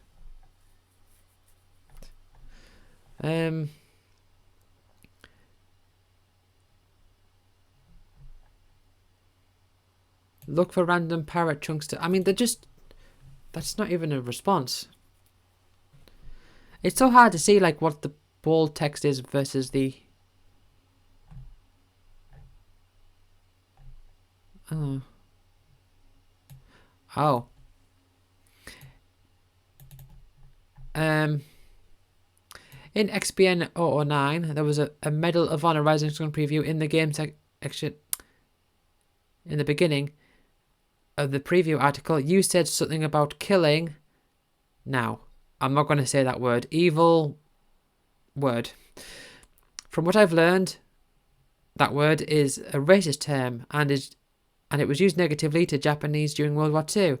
Look for random parrot chunks to... I mean, that's not even a response. It's so hard to see, like, what the bold text is versus the... Oh. In XBN 009, there was a Medal of Honor Rising Sun preview in the game section. In the beginning of the preview article, you said something about killing. Now, I'm not going to say that word. Evil word. From what I've learned, that word is a racist term and it was used negatively to Japanese during World War II.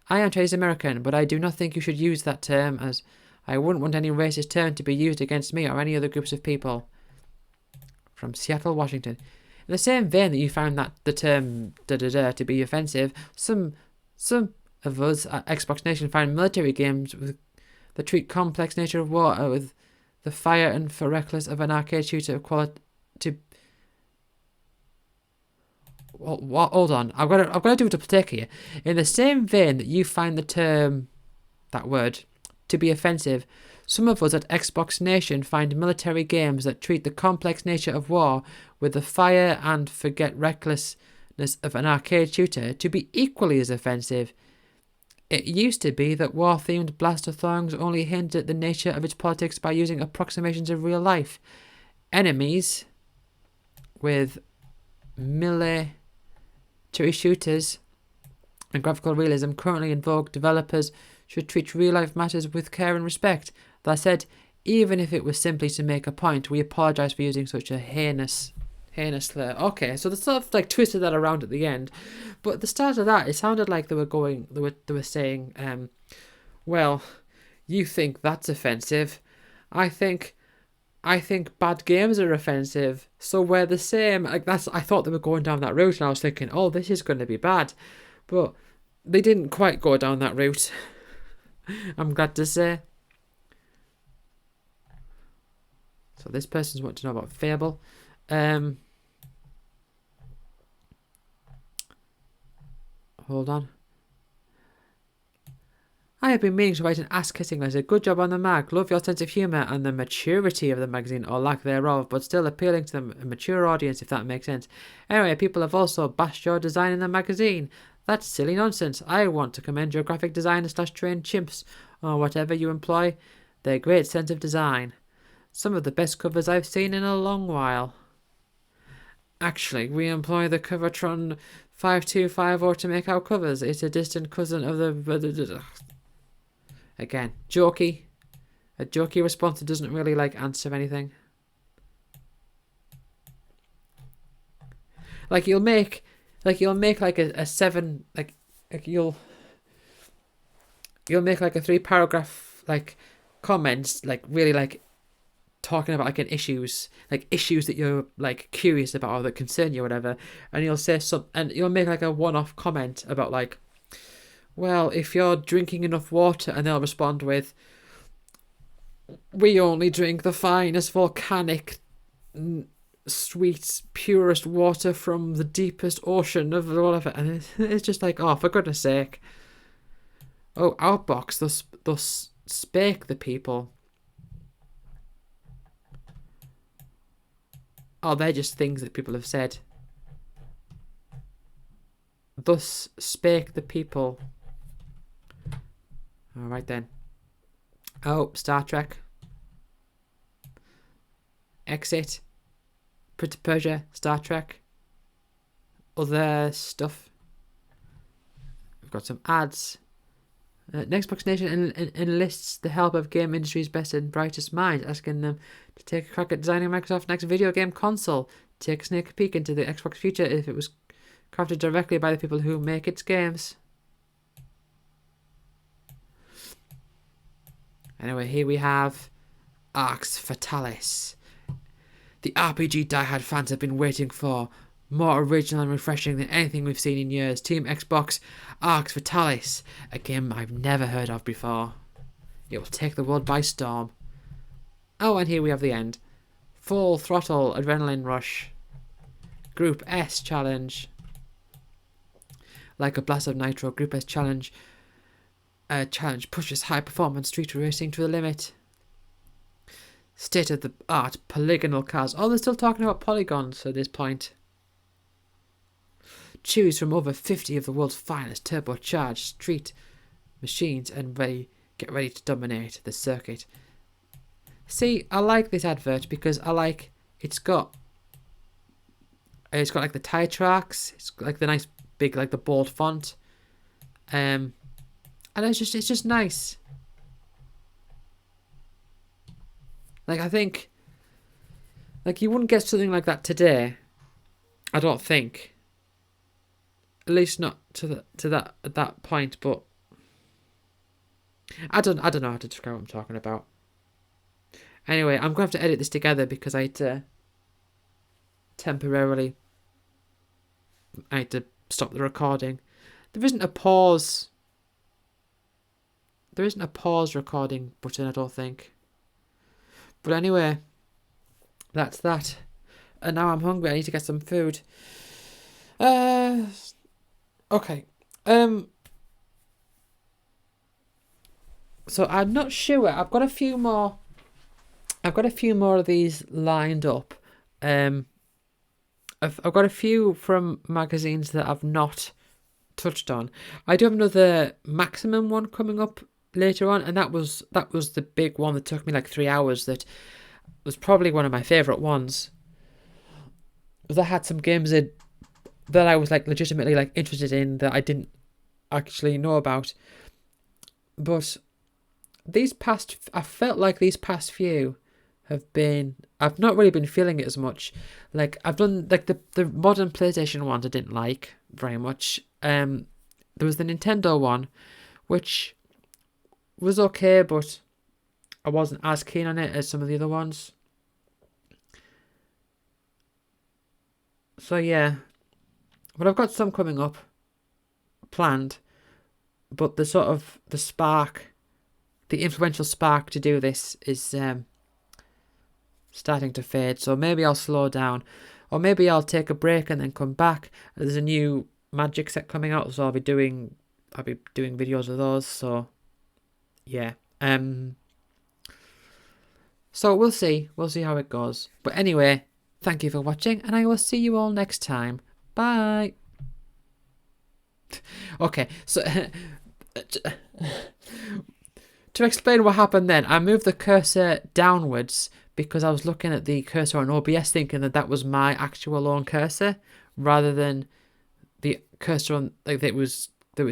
I am Chinese American, but I do not think you should use that term, as I wouldn't want any racist term to be used against me or any other groups of people. From Seattle, Washington. In the same vein that you found that the term to be offensive, some of us at Xbox Nation find military games that treat complex nature of war with the fire and for reckless of an arcade shooter quality. Hold on, I've got to do a double take here. In the same vein that you find the term, that word, to be offensive, some of us at Xbox Nation find military games that treat the complex nature of war with the fire and forget recklessness of an arcade shooter to be equally as offensive. It used to be that war-themed blaster-thongs only hinted at the nature of its politics by using approximations of real life. Enemies with military shooters and graphical realism currently in vogue. Developers should treat real-life matters with care and respect. That said, even if it was simply to make a point, we apologise for using such a heinous slur. Okay, so they sort of like twisted that around at the end, but at the start of that, it sounded like they were saying, well, you think that's offensive. I think bad games are offensive, so we're the same. Like I thought they were going down that route, and I was thinking, oh, this is going to be bad, but they didn't quite go down that route. I'm glad to say. So this person's wanting to know about Fable. Hold on. I have been meaning to write an ass-kissing letter. Good job on the mag. Love your sense of humour and the maturity of the magazine, or lack thereof, but still appealing to a mature audience, if that makes sense. Anyway, people have also bashed your design in the magazine. That's silly nonsense. I want to commend your graphic designers / trained chimps, or whatever you employ. Their great sense of design. Some of the best covers I've seen in a long while. Actually, we employ the Covertron 5250 to make our covers. It's a distant cousin of the... Again, jokey. A jokey response that doesn't really, answer anything. You'll make a 7... You'll make, a 3-paragraph, comments, really, talking about an issues that you're curious about or that concern you or whatever, and you'll say and you'll make a one-off comment about well, if you're drinking enough water, and they'll respond with, we only drink the finest volcanic sweet, purest water from the deepest ocean of whatever. And it's just like, oh, for goodness sake. Oh, outbox, thus spake the people. Oh, they're just things that people have said. Thus spake the people. Alright then. Oh, Star Trek. Exit. Prince of Persia, Star Trek. Other stuff. We've got some ads. Xbox Nation enlists the help of game industry's best and brightest minds, asking them to take a crack at designing Microsoft's next video game console. Take a sneak peek into the Xbox future if it was crafted directly by the people who make its games. Anyway, here we have Arx Fatalis. The RPG die-hard fans have been waiting for. More original and refreshing than anything we've seen in years. Team Xbox, Arx Fatalis, a game I've never heard of before. It will take the world by storm. Oh, and here we have the end. Full Throttle Adrenaline Rush. Group S Challenge. Like a blast of nitro, Group S Challenge. Challenge pushes high performance street racing to the limit. State of the art polygonal cars. Oh, they're still talking about polygons at this point. Choose from over 50 of the world's finest turbocharged street machines and get ready to dominate the circuit. See, I like this advert because I like it's got like the tire tracks. It's like the nice big, like the bold font, and it's just nice. Like, I think, like, you wouldn't get something like that today. I don't think. At least not at that point. But I don't know how to describe what I'm talking about. Anyway, I'm gonna have to edit this together because I had to temporarily. I had to stop the recording. There isn't a pause. There isn't a pause recording button, I don't think. But anyway, that's that. And now I'm hungry. I need to get some food. Okay. So I'm not sure. I've got a few more of these lined up. I've got a few from magazines that I've not touched on. I do have another Maximum one coming up later on, and that was the big one that took me like 3 hours. That was probably one of my favourite ones. That had some games in that I was like legitimately like interested in that I didn't actually know about. But I felt like these past few have been, I've not really been feeling it as much. Like, I've done like the modern PlayStation ones I didn't like very much. There was the Nintendo one, which was okay, but I wasn't as keen on it as some of the other ones. So yeah, but I've got some coming up planned, but the spark, the influential spark to do this is starting to fade. So maybe I'll slow down, or maybe I'll take a break and then come back. There's a new Magic set coming out, so I'll be doing videos of those. So yeah, so we'll see how it goes. But anyway, thank you for watching, and I will see you all next time. Bye. Okay, so to explain what happened then, I moved the cursor downwards because I was looking at the cursor on OBS thinking that was my actual own cursor rather than the cursor on like that was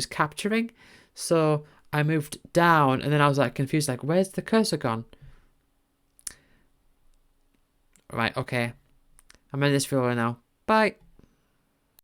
capturing. So I moved down, and then I was like confused, like, where's the cursor gone? Right, okay. I'm in this video now. Bye.